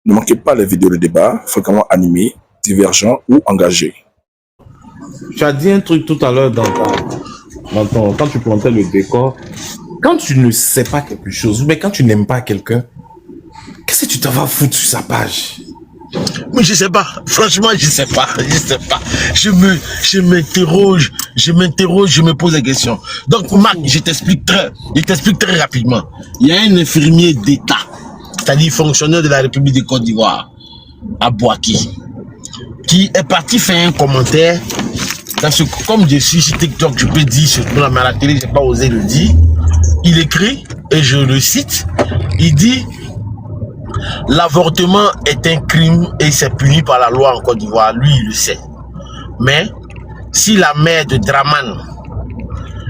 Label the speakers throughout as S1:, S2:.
S1: Ne manquez pas les vidéos de débat fréquemment animés, divergents ou engagés.
S2: Tu as dit un truc tout à l'heure quand tu plantais le décor. Quand tu ne sais pas quelque chose, mais quand tu n'aimes pas quelqu'un, qu'est-ce que tu te vas foutre sur sa page?
S3: Mais je sais pas, franchement, je sais pas. Je m'interroge, je me pose des questions. Donc, Marc, je t'explique très rapidement. Il y a un infirmier d'État, c'est-à-dire fonctionnaire de la République de Côte d'Ivoire, à Bouaki, qui est parti faire un commentaire. Comme je suis sur TikTok, je peux dire, surtout à la télé, j'ai pas osé le dire. Il écrit, et je le cite, il dit: l'avortement est un crime et c'est puni par la loi en Côte d'Ivoire. Lui, il le sait. Mais si la mère de Draman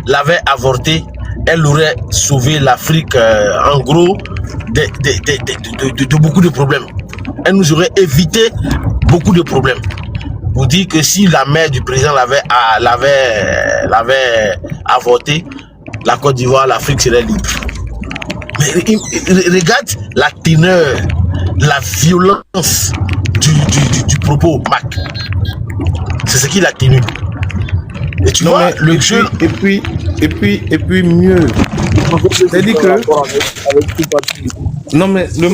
S3: l'avait avorté, elle aurait sauvé l'Afrique, en gros, de beaucoup de problèmes. Elle nous aurait évité beaucoup de problèmes. Pour dire que si la mère du président l'avait avorté, la Côte d'Ivoire, l'Afrique serait libre. Mais regarde la teneur, la violence du propos, Mac. C'est ce qu'il a tenu. Et tu vois, le jeu.
S2: Et puis mieux. C'est-à-dire que. Non, mais le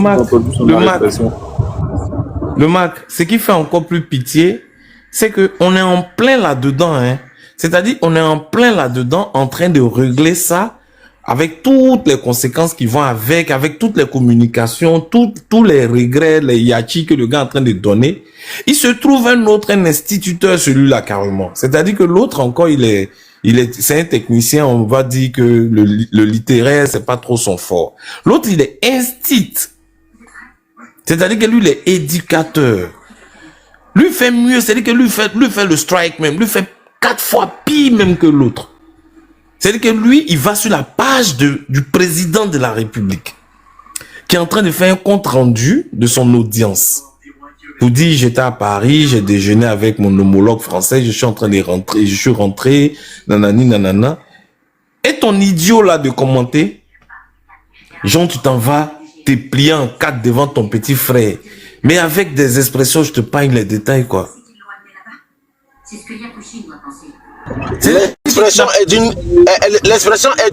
S2: Mac, ce qui fait encore plus pitié, c'est qu'on est en plein là-dedans, hein. C'est-à-dire, on est en plein là-dedans en train de régler ça avec toutes les conséquences qui vont avec toutes les communications, tous les regrets, les yachis que le gars est en train de donner. Il se trouve un instituteur, celui-là, carrément. C'est-à-dire que l'autre encore, c'est un technicien, on va dire que le littéraire, c'est pas trop son fort. L'autre, il est instit. C'est-à-dire que lui, il est éducateur. Lui fait mieux, c'est-à-dire que lui fait le strike même, lui fait 4 fois pire même que l'autre. C'est-à-dire que lui, il va sur la page du président de la République, qui est en train de faire un compte rendu de son audience. Pour dire, j'étais à Paris, j'ai déjeuné avec mon homologue français, je suis en train de rentrer, je suis rentré, nanani, nanana. Et ton idiot là de commenter, genre tu t'en vas, t'es plié en 4 devant ton petit frère. Mais avec des expressions, je te paye les détails, quoi.
S3: L'expression est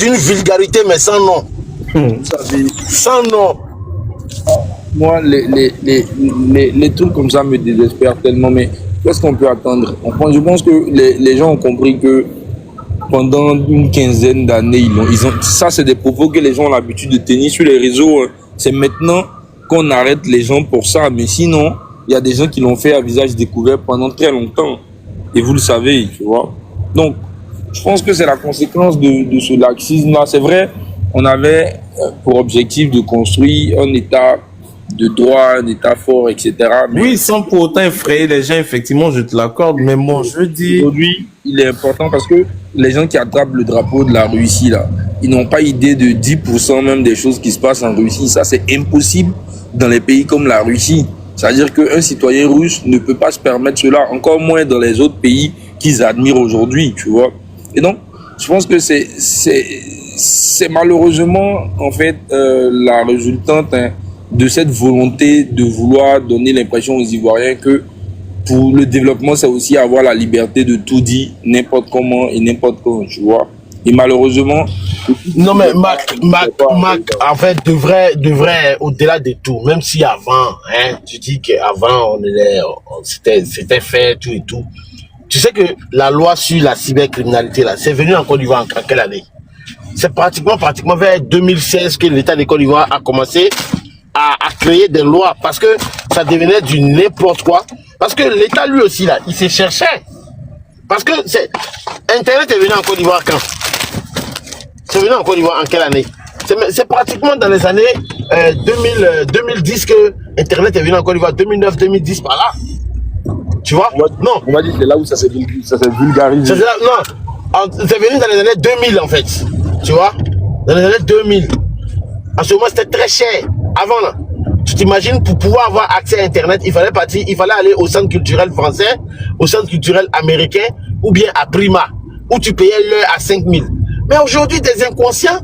S3: d'une vulgarité, mais sans nom. Sans nom.
S4: Moi, les trucs comme ça me désespèrent tellement, mais qu'est-ce qu'on peut attendre? Je pense que les gens ont compris que pendant une quinzaine d'années, ça c'est des propos que les gens ont l'habitude de tenir sur les réseaux. C'est maintenant qu'on arrête les gens pour ça, mais sinon, il y a des gens qui l'ont fait à visage découvert pendant très longtemps. Et vous le savez, tu vois. Donc, je pense que c'est la conséquence de ce laxisme-là. C'est vrai, on avait pour objectif de construire un État de droit, un État fort, etc. Mais
S2: oui, sans pour autant effrayer les gens, effectivement, je te l'accorde. Mais bon, je dis...
S4: Aujourd'hui, il est important parce que les gens qui attrapent le drapeau de la Russie, là, ils n'ont pas idée de 10% même des choses qui se passent en Russie. Ça, c'est impossible dans les pays comme la Russie. C'est-à-dire qu'un citoyen russe ne peut pas se permettre cela, encore moins dans les autres pays qu'ils admirent aujourd'hui, tu vois. Et donc, je pense que c'est malheureusement, en fait, la résultante de cette volonté de vouloir donner l'impression aux Ivoiriens que pour le développement, c'est aussi avoir la liberté de tout dire n'importe comment et n'importe quand, tu vois. Et malheureusement...
S3: Non mais Mac, en fait, devrait au-delà de tout, même si avant, hein, tu dis qu'avant, c'était fait, tout et tout. Tu sais que la loi sur la cybercriminalité, là, c'est venu en Côte d'Ivoire en quelle année? C'est pratiquement vers 2016 que l'État de Côte d'Ivoire a commencé à créer des lois, parce que ça devenait du n'importe quoi. Parce que l'État, lui aussi, là, il se cherchait. Parce que Internet est venu en Côte d'Ivoire quand? C'est venu en Côte d'Ivoire en quelle année? C'est pratiquement dans les années 2010 que Internet est venu en Côte d'Ivoire, 2009, 2010, par là. Tu vois? Non.
S4: On va dire que c'est là où ça s'est vulgarisé.
S3: Non, c'est venu dans les années 2000 en fait. Tu vois? Dans les années 2000. En ce moment, c'était très cher. Avant, là. Tu t'imagines, pour pouvoir avoir accès à Internet, il fallait aller au centre culturel français, au centre culturel américain, ou bien à Prima, où tu payais l'heure à 5000. Mais aujourd'hui, des inconscients,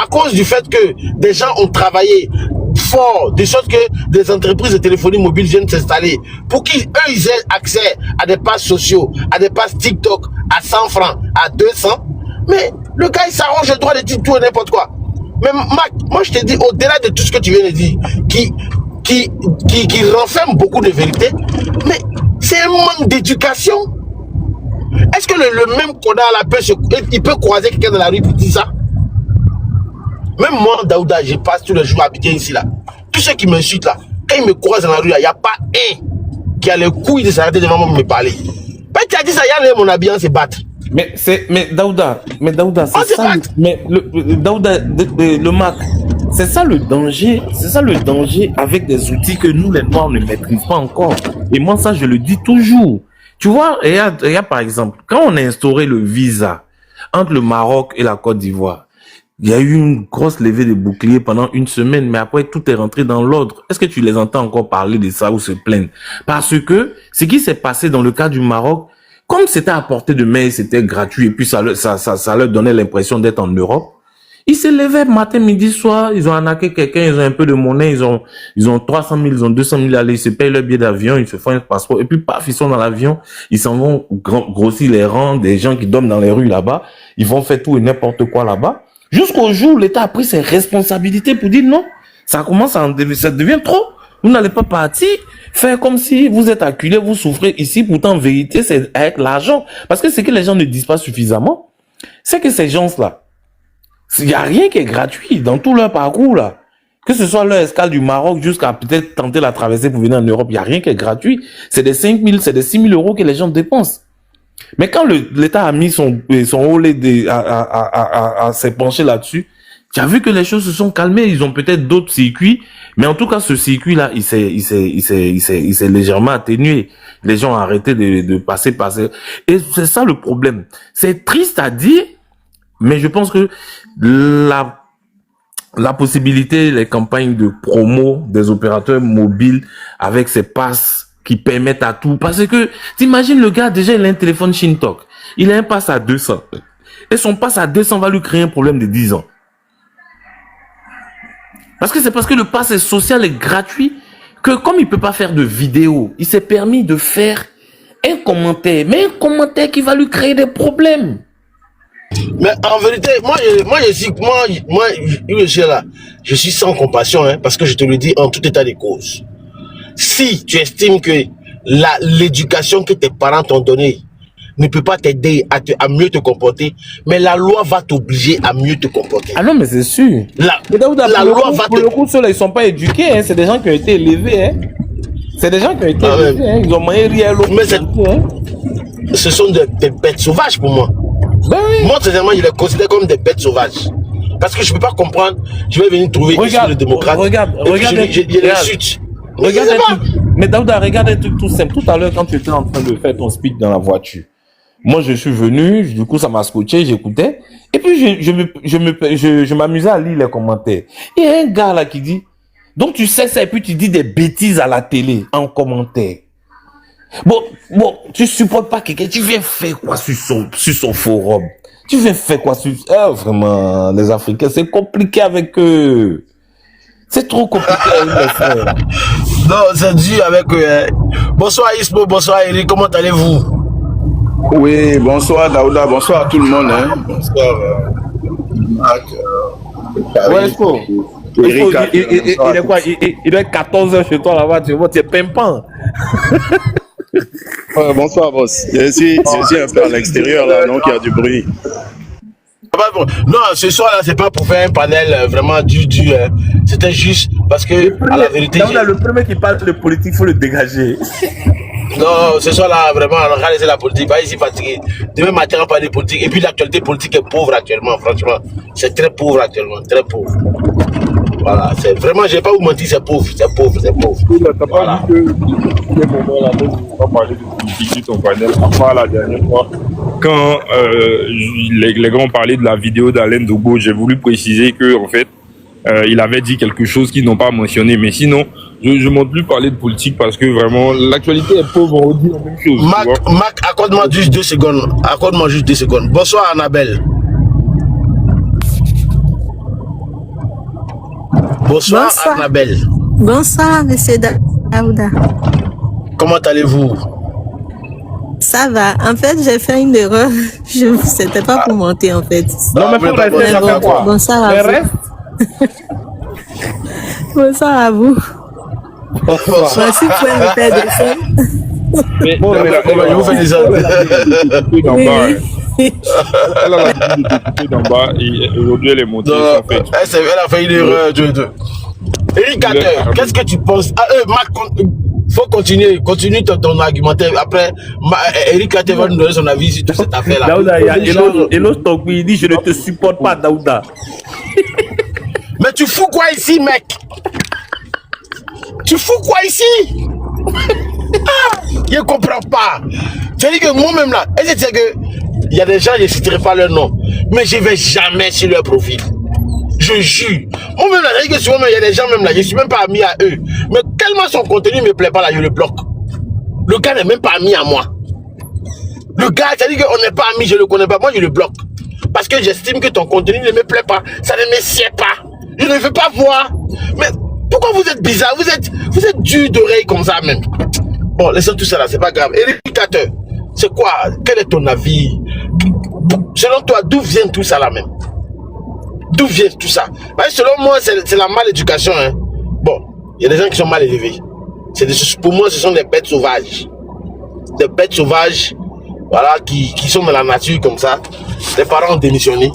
S3: à cause du fait que des gens ont travaillé fort, de sorte que des entreprises de téléphonie mobile viennent s'installer. Pour qu'ils, eux, ils aient accès à des pages sociaux, à des pages TikTok, à 100 francs, à 200. Mais le gars, il s'arrange le droit de dire tout et n'importe quoi. Mais Mac, moi, je te dis, au-delà de tout ce que tu viens de dire, qui renferme beaucoup de vérité, mais c'est un manque d'éducation. Est-ce que le même connard là il peut croiser quelqu'un dans la rue pour dire ça? Même moi, Daouda, je passe tous les jours à Abidjan ici là. Tous ceux qui m'insultent là, quand ils me croisent dans la rue là, il n'y a pas un qui a les couilles de s'arrêter devant moi pour me parler. Ben, tu as dit ça, il y a mon habillant se battre.
S2: Mais Daouda, c'est ça. Daouda, le Mac, c'est ça le danger avec des outils que nous les Noirs ne maîtrisons pas encore. Et moi ça je le dis toujours. Tu vois, regarde par exemple, quand on a instauré le visa entre le Maroc et la Côte d'Ivoire, il y a eu une grosse levée de boucliers pendant une semaine, mais après tout est rentré dans l'ordre. Est-ce que tu les entends encore parler de ça ou se plaindre? Parce que ce qui s'est passé dans le cas du Maroc, comme c'était à portée de main, c'était gratuit et puis ça leur donnait l'impression d'être en Europe, ils se levaient matin, midi, soir, ils ont arnaqué quelqu'un, ils ont un peu de monnaie, ils ont 300 000, ils ont 200 000 allez, ils se payent leur billet d'avion, ils se font un passeport et puis paf, ils sont dans l'avion, ils s'en vont grossir les rangs des gens qui dorment dans les rues là-bas, ils vont faire tout et n'importe quoi là-bas, jusqu'au jour où l'État a pris ses responsabilités pour dire non, ça devient trop, vous n'allez pas partir, faire comme si vous êtes acculé, vous souffrez ici, pourtant en vérité c'est avec l'argent, parce que ce que les gens ne disent pas suffisamment, c'est que ces gens-là, il n'y a rien qui est gratuit dans tout leur parcours là. Que ce soit leur escale du Maroc jusqu'à peut-être tenter la traversée pour venir en Europe, il n'y a rien qui est gratuit. C'est des 5 000, c'est des 6 000 euros que les gens dépensent. Mais quand l'État a mis son haut lait à s'est penché là-dessus, tu as vu que les choses se sont calmées. Ils ont peut-être d'autres circuits, mais en tout cas, ce circuit-là, il s'est légèrement atténué. Les gens ont arrêté de passer. Et c'est ça le problème. C'est triste à dire, mais je pense que la possibilité, les campagnes de promo des opérateurs mobiles avec ces passes qui permettent à tout, parce que t'imagines le gars, déjà il a un téléphone Shintok, il a un pass à 200, et son pass à 200 va lui créer un problème de 10 ans. Parce que le pass est social et gratuit, que comme il peut pas faire de vidéo, il s'est permis de faire un commentaire, mais un commentaire qui va lui créer des problèmes.
S3: Mais en vérité, moi, je suis là, je suis sans compassion, hein, parce que je te le dis en tout état de cause. Si tu estimes que l'éducation que tes parents t'ont donnée ne peut pas t'aider à mieux te comporter, mais la loi va t'obliger à mieux te comporter.
S2: Ah non, mais c'est sûr. La loi va pour le coup, ceux-là, ils sont pas éduqués, hein, c'est des gens qui ont été élevés, hein. C'est des gens qui ont été élevés, hein. Ils ont mangé rien l'autre.
S3: Mais ce sont des bêtes sauvages pour moi.
S2: Ben oui.
S3: Moi, sincèrement, je les considère comme des bêtes sauvages. Parce que je peux pas comprendre, je vais venir trouver ici le démocrate.
S2: Regarde, mais Daouda, regarde un truc tout simple. Tout à l'heure, quand tu étais en train de faire ton speech dans la voiture, moi, je suis venu, du coup, ça m'a scotché, j'écoutais. Et puis, je m'amusais à lire les commentaires. Il y a un gars là qui dit, donc tu sais ça, et puis tu dis des bêtises à la télé, en commentaire. Bon, tu supportes pas quelqu'un, tu viens faire quoi sur son forum? Tu viens faire quoi sur... vraiment, les Africains, c'est compliqué avec eux. C'est trop compliqué avec les frères.
S3: Non, c'est dur avec eux. Hein. Bonsoir Ismo, bonsoir Eric, comment allez-vous?
S1: Oui, bonsoir Daouda, bonsoir à tout le monde. Hein. Bonsoir Marc.
S2: Ouais, Ismo.
S1: Eric,
S2: il est quoi? Il est 14h chez toi là-bas, tu vois, tu es pimpant.
S5: Bonsoir, boss. Je suis un peu à l'extérieur, là, donc il y a du bruit.
S3: Non, ce soir-là, c'est pas pour faire un panel vraiment dur. C'était juste parce que, à la vérité.
S2: Le premier qui parle de politique, il faut le dégager.
S3: Non, ce soir-là, vraiment, on va laisser la politique. Pas ici fatigué. Demain matin, on parle de politique. Et puis, l'actualité politique est pauvre actuellement, franchement. C'est très pauvre actuellement, très pauvre. Voilà, c'est vraiment, je vais pas vous mentir, c'est pauvre.
S5: Voilà. On va parler de politique sur ton panel. Enfin, la dernière fois, quand les gars ont parlé de la vidéo d'Alain Dogo, j'ai voulu préciser que, en fait, il avait dit quelque chose qu'ils n'ont pas mentionné. Mais sinon, je ne monte plus parler de politique parce que vraiment, l'actualité est pauvre, on dit la même chose.
S3: Mac, accorde-moi juste 2 secondes. Bonsoir, Annabelle. Bonsoir,
S6: Bonsoir.
S3: Annabelle.
S6: Bonsoir, monsieur Daouda.
S3: Comment allez-vous?
S6: Ça va. En fait, j'ai fait une erreur. C'était pas pour monter, en fait.
S3: Non, mais faut rester, ça fait quoi?
S6: Bonsoir à vous. Bonsoir à vous.
S3: Bonsoir.
S6: Si vous pouvez me faire descendre.
S5: Mais
S3: Je vous fais des ordres.
S5: elle a l'habitude de t'écouter d'en bas et aujourd'hui elle est montée sans faire.
S3: Elle a fait une erreur, Dieu. Eric Carter, qu'est-ce que tu penses? Marc, faut continuer ton argumentaire. Après, Eric Carter va nous donner son avis sur toute cette affaire-là.
S7: Daouda, il y a Elos Togbi, il dit je ne te supporte pas, Daouda.
S3: Mais tu fous quoi ici, mec? Tu fous quoi ici? Je ne comprends pas. C'est-à-dire que moi-même là, est-ce que c'est que il y a des gens, je ne citerai pas leur nom, mais je ne vais jamais sur leur profil. Je jure. Moi-même là, c'est-à-dire que souvent, il y a des gens même là, je ne suis même pas ami à eux. Mais tellement son contenu ne me plaît pas là, je le bloque. Le gars n'est même pas ami à moi. Le gars, c'est-à-dire qu'on n'est pas amis, je ne le connais pas, moi je le bloque. Parce que j'estime que ton contenu ne me plaît pas, ça ne me sied pas. Je ne veux pas voir. Mais pourquoi vous êtes bizarre? Vous êtes dur d'oreille comme ça même. Bon, laissons tout ça là, c'est pas grave. Eric Carter, c'est quoi? Quel est ton avis? Selon toi, d'où vient tout ça là même? D'où vient tout ça? Parce que selon moi, c'est la maléducation. Hein. Bon, il y a des gens qui sont mal élevés. Pour moi, ce sont des bêtes sauvages. Des bêtes sauvages, voilà, qui sont dans la nature comme ça. Les parents ont démissionné.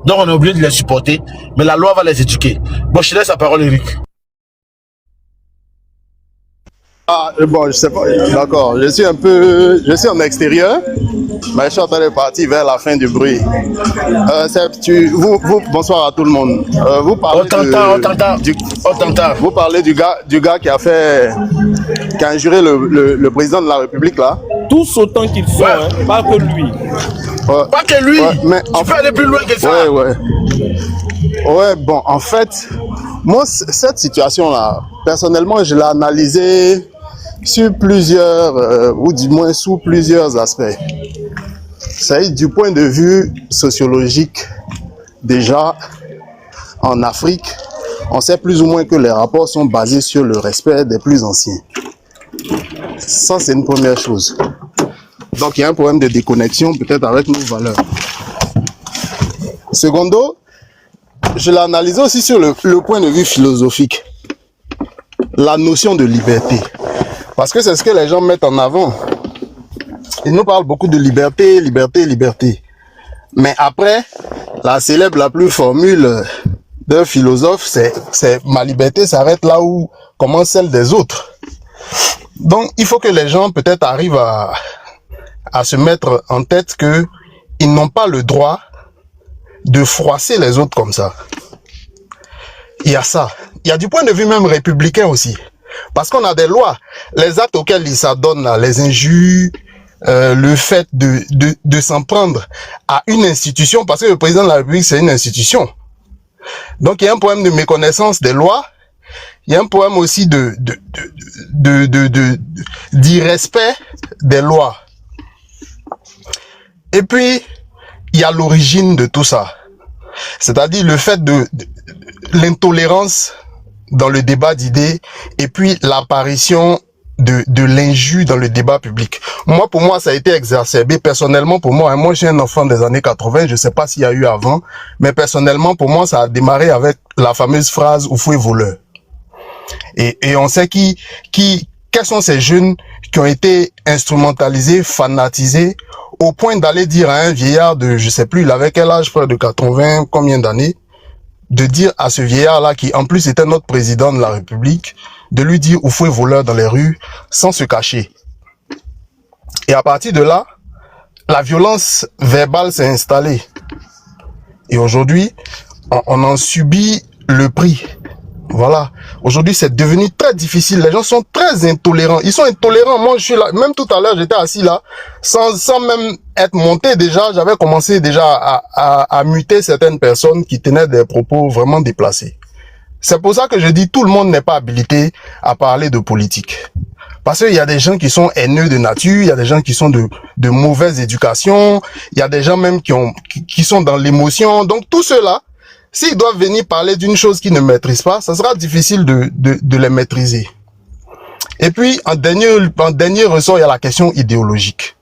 S3: Donc on est obligé de les supporter. Mais la loi va les éduquer. Bon, je te laisse la parole, Eric.
S8: Ah, bon, je sais pas, d'accord, je suis en extérieur, mais je suis en train de partir vers la fin du bruit. Bonsoir à tout le monde. Vous parlez
S3: On t'entend.
S8: Vous parlez du gars qui a injuré le président de la République là.
S7: Tous autant qu'ils sont, hein, pas que lui.
S8: Ouais.
S3: Pas que lui,
S8: mais
S3: tu peux aller plus loin que ça.
S8: Ouais, bon, en fait, moi, cette situation-là, personnellement, je l'ai analysée sur plusieurs, ou du moins sous plusieurs aspects. C'est du point de vue sociologique, déjà, en Afrique, on sait plus ou moins que les rapports sont basés sur le respect des plus anciens. Ça, c'est une première chose. Donc, il y a un problème de déconnexion peut-être avec nos valeurs. Secondo, je l'ai analysé aussi sur le point de vue philosophique. La notion de liberté. Parce que c'est ce que les gens mettent en avant. Ils nous parlent beaucoup de liberté, liberté, liberté. Mais après, la célèbre, la plus formule d'un philosophe, c'est ma liberté s'arrête là où commence celle des autres. Donc, il faut que les gens peut-être arrivent à se mettre en tête que ils n'ont pas le droit de froisser les autres comme ça. Il y a ça. Il y a du point de vue même républicain aussi. Parce qu'on a des lois. Les actes auxquels ils s'adonnent là, les injures, le fait de s'en prendre à une institution, parce que le président de la République, c'est une institution. Donc, il y a un problème de méconnaissance des lois. Il y a un problème aussi d'irrespect des lois. Et puis, il y a l'origine de tout ça. C'est-à-dire le fait de l'intolérance dans le débat d'idées et puis l'apparition de l'injure dans le débat public. Moi, pour moi, ça a été exacerbé. Personnellement, pour moi, moi, je suis un enfant des années 80, je sais pas s'il y a eu avant, mais personnellement, pour moi, ça a démarré avec la fameuse phrase « Oufou est voleur ». Et on sait quels sont ces jeunes qui ont été instrumentalisés, fanatisés, au point d'aller dire à un vieillard de, je sais plus, il avait quel âge, près de 80, combien d'années, de dire à ce vieillard-là, qui en plus était notre président de la République, de lui dire Oufou est voleur dans les rues, sans se cacher. Et à partir de là, la violence verbale s'est installée. Et aujourd'hui, on en subit le prix. Voilà. Aujourd'hui, c'est devenu très difficile. Les gens sont très intolérants. Ils sont intolérants. Moi, je suis là. Même tout à l'heure, j'étais assis là, sans même être monté déjà. J'avais commencé déjà à muter certaines personnes qui tenaient des propos vraiment déplacés. C'est pour ça que je dis tout le monde n'est pas habilité à parler de politique. Parce qu'il y a des gens qui sont haineux de nature, il y a des gens qui sont de mauvaise éducation, il y a des gens même qui sont dans l'émotion. Donc tout cela, s'ils doivent venir parler d'une chose qu'ils ne maîtrisent pas, ça sera difficile de les maîtriser. Et puis, en dernier ressort, il y a la question idéologique.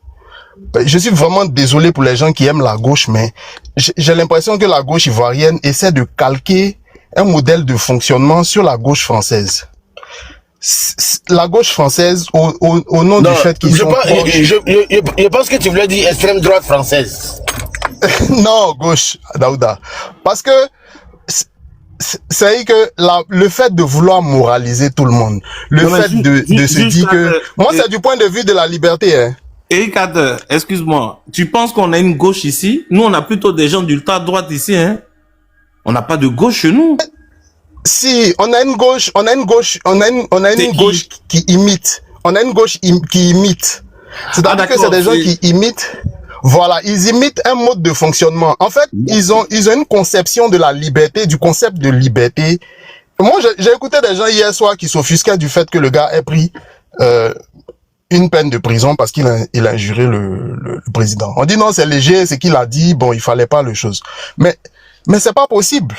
S8: Je suis vraiment désolé pour les gens qui aiment la gauche, mais j'ai l'impression que la gauche ivoirienne essaie de calquer un modèle de fonctionnement sur la gauche française. La gauche française, au nom du fait qu'ils sont proches...
S3: Je pense que tu voulais dire extrême droite française.
S8: Non, gauche, Daouda. Parce que c'est que le fait de vouloir moraliser tout le monde, le fait de se dire que... Moi, c'est du point de vue de la liberté, hein.
S2: Eric Adler, excuse-moi, tu penses qu'on a une gauche ici? Nous, on a plutôt des gens d'ultra-droite ici, hein? On n'a pas de gauche chez nous.
S8: Si, on a une gauche qui imite. On a une gauche qui imite. C'est-à-dire que c'est des gens qui imitent. Voilà, ils imitent un mode de fonctionnement. En fait, ils ont une conception de la liberté, du concept de liberté. Moi, j'ai écouté des gens hier soir qui s'offusquaient du fait que le gars ait pris une peine de prison parce qu'il a injuré le président. On dit non, c'est léger, c'est qu'il a dit, bon, il fallait pas le chose. Mais c'est pas possible.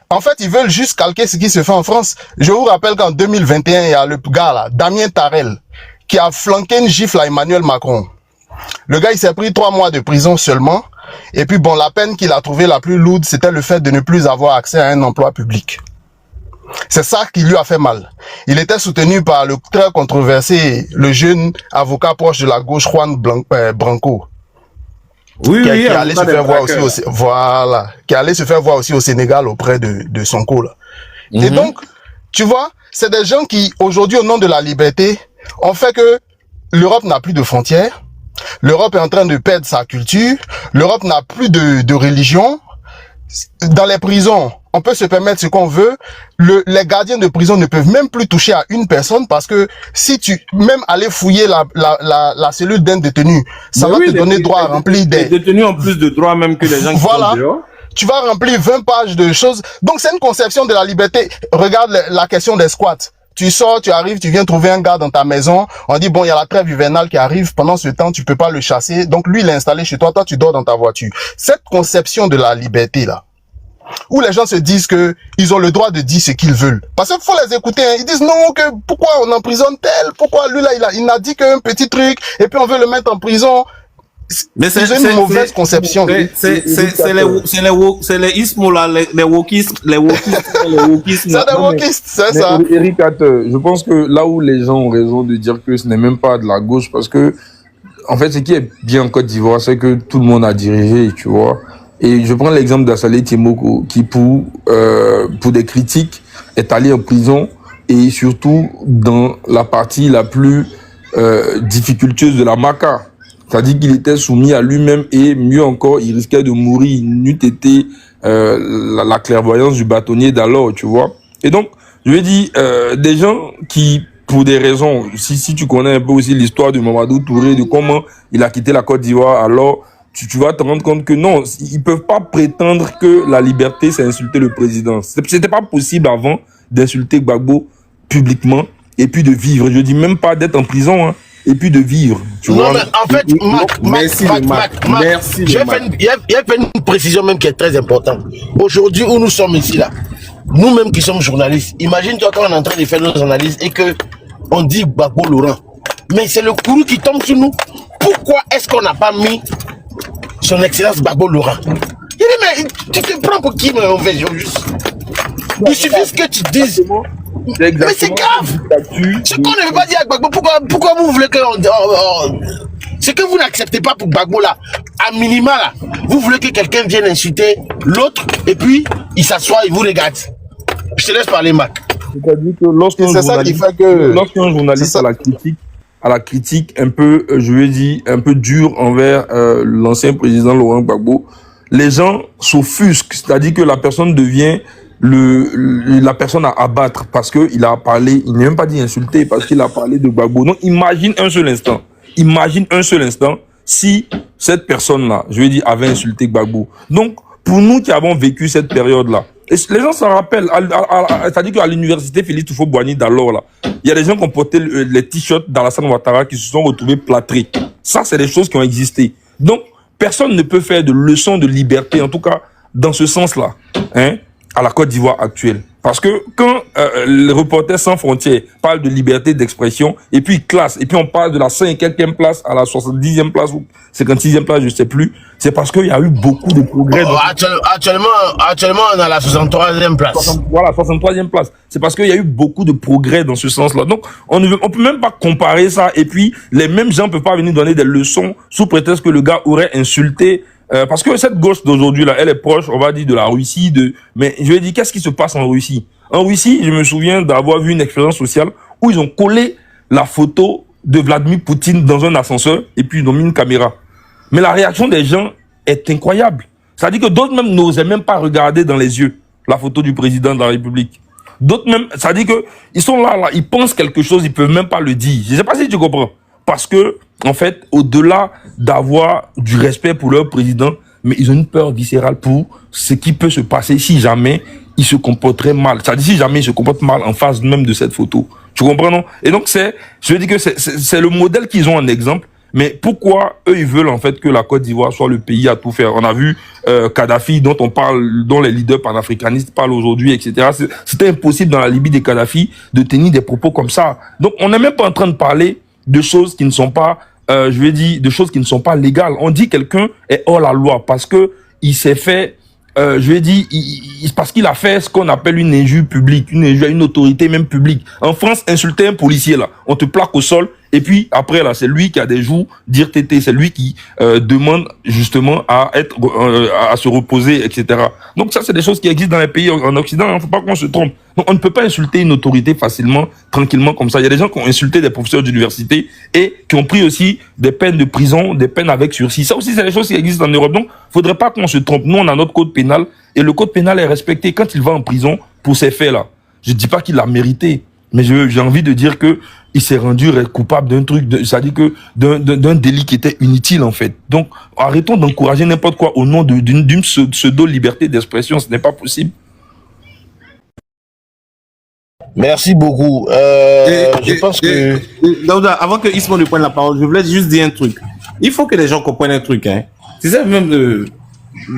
S8: En fait, ils veulent juste calquer ce qui se fait en France. Je vous rappelle qu'en 2021, il y a le gars là, Damien Tarel, qui a flanqué une gifle à Emmanuel Macron. Le gars, il s'est pris 3 mois de prison seulement. Et puis bon, la peine qu'il a trouvée la plus lourde, c'était le fait de ne plus avoir accès à un emploi public. C'est ça qui lui a fait mal. Il était soutenu par le très controversé, le jeune avocat proche de la gauche, Juan Branco.
S2: Oui,
S8: qui allait se faire voir aussi qui allait se faire voir aussi au Sénégal auprès de Sonko là. Et donc, tu vois, c'est des gens qui, aujourd'hui, au nom de la liberté, ont fait que l'Europe n'a plus de frontières, l'Europe est en train de perdre sa culture, l'Europe n'a plus de religion. Dans les prisons, on peut se permettre ce qu'on veut. Les gardiens de prison ne peuvent même plus toucher à une personne parce que si tu même aller fouiller la cellule d'un détenu, ça va te donner droit à remplir des...
S2: Les détenus ont plus de droits même que les gens qui sont dehors.
S8: Tu vas remplir 20 pages de choses. Donc c'est une conception de la liberté. Regarde la question des squats. Tu sors, tu arrives, tu viens trouver un gars dans ta maison. On dit, bon, il y a la trêve hivernale qui arrive. Pendant ce temps, tu peux pas le chasser. Donc, lui, il est installé chez toi. Toi, tu dors dans ta voiture. Cette conception de la liberté, là, où les gens se disent que ils ont le droit de dire ce qu'ils veulent. Parce qu'il faut les écouter, hein. Ils disent, non, que pourquoi on emprisonne tel? Pourquoi lui, là, il n'a dit qu'un petit truc. Et puis, on veut le mettre en prison.
S2: Mais c'est
S8: une mauvaise conception.
S2: C'est les ismos là, les wokistes,
S8: C'est des wokistes, c'est ça.
S4: Eric, je pense que là où les gens ont raison de dire que ce n'est même pas de la gauche, parce que, en fait, ce qui est bien en Côte d'Ivoire, c'est que tout le monde a dirigé, tu vois. Et je prends l'exemple d'Assalé Timoko, qui pour des critiques, est allé en prison, et surtout dans la partie la plus difficultueuse de la Maka. C'est-à-dire qu'il était soumis à lui-même et mieux encore, il risquait de mourir. Il n'eût été la clairvoyance du bâtonnier d'alors, tu vois. Et donc, je vais dire, des gens qui, pour des raisons, si tu connais un peu aussi l'histoire de Mamadou Touré, de comment il a quitté la Côte d'Ivoire, alors tu vas te rendre compte que non, ils peuvent pas prétendre que la liberté, c'est insulter le président. C'était pas possible avant d'insulter Gbagbo publiquement et puis de vivre. Je dis même pas d'être en prison, hein. Et puis de vivre, tu vois.
S3: Mais en fait,
S2: Merci.
S3: Il y a fait une précision même qui est très importante. Aujourd'hui, où nous sommes ici, là, nous-mêmes qui sommes journalistes, imagine-toi quand on est en train de faire nos analyses et que on dit Gbagbo Laurent. Mais c'est le courroux qui tombe sur nous. Pourquoi est-ce qu'on n'a pas mis son excellence Gbagbo Laurent? Il dit, mais tu te prends pour qui, mon fait juste? Il suffit que tu dises. Mais c'est grave. Ce qu'on ne veut pas dire à Gbagbo, pourquoi vous voulez que... ce que vous n'acceptez pas pour Gbagbo là, à minima là, vous voulez que quelqu'un vienne insulter l'autre et puis il s'assoit et vous regarde. Je te laisse parler, Mac.
S4: C'est-à-dire que lorsqu'un journaliste à la critique un peu, je vais dire, un peu dur envers l'ancien président Laurent Gbagbo, les gens s'offusquent. C'est-à-dire que la personne devient la personne à abattre parce que il a parlé, il n'a même pas dit insulter parce qu'il a parlé de Gbagbo. Donc imagine un seul instant si cette personne-là, je vais dire, avait insulté Gbagbo. Donc pour nous qui avons vécu cette période-là, et les gens s'en rappellent, c'est-à-dire qu'à l'université Félix Houphouët-Boigny d'alors là, il y a des gens qui ont porté les t-shirts d'Alassane Ouattara qui se sont retrouvés plâtrés. Ça, c'est des choses qui ont existé. Donc personne ne peut faire de leçon de liberté, en tout cas dans ce sens-là, hein, à la Côte d'Ivoire actuelle. Parce que quand les Reporters sans frontières parlent de liberté d'expression, et puis ils classent, et puis on parle de la 5e place à la 70e place ou 56e place, je sais plus, c'est parce qu'il y a eu beaucoup de progrès.
S3: Actuellement, on a la 63e place.
S4: Voilà, 63e place. C'est parce qu'il y a eu beaucoup de progrès dans ce sens-là. Donc, on peut même pas comparer ça, et puis les mêmes gens peuvent pas venir donner des leçons sous prétexte que le gars aurait insulté. Parce que cette gauche d'aujourd'hui là, elle est proche, on va dire, de la Russie, mais je vais dire, qu'est-ce qui se passe en Russie? En Russie, je me souviens d'avoir vu une expérience sociale où ils ont collé la photo de Vladimir Poutine dans un ascenseur et puis ils ont mis une caméra. Mais la réaction des gens est incroyable. C'est-à-dire que d'autres même n'osaient même pas regarder dans les yeux la photo du président de la République. D'autres même, c'est-à-dire que ils sont là, ils pensent quelque chose, ils peuvent même pas le dire. Je sais pas si tu comprends. Parce que, en fait, au-delà d'avoir du respect pour leur président, mais ils ont une peur viscérale pour ce qui peut se passer si jamais il se comporterait mal. C'est-à-dire si jamais il se comporte mal en face même de cette photo. Tu comprends, non? Et donc, je veux dire que c'est le modèle qu'ils ont en exemple. Mais pourquoi eux, ils veulent en fait que la Côte d'Ivoire soit le pays à tout faire? On a vu Kadhafi, dont les leaders panafricanistes parlent aujourd'hui, etc. C'était impossible dans la Libye des Kadhafi de tenir des propos comme ça. Donc, on n'est même pas en train de parler de choses qui ne sont pas, de choses qui ne sont pas légales. On dit quelqu'un est hors la loi parce que il s'est fait, parce qu'il a fait ce qu'on appelle une injure publique, une injure à une autorité même publique. En France, insulter un policier là, on te plaque au sol. Et puis après là, c'est lui qui a des joues, dire tété, c'est lui qui demande justement à se reposer, etc. Donc ça, c'est des choses qui existent dans les pays en Occident. Il ne faut pas qu'on se trompe. Donc on ne peut pas insulter une autorité facilement, tranquillement comme ça. Il y a des gens qui ont insulté des professeurs d'université et qui ont pris aussi des peines de prison, des peines avec sursis. Ça aussi, c'est des choses qui existent en Europe. Donc, faudrait pas qu'on se trompe. Nous, on a notre code pénal et le code pénal est respecté quand il va en prison pour ces faits-là. Je dis pas qu'il l'a mérité. Mais j'ai envie de dire que il s'est rendu coupable d'un truc, c'est-à-dire que d'un délit qui était inutile en fait. Donc arrêtons d'encourager n'importe quoi au nom d'une pseudo-liberté d'expression, ce n'est pas possible.
S3: Merci beaucoup. Je pense que...
S2: Daouda, avant que Ismo ne prenne la parole, je voulais juste dire un truc. Il faut que les gens comprennent un truc. Hein. Tu sais, même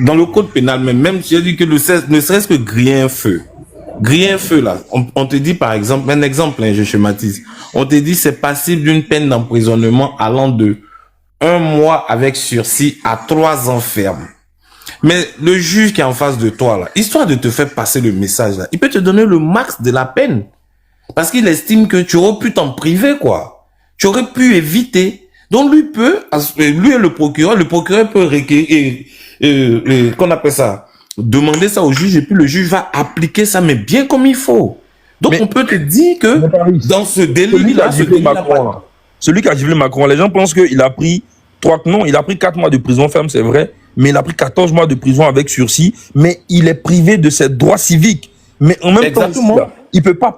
S2: dans le code pénal, même j'ai dit que ne serait-ce que griller un feu. Griller un feu, là, on te dit par exemple, un exemple, hein, je schématise, on te dit c'est passible d'une peine d'emprisonnement allant de 1 mois avec sursis à 3 ans ferme. Mais le juge qui est en face de toi, là, histoire de te faire passer le message, là, il peut te donner le max de la peine. Parce qu'il estime que tu aurais pu t'en priver, quoi. Tu aurais pu éviter. Donc lui et le procureur peut requérir, qu'on appelle ça, demander ça au juge et puis le juge va appliquer ça, mais bien comme il faut. Donc on peut te dire que dans ce délit-là,
S4: celui qui a giflé Macron, les gens pensent qu'il a pris 4 mois de prison ferme, c'est vrai, mais il a pris 14 mois de prison avec sursis, mais il est privé de ses droits civiques. Mais en même temps, il peut pas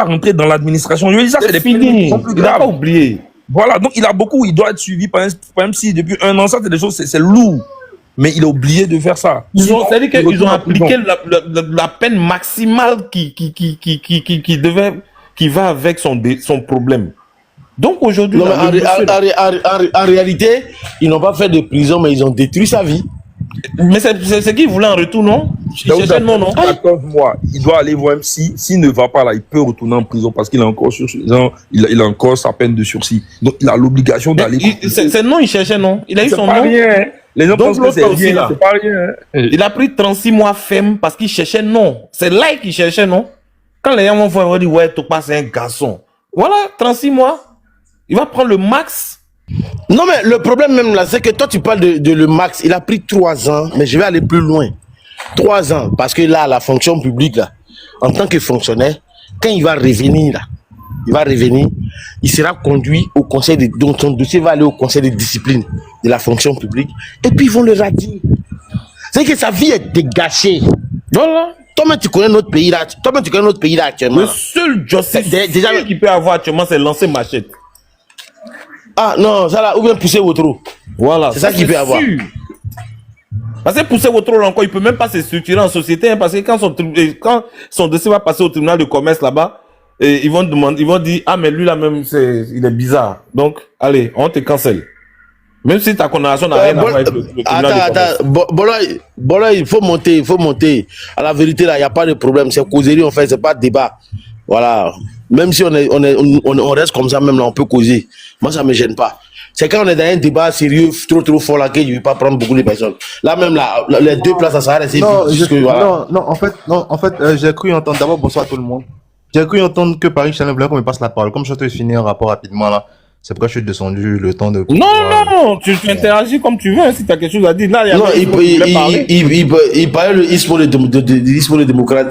S4: rentrer dans l'administration. Je veux dire, ça, c'est des peines qui sont plus graves.
S2: Il n'a pas oublié.
S4: Voilà, donc il doit être suivi par un psy depuis 1 an, ça, c'est des choses, c'est lourd. Mais il a oublié de faire ça.
S2: C'est-à-dire qu'ils ont appliqué la peine maximale qui va avec son problème. Donc aujourd'hui,
S3: en réalité, ils n'ont pas fait de prison, mais ils ont détruit sa vie.
S4: Mais c'est ce qu'il voulait en retour, non? Il cherchait non, non? 14 mois, il doit aller voir un psy. S'il ne va pas là, il peut retourner en prison parce qu'il a encore il a encore sa peine de sursis. Donc il a l'obligation d'aller.
S2: C'est non, il cherchait non. Il a eu son nom.
S4: Rien. Les gens pensent que c'est rien, c'est pas rien.
S2: Il a pris 36 mois ferme parce qu'il cherchait non. C'est là qu'il cherchait non. Quand les gens vont voir, ils vont dire ouais, Topa c'est un garçon. Voilà, 36 mois. Il va prendre le max.
S3: Non, mais le problème même là, c'est que toi tu parles de le max. Il a pris 3 ans, mais je vais aller plus loin. 3 ans, parce que là, la fonction publique, là, en tant que fonctionnaire, quand il va revenir, là, il sera conduit au conseil donc son dossier va aller au conseil de discipline de la fonction publique, et puis ils vont le radier. C'est que sa vie est dégâchée.
S2: Voilà.
S3: Toi-même, tu connais notre pays là. Actuellement.
S2: Le seul justice qu'il peut avoir actuellement, c'est lancer machette.
S3: Ah non, ça là, ou bien pousser votre eau.
S2: Voilà.
S3: C'est ça qu'il peut avoir.
S2: Parce que pousser votre rôle encore, il peut même pas se structurer en société, hein, parce que quand son dossier va passer au tribunal de commerce là-bas, ils vont dire, ah, mais lui là même, il est bizarre. Donc, allez, on te cancelle.
S7: Même si ta condamnation n'a rien à voir avec le tribunal de commerce.
S3: Voilà, il faut monter. À la vérité, là, il n'y a pas de problème. C'est causerie, en fait, c'est pas débat. Voilà. Même si on reste comme ça, même là, on peut causer. Moi, ça ne me gêne pas. C'est quand on est dans un débat sérieux, trop fort là, que je ne vais pas prendre beaucoup de personnes. Là, même là, les deux places, ça s'arrête.
S9: En fait, j'ai cru entendre, d'abord, bonsoir à tout le monde. J'ai cru entendre que Paris Channel voulait qu'on me passe la parole. Comme je te finis un rapport rapidement là, c'est pourquoi je suis descendu le temps de...
S7: Non, tu interagis comme tu veux, hein, si tu as quelque chose à dire. Là,
S3: il parlait de Ismo le démocrate.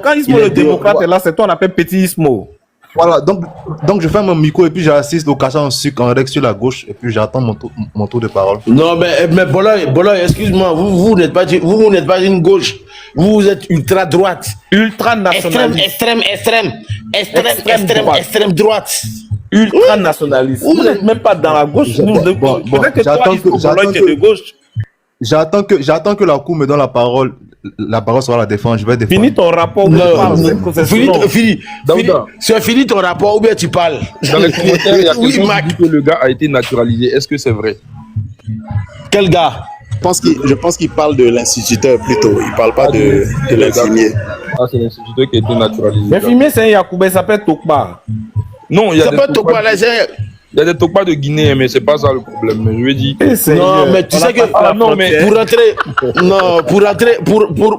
S7: Quand Ismo le démocrate est là, c'est toi on appelle Petit Ismo.
S9: Voilà, donc je fais mon micro et puis j'assiste au cassage en sucre en direct sur la gauche et puis j'attends mon tour de parole.
S3: Non, mais Boloy, excuse-moi, vous n'êtes pas une gauche. Vous êtes ultra droite.
S7: Ultra nationaliste.
S3: Extrême droite.
S7: Ultra nationaliste. Vous n'êtes même pas dans la gauche. Peut-être que toi, tu es de gauche.
S9: J'attends que la cour me donne la parole. La parole sera la défense. Je vais défendre.
S7: Finis ton rapport.
S3: Finis ton rapport ou bien tu parles.
S4: Dans les commentaires, il y a quelqu'un qui dit que le gars a été naturalisé. Est-ce que c'est vrai?
S3: Quel gars?
S8: Je pense qu'il parle de l'instituteur plutôt. Il parle pas de l'infirmier.
S4: Ah, c'est l'instituteur qui a été naturalisé.
S7: L'infirmier, c'est un Yacoubé, il s'appelle Tokba.
S4: Non, il y a des Tokba de Guinée, mais c'est pas ça le problème. Mais je veux dire.
S3: Non, mais tu sais que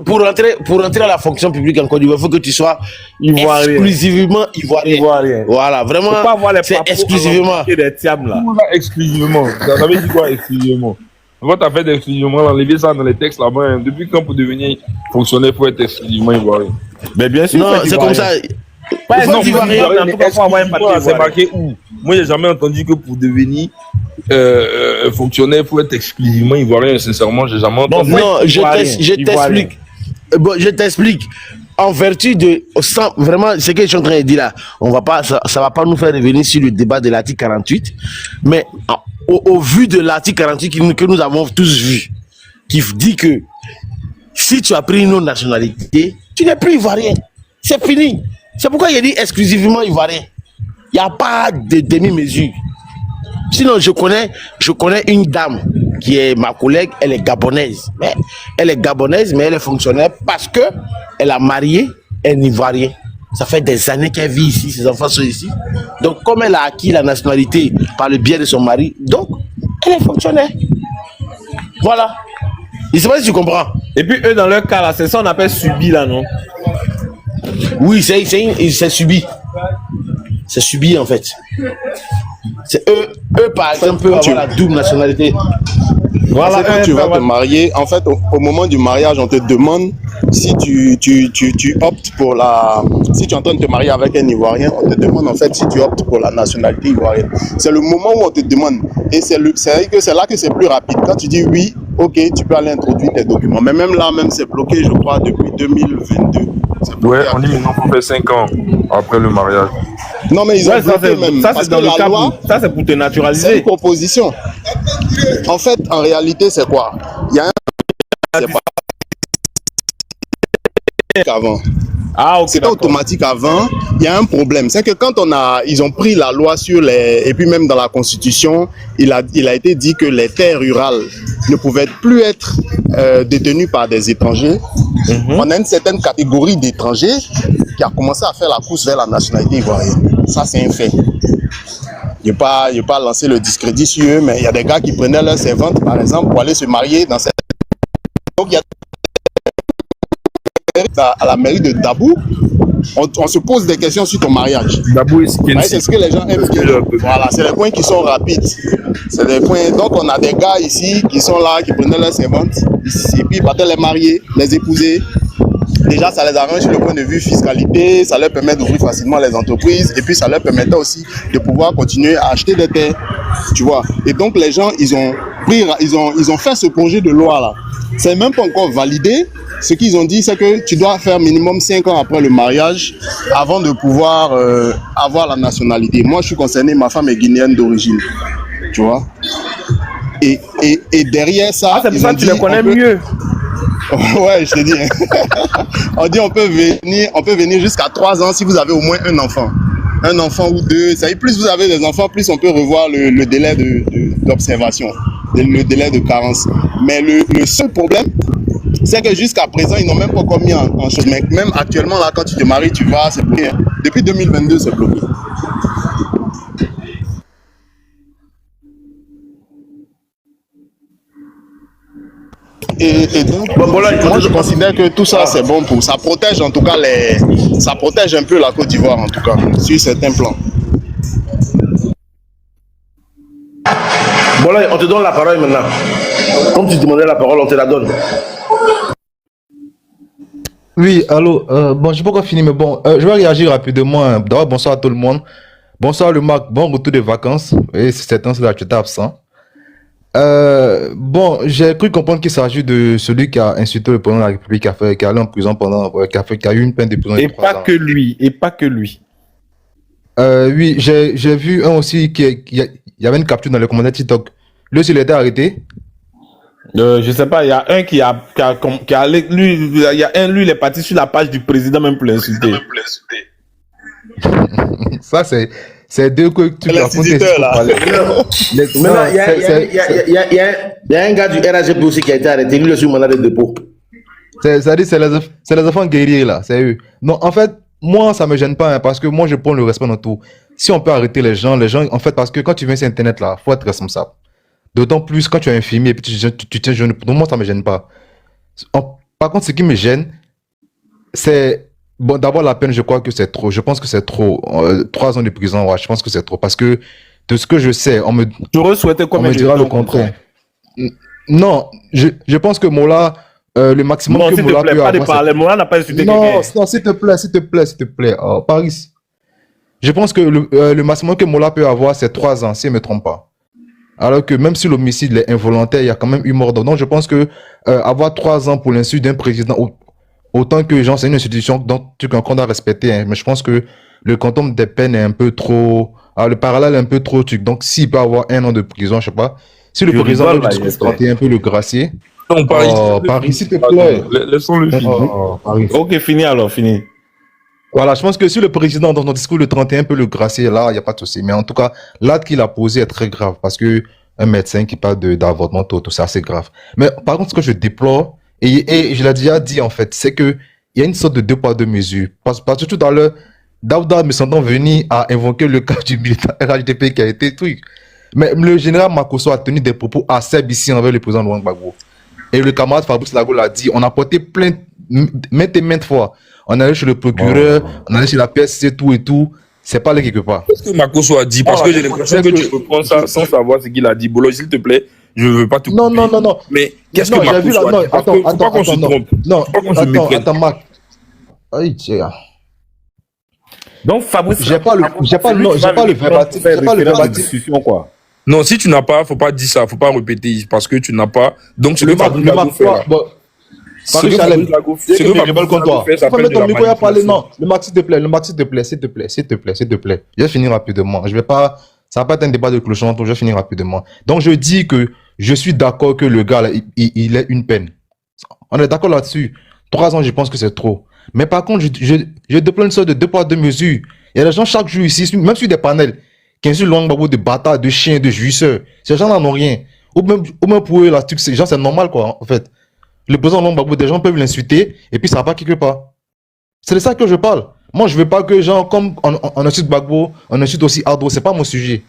S3: pour rentrer à la fonction publique en Côte d'Ivoire, il faut que tu sois exclusivement ivoirien. Voilà, vraiment. C'est exclusivement.
S4: Exclusivement. Ça veut dire quoi exclusivement? Votre affaire d'exclusivement, enlever ça dans les textes là-bas. Depuis quand pour devenir fonctionnaire, il faut être exclusivement ivoirien.
S7: Mais bien sûr.
S3: Non, c'est comme ça.
S4: C'est marqué où? Moi, j'ai jamais entendu que pour devenir fonctionnaire, il faut être exclusivement ivoirien. Sincèrement, j'ai jamais entendu.
S3: Non, je t'explique. Bon, je t'explique. En vertu de, vraiment, ce que je suis en train de dire là, ça va pas nous faire revenir sur le débat de l'article 48, mais au vu de l'article 48 que nous avons tous vu, qui dit que si tu as pris une autre nationalité, tu n'es plus ivoirien. C'est fini. C'est pourquoi il dit exclusivement ivoirien. Il n'y a pas de demi-mesure. Sinon, je connais une dame qui est ma collègue, elle est gabonaise. Mais elle est fonctionnaire parce que elle a marié un Ivoirien. Ça fait des années qu'elle vit ici, ses enfants sont ici. Donc, comme elle a acquis la nationalité par le biais de son mari, donc, elle est fonctionnaire. Voilà. Je ne sais pas si tu comprends.
S7: Et puis, eux, dans leur cas, là, c'est ça qu'on appelle subi, là, non?
S3: Oui, c'est subi. C'est subi, en fait. C'est eux par exemple, peuvent avoir la double nationalité.
S8: Voilà, quand tu vas te marier, en fait, au moment du mariage, on te demande si tu optes pour la... Si tu es en train de te marier avec un Ivoirien, on te demande en fait si tu optes pour la nationalité ivoirienne. C'est le moment où on te demande. Et c'est là que c'est plus rapide. Quand tu dis oui, ok, tu peux aller introduire tes documents. Mais même là, c'est bloqué, je crois, depuis 2022.
S4: Ouais, on dit maintenant qu'on fait 5 ans après le mariage.
S8: Non, mais ils ont bloqué même.
S7: Ça, c'est dans le cadre. Ça, c'est pour te naturaliser.
S8: C'est une proposition. En fait, en réalité, c'est quoi? Il y a un... C'est pas... avant.
S7: Ah, ok.
S8: C'était automatique avant. Il y a un problème. C'est que quand ils ont pris la loi sur les... Et puis même dans la Constitution, il a été dit que les terres rurales ne pouvaient plus être détenues par des étrangers. On a une certaine catégorie d'étrangers qui a commencé à faire la course vers la nationalité ivoirienne. Ça, c'est un fait. Je ne vais pas lancer le discrédit sur eux, mais il y a des gars qui prenaient leurs servantes, par exemple, pour aller se marier dans cette... Donc, il y a... À la mairie de Dabou, on se pose des questions sur ton mariage.
S4: Dabou
S8: c'est ce que les gens aiment. Voilà, c'est les points qui sont rapides. C'est des points. Donc, on a des gars ici qui sont là, qui prenaient leurs servantes, et puis ils partaient les marier, les épouser. Déjà, ça les arrange sur le point de vue fiscalité, ça leur permet d'ouvrir facilement les entreprises, et puis ça leur permettait aussi de pouvoir continuer à acheter des terres, tu vois. Et donc, les gens, ils ont fait ce projet de loi-là. C'est même pas encore validé. Ce qu'ils ont dit, c'est que tu dois faire minimum 5 ans après le mariage avant de pouvoir avoir la nationalité. Moi, je suis concerné, ma femme est guinéenne d'origine, tu vois. Et derrière ça...
S7: Ah, c'est pour ça que tu le connais mieux.
S8: Ouais, je te dis. On dit on peut venir jusqu'à 3 ans si vous avez au moins un enfant. Un enfant ou deux. Ça y est, plus vous avez des enfants, plus on peut revoir le délai d'observation, le délai de carence. Mais le seul problème, c'est que jusqu'à présent, ils n'ont même pas encore mis en chose. Mais même actuellement, là, quand tu te maries, tu vas, c'est bloqué. Hein. Depuis 2022, c'est bloqué. Et donc, moi je considère que tout ça c'est bon pour ça protège en tout cas ça protège un peu la Côte d'Ivoire en tout cas sur certains plans.
S7: Bon là, on te donne la parole maintenant. Comme tu demandais la parole, on te la donne.
S9: Oui, allô, bon, je sais pas encore fini, mais bon, je vais réagir rapidement. Hein. D'abord, bonsoir à tout le monde. Bonsoir le Mac, bon retour des vacances. Et c'est temps là, tu étais absent. Bon, j'ai cru comprendre qu'il s'agit de celui qui a insulté le président de la République, qui est allé en prison pendant, qui a eu une peine de prison de 3 ans.
S2: Et pas que lui.
S9: Oui, j'ai vu un aussi il y avait une capture dans les commentaires TikTok. Lui aussi, il a été arrêté.
S2: Je sais pas, il y a un lui, il est parti sur la page du président même pour l'insulter.
S9: Ça, c'est deux que tu peux raconter.
S7: Maintenant, il y a un gars du RAGP aussi qui a été arrêté, lui, sur mandat de dépôt.
S9: C'est-à-dire, c'est les enfants guerriers, là, c'est eux. Non, en fait, moi, ça me gêne pas, hein, parce que moi, je prends le respect dans tout. Si on peut arrêter les gens, en fait, parce que quand tu viens sur Internet, là, faut être responsable. D'autant plus quand tu es infirmier et puis tu tiens jeune. Pour moi, ça me gêne pas. Par contre, ce qui me gêne, c'est... Bon, d'abord, la peine, je crois que c'est trop. Je pense que c'est trop. 3 ans de prison, ouais, je pense que c'est trop. Parce que, de ce que je sais,
S2: tu aurais souhaité quoi,
S9: on me dira le contraire. Non, je pense que Mola, le maximum que Mola peut avoir...
S2: Mola n'a pas insulté
S9: quelqu'un. Non, s'il te plaît. Oh, Paris. Je pense que le maximum que Mola peut avoir, c'est 3 ans, si je ne me trompe pas. Alors que même si l'homicide est involontaire, il y a quand même eu mort. Donc je pense que avoir 3 ans pour l'insulte d'un président, autant que genre, c'est une institution qu'on doit respecter. Hein, mais je pense que le quantum des peines est un peu trop... le parallèle est un peu trop truc. Donc s'il peut avoir 1 an de prison, je sais pas. Si le président veut discuter un peu le gracier...
S4: Non,
S9: Paris, s'il te plaît.
S4: Laissons-le finir.
S2: Ok, fini alors, fini.
S9: Voilà, je pense que si le président, dans son discours le 31 peut le gracier, là, il n'y a pas de souci. Mais en tout cas, l'acte qu'il a posé est très grave parce que un médecin qui parle d'avortement, tout ça, c'est grave. Mais par contre, ce que je déplore, et je l'ai déjà dit en fait, c'est que il y a une sorte de 2 poids 2 mesures. Parce que tout à l'heure, Daouda me sentant venir à invoquer le cas du militaire RHDP qui a été truc. Mais le général Makosso a tenu des propos assez ici envers le président Laurent Gbagbo. Et le camarade Fabrice Lago l'a dit, on a porté plainte maintes et maintes fois. On allait chez le procureur, on allait chez la PSC, tout et tout. C'est pas là quelque part.
S4: Qu'est-ce que Makosso a dit? Parce que j'ai l'impression que tu reprends ça sans savoir ce qu'il a dit. Bolo, s'il te plaît, je veux pas tout couper.
S9: Non.
S4: Mais qu'est-ce que Makosso a dit? Faut pas qu'on se trompe.
S9: Non, attends, Marc. Aïe, tiens.
S2: Donc, Fabrice,
S9: j'ai pas le verbatim.
S2: Quoi.
S4: Non, si tu n'as pas, faut pas dire ça, faut pas répéter parce que tu n'as pas. Donc, c'est le Fabrice Lago fait.
S9: Paris Chalem, c'est que je rebelle contre toi. Tu peux mettre ton micro à parler, non. Le Max, s'il te plaît. Je vais finir rapidement. Ça va pas être un débat de clochon, je vais finir rapidement. Donc, je dis que je suis d'accord que le gars, là, il ait une peine. On est d'accord là-dessus. 3 ans, je pense que c'est trop. Mais par contre, je déplore une sorte de 2 poids 2 mesures. Il y a des gens chaque jour ici, même sur des panels, qui insultent Laurent Gbagbo de bâtards, de chiens, de jouisseurs. Ces gens n'en ont rien. Ou même pour eux, là, ces gens, c'est normal, quoi, en fait. Le président Laurent Gbagbo, des gens peuvent l'insulter et puis ça va pas quelque part. C'est de ça que je parle. Moi, je veux pas que gens comme on insulte Gbagbo, on insulte aussi Ardo, c'est pas mon sujet.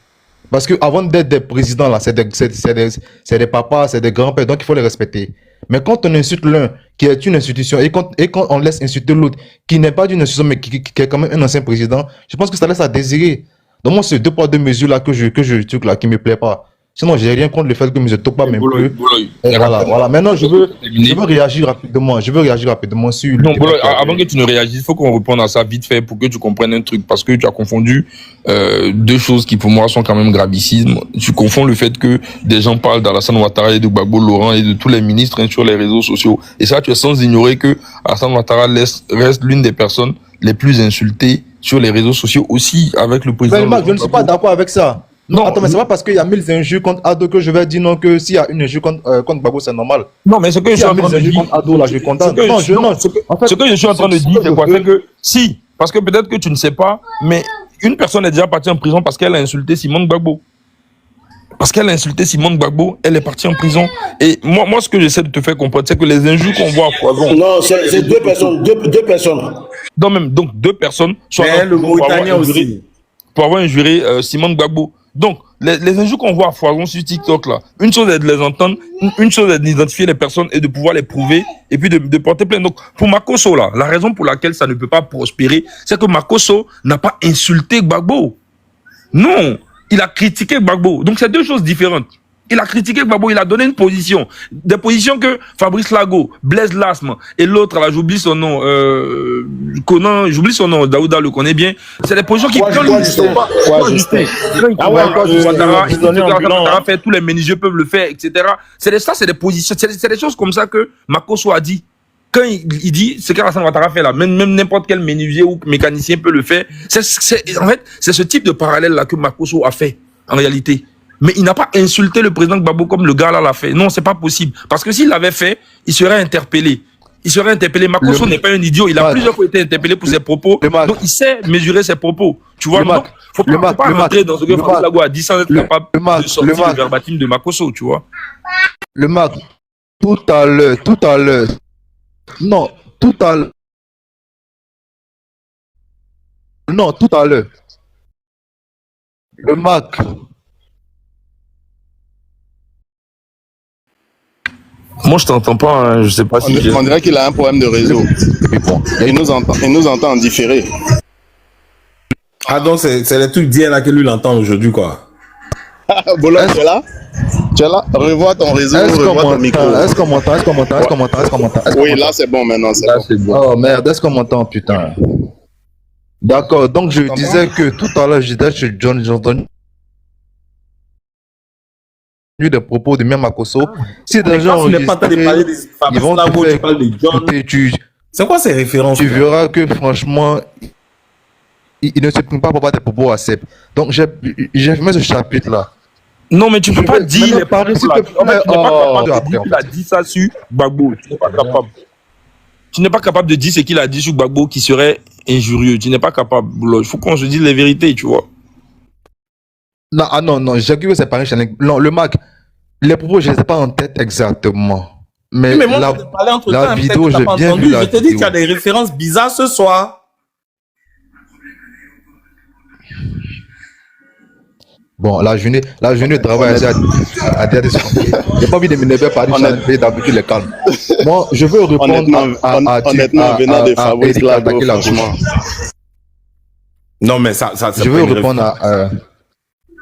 S9: Parce que avant d'être des présidents là, c'est des papas, c'est des grands-pères, donc il faut les respecter. Mais quand on insulte l'un qui est une institution et quand on laisse insulter l'autre qui n'est pas d'une institution mais qui est quand même un ancien président, je pense que ça laisse à désirer. Donc moi, c'est 2 poids 2 mesures là que je truc là qui me plaît pas. Sinon, j'ai rien contre le fait que M. Tokpa même plus. Voilà. Maintenant, je veux réagir rapidement. Sur...
S4: Non, Bolo, avant que tu ne réagisses, il faut qu'on réponde à ça vite fait pour que tu comprennes un truc. Parce que tu as confondu 2 choses qui, pour moi, sont quand même gravissimes. Tu confonds le fait que des gens parlent d'Alassane Ouattara et de Gbagbo Laurent et de tous les ministres sur les réseaux sociaux. Et ça, tu es sans ignorer que Alassane Ouattara reste l'une des personnes les plus insultées sur les réseaux sociaux aussi avec le président.
S9: Mais je ne suis pas d'accord avec ça. Non, attends, mais c'est pas parce qu'il y a 1000 injures contre Ado que je vais dire non que s'il y a une injure contre Gbagbo, c'est normal.
S4: Non, mais ce que je suis en train de dire...
S9: contre Ado, là, je suis content.
S4: Ce que je suis en train de dire, c'est quoi? C'est que si, parce que peut-être que tu ne sais pas, mais une personne est déjà partie en prison parce qu'elle a insulté Simone Gbagbo. Parce qu'elle a insulté Simone Gbagbo, elle est partie en prison. Et moi, ce que j'essaie de te faire comprendre, c'est que les injures qu'on voit à foison.
S7: Non, c'est deux personnes. Deux personnes.
S4: Donc, deux personnes.
S2: Mais le Mauritanien aussi.
S4: Pour avoir injuré Simone Gbagbo. Donc, les injures qu'on voit à foison sur TikTok, là, une chose est de les entendre, une chose est d'identifier les personnes et de pouvoir les prouver, et puis de porter plainte. Donc, pour Makosso, là, la raison pour laquelle ça ne peut pas prospérer, c'est que Makosso n'a pas insulté Gbagbo. Non, il a critiqué Gbagbo. Donc, c'est deux choses différentes. Il a critiqué Gbagbo, il a donné une position. Des positions que Fabrice Lago, Blaise Lasme et l'autre, là, j'oublie son nom, Conan, j'oublie son nom, Daouda le connaît bien. C'est des positions qui fait, tous les ménagers peuvent le faire, etc. C'est des positions, c'est des choses comme ça que Makosso a dit. Quand il dit ce qu'Alassane Ouattara fait là, même n'importe quel menuisier ou mécanicien peut le faire. En fait, c'est ce type de parallèle là que Makosso a fait, en réalité. Mais il n'a pas insulté le président Gbagbo comme le gars là l'a fait. Non, c'est pas possible. Parce que s'il l'avait fait, il serait interpellé. Makosso n'est pas un idiot. Il a plusieurs fois été interpellé pour ses propos. Donc, il sait mesurer ses propos. Tu vois, donc, faut pas rentrer dans ce que Fabrice Lago a dit sans être capable de sortir le verbatim de Makosso, tu vois.
S9: Le Mac, tout à l'heure. Non, tout à l'heure. Le Mac.
S4: Moi, je t'entends pas, hein, je sais pas si...
S8: On dirait qu'il a un problème de réseau. Il nous entend en différé.
S2: Ah donc c'est les trucs d'hier là que lui l'entend aujourd'hui quoi.
S8: Bolo, tu es là? Revois ton réseau, revois ton micro.
S9: Est-ce qu'on m'entend?
S8: Oui, là c'est bon maintenant, c'est bon.
S9: Oh merde, est-ce qu'on m'entend, putain? D'accord, donc je disais que tout à l'heure, j'étais chez John, j'ai entendu des propos de même Makosso. Si des gens
S2: ils vont te faire... C'est quoi ces références?
S9: Tu verras que franchement, il ne se prend pas pour avoir des propos à Seb. Donc j'ai fait ce chapitre là.
S4: Non, mais tu peux pas dire les paroles. Tu n'es pas capable de dire qu'il a dit ça sur Gbagbo. Tu n'es pas capable. Tu n'es pas capable de dire ce qu'il a dit sur Gbagbo qui serait injurieux. Tu n'es pas capable. Il faut qu'on se dise les vérités, tu vois.
S9: Non, j'ai cru que c'est pareil. Non, le Mac, les propos, je ne les ai pas en tête exactement. Mais
S2: moi,
S9: la vidéo, j'ai bien vu la vidéo.
S2: Je te dis qu'il y a des références bizarres ce soir.
S9: Bon, la journée de travail a déjà discuté. J'ai pas envie de m'énerver par des d'habitude les calmes. Moi, je veux répondre
S8: honnêtement, venant de Fabrice Lago, franchement.
S2: Non, mais ça
S9: je veux répondre à...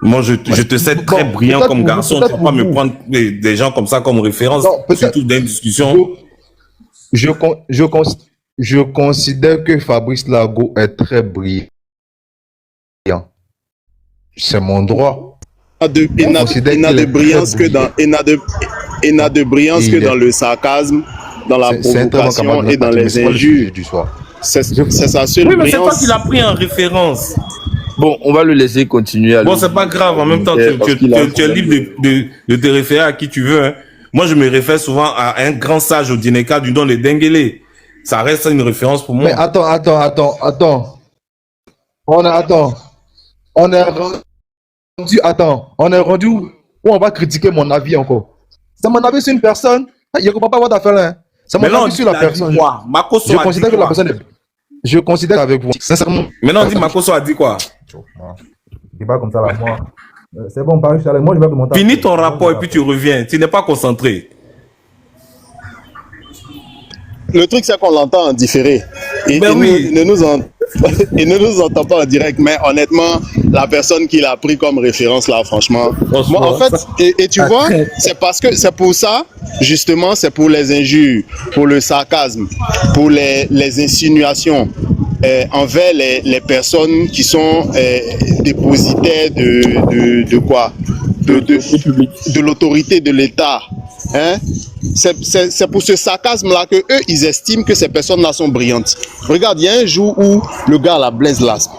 S2: Moi, je te sais très brillant comme garçon. Tu ne vas pas me prendre des gens comme ça comme référence, surtout dans une discussion.
S9: Je considère que Fabrice Lago est très brillant. C'est mon droit.
S8: Il n'a de brillance que dans le sarcasme, dans la provocation et dans les injures. C'est sa seule brillance.
S2: Oui, mais c'est toi qui l'as pris en référence.
S4: Bon, on va le laisser continuer.
S2: Bon, c'est pas grave. En même temps, tu es libre de te référer à qui tu veux. Hein. Moi, je me réfère souvent à un grand sage au Dineka du nom de Dengele. Ça reste une référence pour moi.
S9: Mais attends. On est rendu où on va critiquer mon avis encore. C'est mon avis sur une personne. Il ne peut pas avoir d'affaire là. C'est mon avis sur la personne.
S2: Je
S9: considère que la personne est... Je considère avec vous, sincèrement.
S2: Maintenant, on dit Makosso a dit quoi?
S9: C'est pas comme ça là, moi. C'est bon, Paris, moi je vais te monter.
S2: Finis ton rapport et puis tu reviens. Tu n'es pas concentré.
S8: Le truc, c'est qu'on l'entend en différé. Il ne nous entend pas en direct, mais honnêtement, la personne qui l'a pris comme référence là, franchement. Moi, en fait, et tu vois, c'est parce que c'est pour ça, justement, c'est pour les injures, pour le sarcasme, pour les insinuations envers les personnes qui sont dépositaires de quoi? De l'autorité de l'État. Hein? C'est pour ce sarcasme-là que eux, ils estiment que ces personnes-là sont brillantes. Regarde, il y a un jour où le gars, la Blaise Lasme,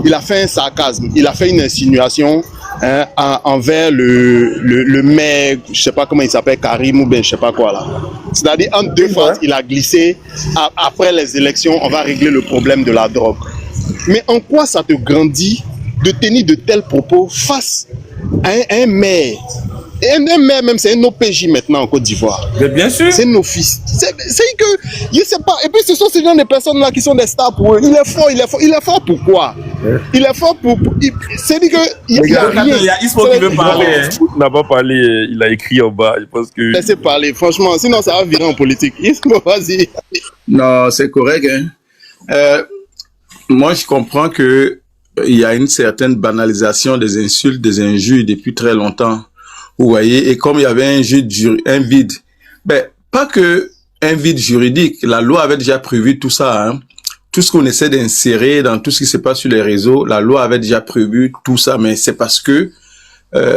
S8: il a fait un sarcasme, il a fait une insinuation envers le maire, je sais pas comment il s'appelle, Karim ou ben je sais pas quoi là. C'est-à-dire, en deux phrases, il a glissé, après les élections, on va régler le problème de la drogue. Mais en quoi ça te grandit de tenir de tels propos face un maire. Un maire même, c'est un OPJ maintenant en Côte d'Ivoire.
S2: Mais bien sûr.
S8: C'est un office. C'est que, je sais pas. Et puis ce sont ces gens de personnes-là qui sont des stars pour eux. Il est fort, il est fort. Il est fort pourquoi? Il est fort pour... C'est dit que... Il y a rien.
S2: Il y a Ismo qui veut parler. Hein.
S5: Il n'a pas parlé, il a écrit en bas. Je pense que...
S8: Laissez parler, franchement. Sinon, ça va virer en politique. Ismo, vas-y.
S1: Non, c'est correct. Hein. Moi, je comprends que il y a une certaine banalisation des insultes, des injures depuis très longtemps. Vous voyez, et comme il y avait un vide, ben, pas que un vide juridique, la loi avait déjà prévu tout ça, hein. Tout ce qu'on essaie d'insérer dans tout ce qui se passe sur les réseaux, la loi avait déjà prévu tout ça, mais c'est parce que,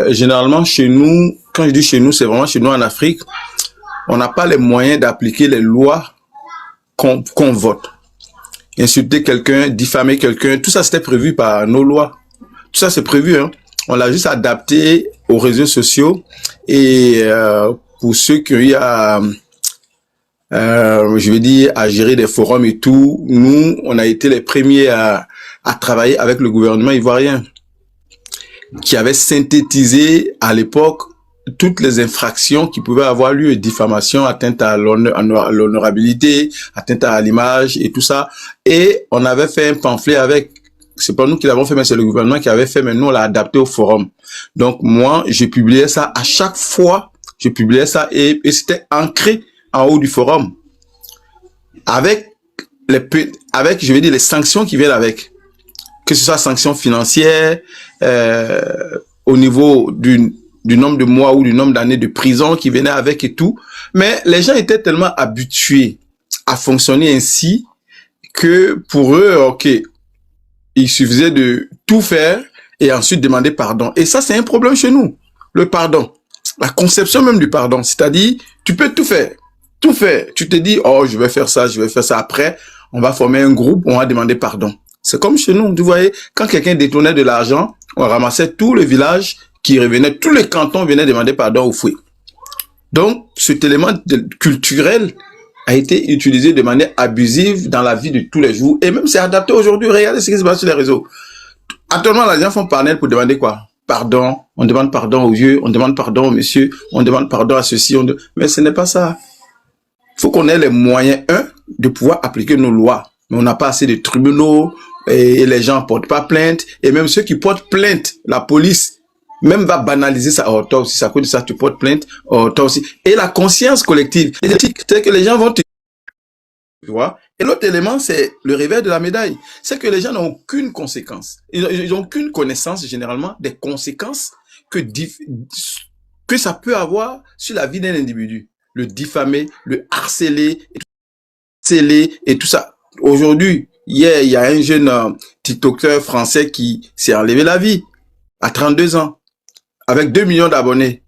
S1: généralement, chez nous, quand je dis chez nous, c'est vraiment chez nous en Afrique, on n'a pas les moyens d'appliquer les lois qu'on vote. Insulter quelqu'un, diffamer quelqu'un, tout ça c'était prévu par nos lois. Tout ça c'est prévu, hein. On l'a juste adapté aux réseaux sociaux et pour ceux qui ont eu à, je veux dire, à gérer des forums et tout, nous, on a été les premiers à travailler avec le gouvernement ivoirien qui avait synthétisé à l'époque toutes les infractions qui pouvaient avoir lieu, diffamation, atteinte à l'honorabilité, atteinte à l'image et tout ça. Et on avait fait un pamphlet avec, c'est pas nous qui l'avons fait, mais c'est le gouvernement qui avait fait, mais nous on l'a adapté au forum. Donc moi, je publiais ça à chaque fois, je publiais ça et c'était ancré en haut du forum. Avec je vais dire, les sanctions qui viennent avec. Que ce soit sanctions financières, au niveau du nombre de mois ou du nombre d'années de prison qui venaient avec et tout. Mais les gens étaient tellement habitués à fonctionner ainsi que pour eux, ok, il suffisait de tout faire et ensuite demander pardon. Et ça, c'est un problème chez nous. Le pardon. La conception même du pardon. C'est-à-dire, tu peux tout faire. Tout faire. Tu te dis, oh, je vais faire ça, je vais faire ça. Après, on va former un groupe, on va demander pardon. C'est comme chez nous. Vous voyez, quand quelqu'un détournait de l'argent, on ramassait tout le village qui revenait, tous les cantons venaient demander pardon au fouet. Donc, cet élément culturel a été utilisé de manière abusive dans la vie de tous les jours. Et même c'est adapté aujourd'hui. Regardez ce qui se passe sur les réseaux. Actuellement, les gens font panel pour demander quoi? Pardon. On demande pardon aux vieux, on demande pardon aux messieurs, on demande pardon à ceci. Mais ce n'est pas ça. Il faut qu'on ait les moyens, de pouvoir appliquer nos lois. Mais on n'a pas assez de tribunaux et les gens ne portent pas plainte. Et même ceux qui portent plainte, la police, même va banaliser ça. Oh, toi aussi, ça cause de ça, tu portes plainte. Oh, toi aussi. Et la conscience collective, c'est que les gens vont te... Tu vois? Et l'autre élément, c'est le revers de la médaille. C'est que les gens n'ont aucune conséquence. Ils n'ont aucune connaissance, généralement, des conséquences que ça peut avoir sur la vie d'un individu. Le diffamer, le harceler, et tout ça. Aujourd'hui, hier, il y a un jeune TikToker français qui s'est enlevé la vie à 32 ans. Avec 2 millions d'abonnés.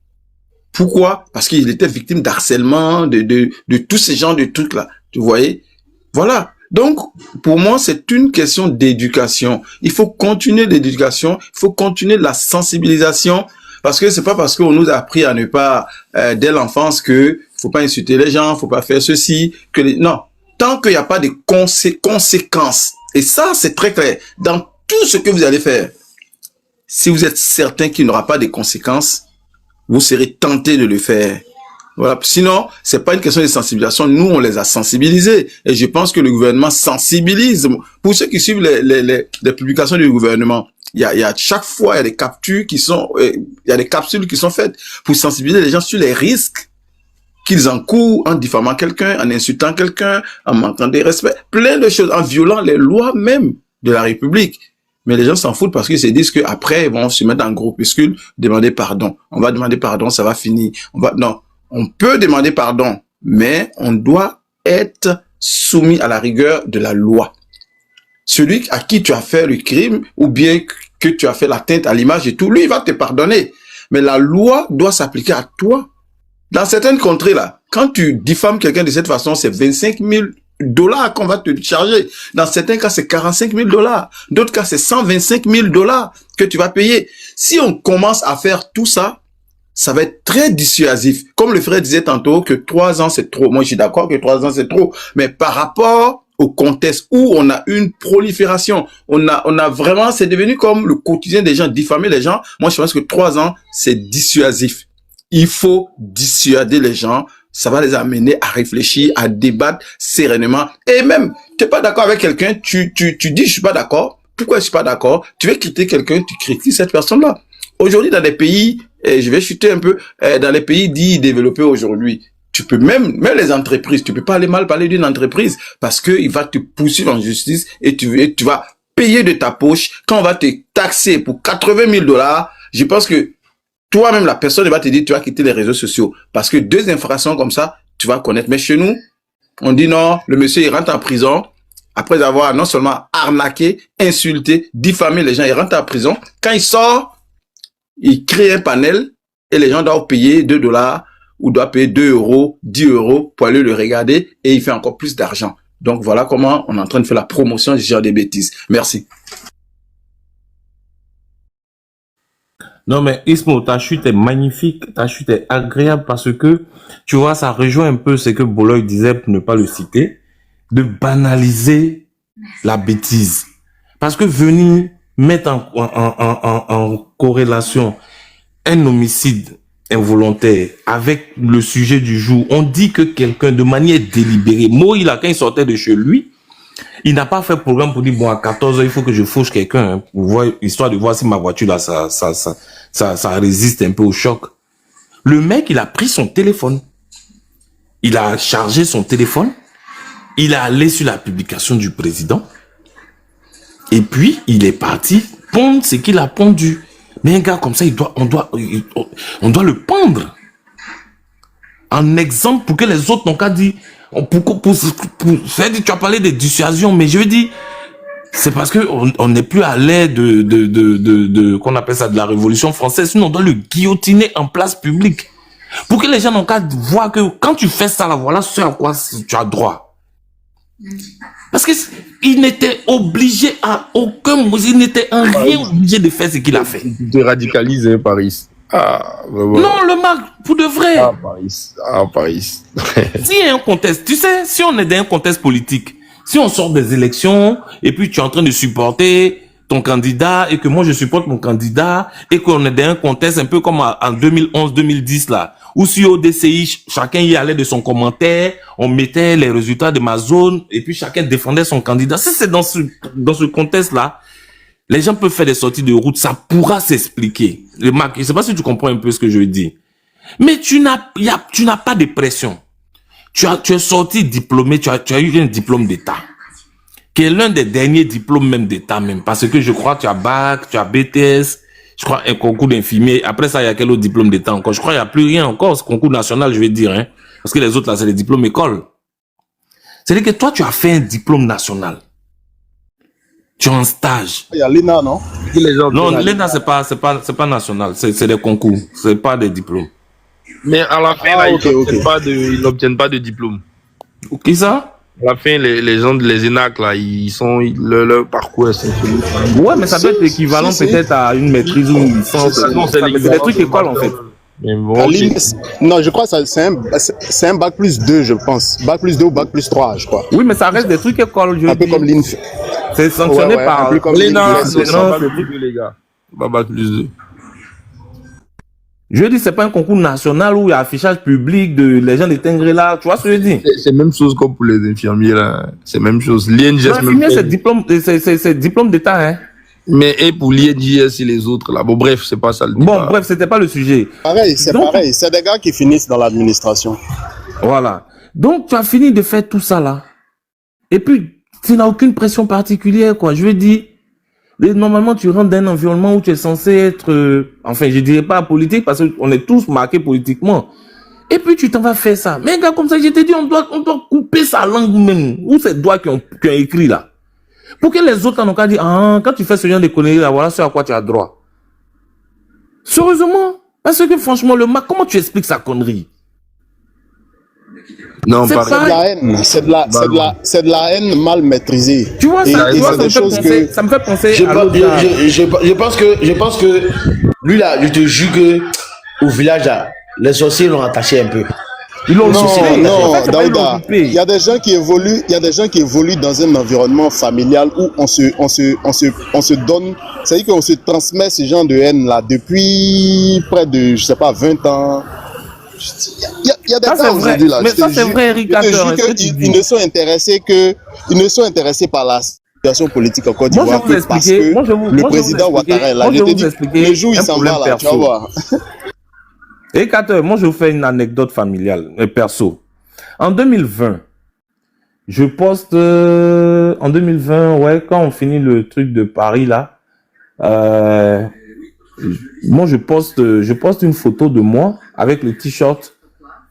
S1: Pourquoi? Parce qu'il était victime d'harcèlement, de tous ces genres de trucs-là. Tu voyez? Voilà. Donc, pour moi, c'est une question d'éducation. Il faut continuer l'éducation, il faut continuer la sensibilisation, parce que c'est pas parce qu'on nous a appris à ne pas, dès l'enfance, que faut pas insulter les gens, faut pas faire ceci, non. Tant qu'il n'y a pas de conséquences. Et ça, c'est très clair. Dans tout ce que vous allez faire, si vous êtes certain qu'il n'y aura pas de conséquences, vous serez tenté de le faire. Voilà. Sinon, c'est pas une question de sensibilisation. Nous, on les a sensibilisés. Et je pense que le gouvernement sensibilise. Pour ceux qui suivent les publications du gouvernement, il y a chaque fois, il y a des captures qui sont, il y a des capsules qui sont faites pour sensibiliser les gens sur les risques qu'ils encourent en diffamant quelqu'un, en insultant quelqu'un, en manquant de respect. Plein de choses, en violant les lois même de la République. Mais les gens s'en foutent parce qu'ils se disent qu'après, ils vont se mettre en groupuscule, demander pardon. On va demander pardon, ça va finir. Non. On peut demander pardon, mais on doit être soumis à la rigueur de la loi. Celui à qui tu as fait le crime, ou bien que tu as fait l'atteinte à l'image et tout, lui, il va te pardonner. Mais la loi doit s'appliquer à toi. Dans certaines contrées, là, quand tu diffames quelqu'un de cette façon, c'est 25 000 $ qu'on va te charger. Dans certains cas, c'est 45 000 $. D'autres cas, c'est 125 000 $ que tu vas payer. Si on commence à faire tout ça, ça va être très dissuasif. Comme le frère disait tantôt que 3 ans, c'est trop. Moi, je suis d'accord que 3 ans, c'est trop. Mais par rapport au contexte où on a une prolifération, on a vraiment, c'est devenu comme le quotidien des gens, diffamer les gens. Moi, je pense que 3 ans, c'est dissuasif. Il faut dissuader les gens. Ça va les amener à réfléchir, à débattre sereinement. Et même, tu n'es pas d'accord avec quelqu'un, tu dis, je suis pas d'accord. Pourquoi je suis pas d'accord? Tu veux critiquer quelqu'un, tu critiques cette personne-là. Aujourd'hui, dans des pays, et je vais chuter un peu, dans les pays dits développés aujourd'hui, tu peux même les entreprises, tu peux pas aller mal parler d'une entreprise parce que il va te poursuivre en justice et tu vas payer de ta poche. Quand on va te taxer pour 80 000 $, je pense que toi-même, la personne va te dire, tu vas quitter les réseaux sociaux. Parce que 2 infractions comme ça, tu vas connaître. Mais chez nous, on dit non, le monsieur, il rentre en prison après avoir non seulement arnaqué, insulté, diffamé les gens. Il rentre en prison. Quand il sort, il crée un panel et les gens doivent payer 2 $ ou doivent payer 2 €, 10 € pour aller le regarder et il fait encore plus d'argent. Donc voilà comment on est en train de faire la promotion du genre des bêtises. Merci.
S2: Non, mais Ismo, ta chute est magnifique, ta chute est agréable parce que, tu vois, ça rejoint un peu ce que Boloy disait, pour ne pas le citer, de banaliser la bêtise. Parce que venir mettre en corrélation un homicide involontaire avec le sujet du jour, on dit que quelqu'un, de manière délibérée, Moïse, là, quand il sortait de chez lui, il n'a pas fait programme pour dire, bon, à 14 h, il faut que je fauche quelqu'un, hein, pour voir, histoire de voir si ma voiture, là, ça résiste un peu au choc. Le mec, il a pris son téléphone. Il a chargé son téléphone. Il est allé sur la publication du président. Et puis, il est parti pondre ce qu'il a pondu. Mais un gars comme ça, on doit le pendre. En exemple, pour que les autres n'ont qu'à dire, tu as parlé de dissuasion, mais je veux dire, c'est parce que on n'est plus à l'ère qu'on appelle ça de la Révolution française, sinon on doit le guillotiner en place publique. Pour que les gens n'ont qu'à voir que quand tu fais ça, là, voilà ce à quoi tu as droit. Parce que il n'était obligé à aucun moment, il n'était en rien obligé de faire ce qu'il a fait.
S4: Tu te radicalises, hein, Paris. Ah, vraiment.
S2: Non, le Marc, pour de vrai.
S4: Ah, Paris. Ah, Paris.
S2: S'il y a un contexte, tu sais, si on est dans un contexte politique, si on sort des élections et puis tu es en train de supporter ton candidat et que moi je supporte mon candidat et qu'on est dans un contexte un peu comme en 2011-2010 là, où sur ODCI, chacun y allait de son commentaire, on mettait les résultats de ma zone et puis chacun défendait son candidat. Si c'est dans ce contexte là, les gens peuvent faire des sorties de route, ça pourra s'expliquer. Le Marc, je sais pas si tu comprends un peu ce que je veux dire. Mais tu n'as pas de pression. Tu es sorti diplômé, tu as eu un diplôme d'État. Qui est l'un des derniers diplômes même d'État même. Parce que je crois que tu as bac, tu as BTS, je crois un concours d'infirmier. Après ça, il y a quel autre diplôme d'État encore? Je crois qu'il n'y a plus rien encore, ce concours national, je vais dire, hein. Parce que les autres là, c'est les diplômes école. C'est-à-dire que toi, tu as fait un diplôme national. Tu es en stage.
S8: Il y a l'ENA, non?
S2: Non, l'ENA, c'est pas national. C'est des concours. C'est pas des diplômes.
S4: Mais à la fin, là, ils n'obtiennent pas de diplôme.
S2: Qui ça?
S4: À la fin, les gens de les ENAC, là, leur parcours est celui.
S2: Ouais, mais ça peut être équivalent peut-être à une maîtrise ou une licence. C'est des trucs écoles, en fait.
S4: Mais bon,
S8: non, je crois que c'est un bac plus 2, je pense. Bac plus 2 ou bac plus 3, je crois.
S2: Oui, mais ça reste des trucs écoles, je
S8: Un peu comme l'INF.
S2: C'est sanctionné par
S4: l'ENA, c'est bac plus 2, les gars. Bac plus 2.
S2: Je dis, c'est pas un concours national où il y a affichage public de les gens de Tengré là. Tu vois ce que je dis?
S4: C'est même chose comme pour les infirmiers, là. C'est même chose. L'INJS,
S2: c'est diplôme d'État, hein.
S4: Mais et pour l'INJS et les autres, là. Bon, bref, c'est pas ça le débat.
S2: Bon, bref, c'était pas le sujet.
S8: Pareil, c'est pareil. C'est des gars qui finissent dans l'administration.
S2: Voilà. Donc, tu as fini de faire tout ça, là. Et puis, tu n'as aucune pression particulière, quoi. Je veux dire, normalement, tu rentres dans un environnement où tu es censé être, enfin, je dirais pas politique parce qu'on est tous marqués politiquement. Et puis, tu t'en vas faire ça. Mais, gars, comme ça, je t'ai dit, on doit couper sa langue même. Ou ces doigts qui ont écrit là. Pour que les autres n'ont qu'à dire, ah, quand tu fais ce genre de conneries là, voilà ce à quoi tu as droit. Sérieusement. Parce que franchement, le Mac, comment tu expliques sa connerie?
S4: Non,
S8: c'est de la haine. C'est de la haine mal maîtrisée.
S2: Tu vois, ça me fait penser à l'autre gars.
S7: Je pense que lui là, je te jure que au village là, les sorciers l'ont attaché un peu.
S2: Ils l'ont
S8: Non,
S2: occupé. En
S8: non,
S2: fait, c'est pas ils l'ont
S8: Daouda.
S2: occupé.
S8: Il y a des gens qui évoluent, il y a des gens qui évoluent dans un environnement familial où on se donne, c'est-à-dire qu'on se transmet ce genre de haine-là depuis près de, je sais pas, 20 ans. Il y a des
S2: Ça,
S8: cas
S2: c'est vrai.
S8: aujourd'hui là.
S2: Mais
S8: Je te
S2: ça, c'est
S8: jure,
S2: vrai, Eric
S8: je te
S2: Carter,
S8: jure
S2: hein, ce que tu
S8: qu'ils
S2: dis.
S8: ils ne sont intéressés par la situation politique en Côte
S2: Moi, je vais
S8: d'Ivoire
S2: vous
S8: que parce
S2: expliquer.
S8: que
S2: Moi, je vais vous
S8: le
S2: expliquer.
S8: président Ouattara est là.
S2: Moi,
S8: Je
S2: je
S8: te
S2: vais vous
S8: dis,
S2: expliquer
S8: le jour où il
S2: un
S8: s'en
S2: problème
S8: va là, tu vas
S2: perso.
S8: voir.
S2: Eric Carter, moi, je vous fais une anecdote familiale, perso. En 2020, je poste, en 2020, ouais, quand on finit le truc de Paris, là, moi, je poste une photo de moi avec le t-shirt,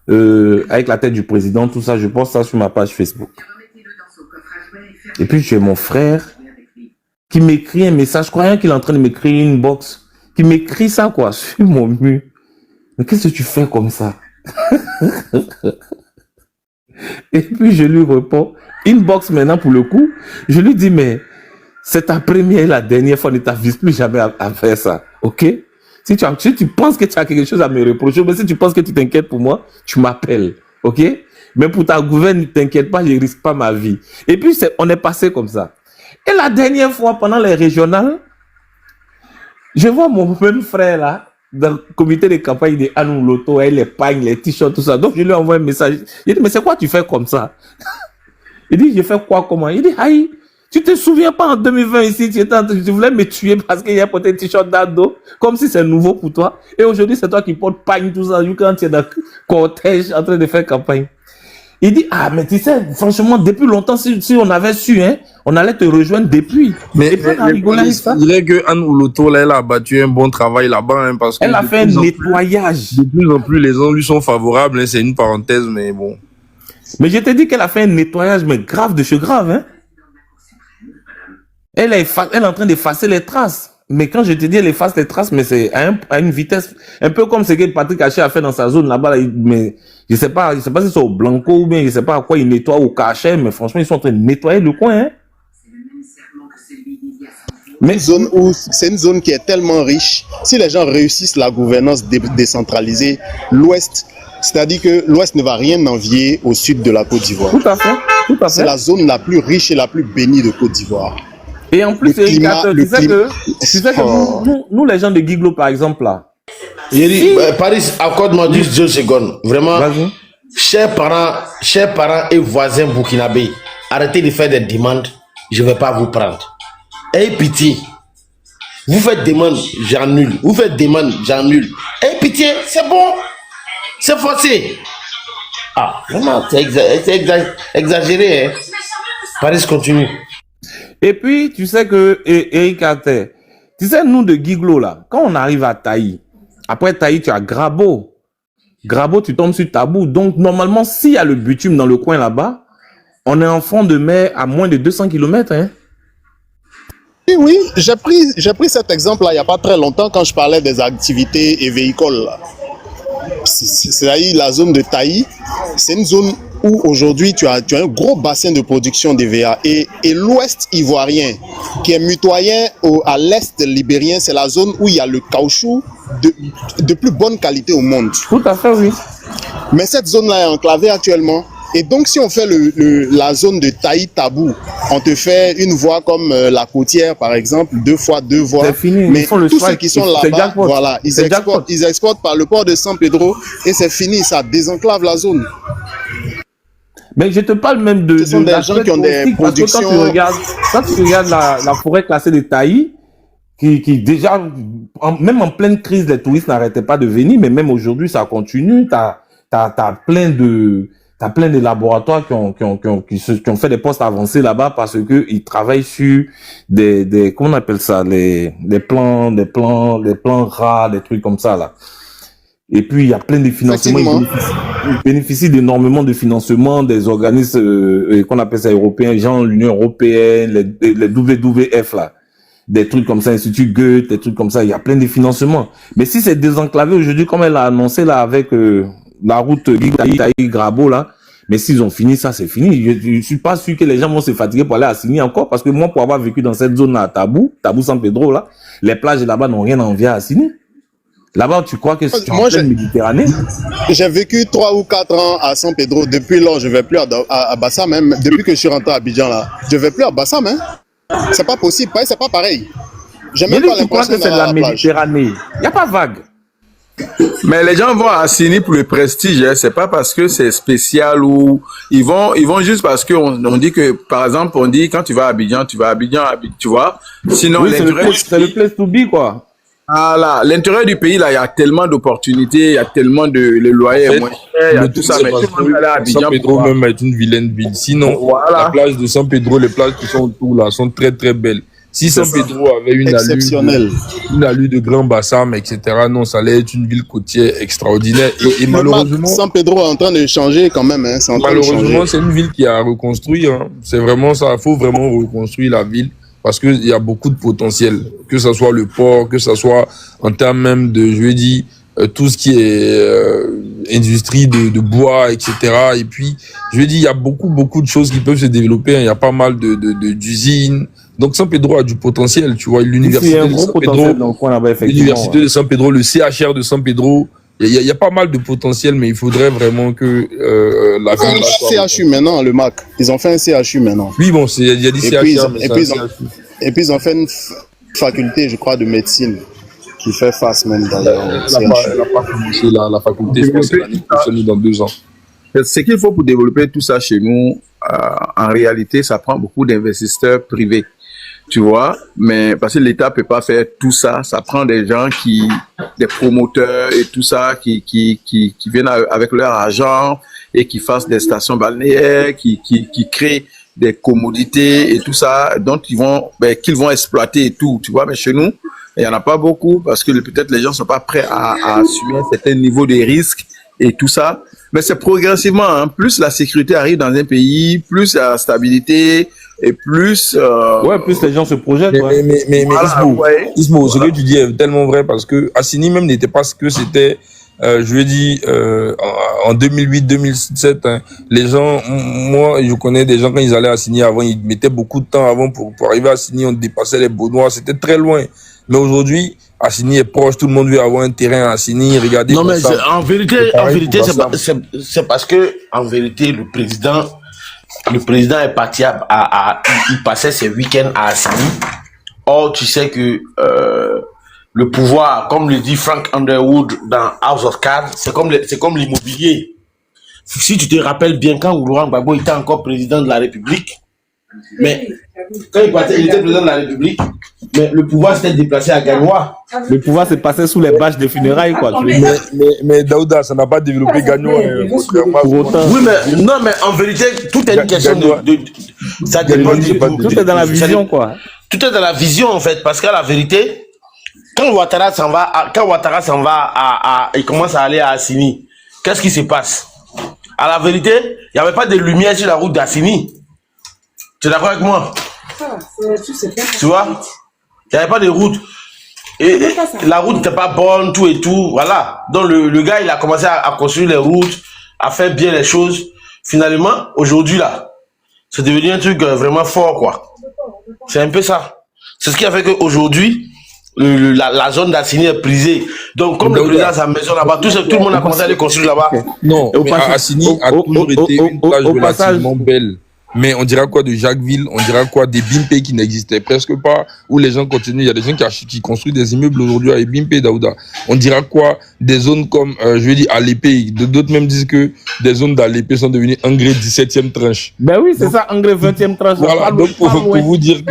S2: avec la tête du président, tout ça, je poste ça sur ma page Facebook. Et puis, j'ai mon frère qui m'écrit un message, croyant qu'il est en train de m'écrire une box, qui m'écrit ça, quoi, sur mon mur. Mais qu'est-ce que tu fais comme ça? Et puis, je lui réponds, inbox maintenant pour le coup, je lui dis, mais c'est ta première et la dernière fois, ne t'avise plus jamais à faire ça, ok? Si tu penses que tu as quelque chose à me reprocher, mais si tu penses que tu t'inquiètes pour moi, tu m'appelles, ok? Mais pour ta gouverne, ne t'inquiète pas, je ne risque pas ma vie. Et puis, on est passé comme ça. Et la dernière fois, pendant les régionales, je vois mon même frère là, dans le comité de campagne de Anou Loto, avec les pagnes, les t-shirts, tout ça. Donc, je lui envoie un message. Il dit, mais c'est quoi tu fais comme ça? Il dit, je fais quoi, comment? Il dit, aïe, tu te souviens pas en 2020 ici, tu voulais me tuer parce qu'il y a porté un t-shirt d'ado, comme si c'est nouveau pour toi. Et aujourd'hui, c'est toi qui portes pagne, tout ça, quand tu es dans le cortège en train de faire campagne. Il dit, ah, mais tu sais, franchement, depuis longtemps, si on avait su, hein, on allait te rejoindre depuis.
S4: Mais
S2: Et puis, on a rigolé avec ça.
S4: je dirais que Anne Ouloto, là, elle a battu un bon travail là-bas, hein, parce que
S2: Elle a
S4: de
S2: fait un
S4: plus en plus-
S2: nettoyage.
S4: De plus en plus, les gens lui sont favorables, hein, c'est une parenthèse, mais bon.
S2: Mais je te dis qu'elle a fait un nettoyage, mais grave de chez grave, hein. Elle est en train d'effacer les traces. Mais quand je te dis elle efface les traces, mais c'est à une vitesse, un peu comme ce que Patrick Haché a fait dans sa zone là-bas, là, mais je sais pas si c'est au Blanco ou bien je sais pas à quoi il nettoie au cachet, mais franchement, ils sont en train de nettoyer le coin, hein.
S8: Mais c'est une zone qui est tellement riche. Si les gens réussissent la gouvernance décentralisée, l'Ouest, c'est-à-dire que l'Ouest ne va rien envier au sud de la Côte d'Ivoire.
S2: Tout à fait, tout à fait.
S8: C'est la zone la plus riche et la plus bénie de Côte d'Ivoire.
S2: Et en plus,
S8: Le climat-
S2: Eric,
S8: le
S2: tu sais
S8: climat-
S2: que, nous, les gens de Giglo, par exemple, là.
S7: Yeri, Paris, accorde-moi juste 2 secondes. Vraiment,
S2: Vas-y.
S7: chers parents et voisins burkinabés, arrêtez de faire des demandes. Je ne vais pas vous prendre. Ayez pitié. Vous faites demande, j'annule. Vous faites demande, j'annule. Ayez pitié, c'est bon. C'est forcé. Ah, vraiment, c'est exagéré. Hein. Paris continue.
S2: Et puis, tu sais que, Eric Carter, tu sais, nous de Giglo, là, quand on arrive à Taï, après Taï, tu as Grabo. Grabo, tu tombes sur Tabou. Donc, normalement, s'il y a le bitume dans le coin là-bas, on est en fond de mer à moins de 200 km, hein.
S8: Oui, j'ai pris cet exemple-là il n'y a pas très longtemps quand je parlais des activités et véhicules. C'est-à-dire la zone de Taï, c'est une zone où aujourd'hui tu as un gros bassin de production d'EVA et l'ouest ivoirien qui est mitoyen à l'est libérien, c'est la zone où il y a le caoutchouc de plus bonne qualité au monde.
S2: Tout à fait, oui.
S8: Mais cette zone-là est enclavée actuellement. Et donc, si on fait la zone de Taï-Tabou, on te fait une voie comme la côtière, par exemple, 2 fois 2 voies.
S2: C'est fini,
S8: mais
S2: ils font le
S8: tous
S2: strike,
S8: ceux qui sont
S2: c'est
S8: là-bas,
S2: jackpot.
S8: voilà,
S2: C'est jackpot.
S8: ils exportent par le port de San Pedro et c'est fini, ça désenclave la zone.
S2: Mais je te parle même de...
S8: Ce sont des
S2: l'aspect
S8: gens qui ont des
S2: touristique, parce que
S8: productions-
S2: quand tu regardes la forêt classée de Taï, qui déjà, même en pleine crise, les touristes n'arrêtaient pas de venir, mais même aujourd'hui, ça continue. T'as plein de laboratoires qui ont fait des postes avancés là-bas parce que ils travaillent sur des comment on appelle ça, des plans rares, des trucs comme ça, là. Et puis, il y a plein de financements. Ils bénéficient d'énormément de financements des organismes, qu'on appelle ça européens, genre l'Union européenne, les WWF, là. Des trucs comme ça, Institut Goethe, des trucs comme ça. Il y a plein de financements. Mais si c'est désenclavé aujourd'hui, comme elle a annoncé, là, avec, la route Taï-Grabo, là, mais s'ils ont fini ça, c'est fini. Je suis pas sûr que les gens vont se fatiguer pour aller à Assini encore, parce que moi, pour avoir vécu dans cette zone-là, Tabou San Pedro, là, les plages là-bas n'ont rien à envier à Assini. Là-bas, tu crois que c'est en
S10: Moi,
S2: pleine Méditerranée?
S10: j'ai vécu 3 ou 4 ans à San Pedro. Depuis lors, je ne vais plus à Bassam. Même depuis que je suis rentré à Abidjan, là, je ne vais plus à Bassam. Hein. C'est pas possible, c'est pas pareil. J'ai
S2: Mais
S10: même
S2: lui,
S10: pas
S2: tu crois
S10: l'impression
S2: que c'est de
S10: d'aller à
S2: la
S10: la plage.
S2: Méditerranée. Il n'y a pas vague.
S1: Mais les gens vont à Assini pour le prestige, hein. C'est pas parce que c'est spécial ou ils vont juste parce que on dit que, par exemple, on dit quand tu vas à Abidjan, tu vois. Sinon,
S2: Oui, c'est le
S1: l'intérêt
S2: place to be, quoi.
S1: voilà, l'intérêt du pays, là, il y a tellement d'opportunités, il y a tellement le loyer
S4: En
S1: est
S4: fait,
S1: moins cher, il y a
S4: le
S1: tout
S4: truc,
S1: ça,
S4: c'est
S1: mais
S4: parce
S1: tout le monde va aller à
S4: que
S1: Abidjan
S4: San Pedro
S1: pour voir.
S4: même est une vilaine ville. Sinon, la
S1: Voilà.
S4: plage de San Pedro, les plages qui sont autour là sont très très belles. Si
S1: C'est
S4: San
S1: ça.
S4: Pedro avait
S10: Exceptionnel.
S4: une allure de Grand Bassam, etc., non, ça allait être une ville côtière extraordinaire. Et
S10: Mais Marc,
S4: malheureusement,
S10: San Pedro est en train de changer quand même. Hein. C'est en train de
S4: malheureusement,
S10: changer.
S4: c'est une ville qui a reconstruit. Hein. C'est vraiment ça. Il faut vraiment reconstruire la ville parce qu'il y a beaucoup de potentiel. Que ce soit le port, que ce soit en termes même de, je veux dire, tout ce qui est industrie de bois, etc. Et puis, je veux dire, il y a beaucoup de choses qui peuvent se développer. Hein. Il y a pas mal d'usines. Donc, San Pedro a du potentiel, tu vois.
S2: Il y a
S4: L'université
S2: un
S4: de
S2: gros
S4: San Pedro,
S2: potentiel dans le coin là-bas, effectivement.
S4: l'université
S2: Ouais.
S4: de San Pedro, le CHR de San Pedro. Il y a pas mal de potentiel, mais il faudrait vraiment que la
S10: Ils ont
S4: ville
S10: un CHU maintenant, le MAC. Ils ont fait un CHU maintenant.
S4: Oui, bon, il y a des
S10: Et puis,
S4: CHR, mais
S10: et puis ils ont fait une faculté, je crois, de médecine qui fait face même d'ailleurs. au
S4: elle
S10: CHU.
S4: n'a pas commencé la faculté, je pense que c'est l'année prochaine, dans 2 ans.
S1: Ce qu'il faut pour développer tout ça chez nous, en réalité, ça prend beaucoup d'investisseurs privés. Tu vois, mais parce que l'État peut pas faire tout ça, ça prend des gens des promoteurs et tout ça qui viennent avec leur argent et qui fassent des stations balnéaires, qui créent des commodités et tout ça, donc qu'ils vont exploiter et tout, tu vois, mais chez nous, il y en a pas beaucoup parce que peut-être les gens sont pas prêts à assumer un certain niveau de risque et tout ça, mais c'est progressivement, hein, plus la sécurité arrive dans un pays, plus la stabilité et plus
S2: Ouais, plus les gens se projettent.
S4: Mais
S1: voilà,
S4: Ismo,
S1: ouais.
S4: Ismo, ce
S1: Voilà.
S4: que tu dis est tellement vrai parce que Assini même n'était pas ce que c'était, je veux dire, en 2008-2007. Hein, les gens, moi, je connais des gens quand ils allaient à Assini avant, ils mettaient beaucoup de temps avant pour arriver à Assini, on dépassait les Beaunois, c'était très loin. Mais aujourd'hui, Assini est proche, tout le monde veut avoir un terrain à Assini, regardez.
S7: Non, mais
S4: Bassam.
S7: en vérité,
S4: pareil pour Bassam.
S7: c'est parce que, en vérité, le président est parti il passait ses week-ends à Assini. Or, tu sais que, le pouvoir, comme le dit Frank Underwood dans House of Cards, c'est comme l'immobilier. Si tu te rappelles bien, quand Laurent Gbagbo était encore président de la République, mais quand il était président de la République, mais le pouvoir s'était déplacé à Gagnoa.
S2: Le pouvoir s'est passé sous les bâches des funérailles, quoi.
S4: Mais Daouda, ça n'a pas développé Gagnon.
S2: Pour autant.
S7: Oui, mais non, mais en vérité, tout est une question ça dépend
S2: Tout est dans la vision, quoi.
S7: Tout est dans la vision, en fait, parce qu'à la vérité, quand Ouattara s'en va, il commence à aller à Assini, qu'est-ce qui se passe? À la vérité, il n'y avait pas de lumière sur la route d'Assini. Tu es d'accord avec moi? Tu vois? Il n'y avait pas de route. Et la route n'était pas bonne, tout et tout. Voilà. Donc le gars, il a commencé à construire les routes, à faire bien les choses. Finalement, aujourd'hui, là, c'est devenu un truc vraiment fort, quoi. C'est un peu ça. C'est ce qui a fait qu'aujourd'hui, la zone d'Assini est prisée. Donc, comme le président a sa maison là-bas, tout le monde a commencé à aller construire là-bas.
S4: Non, mais Assini a toujours été une plage relativement belle. Mais on dira quoi de Jacquesville, on dira quoi des Bimpé qui n'existaient presque pas, où les gens continuent, il y a des gens qui construisent des immeubles aujourd'hui avec Bimpé, Daouda. On dira quoi des zones comme, je veux dire, Alépé, d'autres même disent que des zones d'Alépé sont devenues Angré 17e tranche.
S2: Ben oui, c'est ça, Angré 20e tranche.
S4: Voilà, donc pour vous dire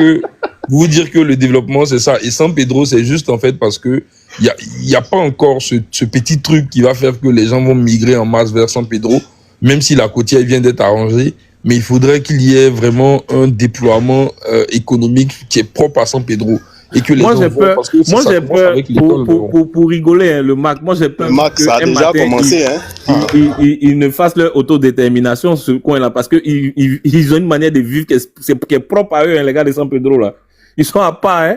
S4: que le développement, c'est ça. Et San Pedro, c'est juste en fait parce que il y a pas encore ce petit truc qui va faire que les gens vont migrer en masse vers San Pedro, même si la côtière vient d'être arrangée. Mais il faudrait qu'il y ait vraiment un déploiement économique qui est propre à San Pedro. Et que les gens voient, parce que
S2: moi j'ai peur pour rigoler, hein, le MAC. Moi j'ai peur
S10: Le MAC, ça a déjà commencé.
S2: Ils ne fassent leur autodétermination ce coin-là parce qu'ils ont une manière de vivre qui est propre à eux, hein, les gars de San Pedro là. Ils sont à part, hein.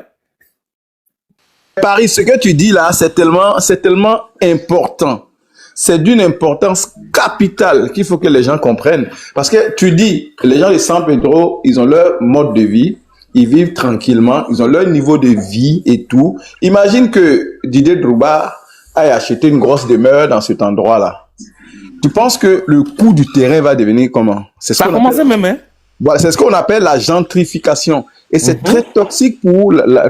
S1: Paris, ce que tu dis là, c'est tellement important. C'est d'une importance capitale qu'il faut que les gens comprennent. Parce que tu dis, les gens de San Pedro, ils ont leur mode de vie, ils vivent tranquillement, ils ont leur niveau de vie et tout. Imagine que Didier Drogba aille acheter une grosse demeure dans cet endroit-là, tu penses que le coût du terrain va devenir comment? C'est
S2: Ça a commencé même, hein?
S1: Voilà, c'est ce qu'on appelle la gentrification. Et c'est très toxique pour
S4: la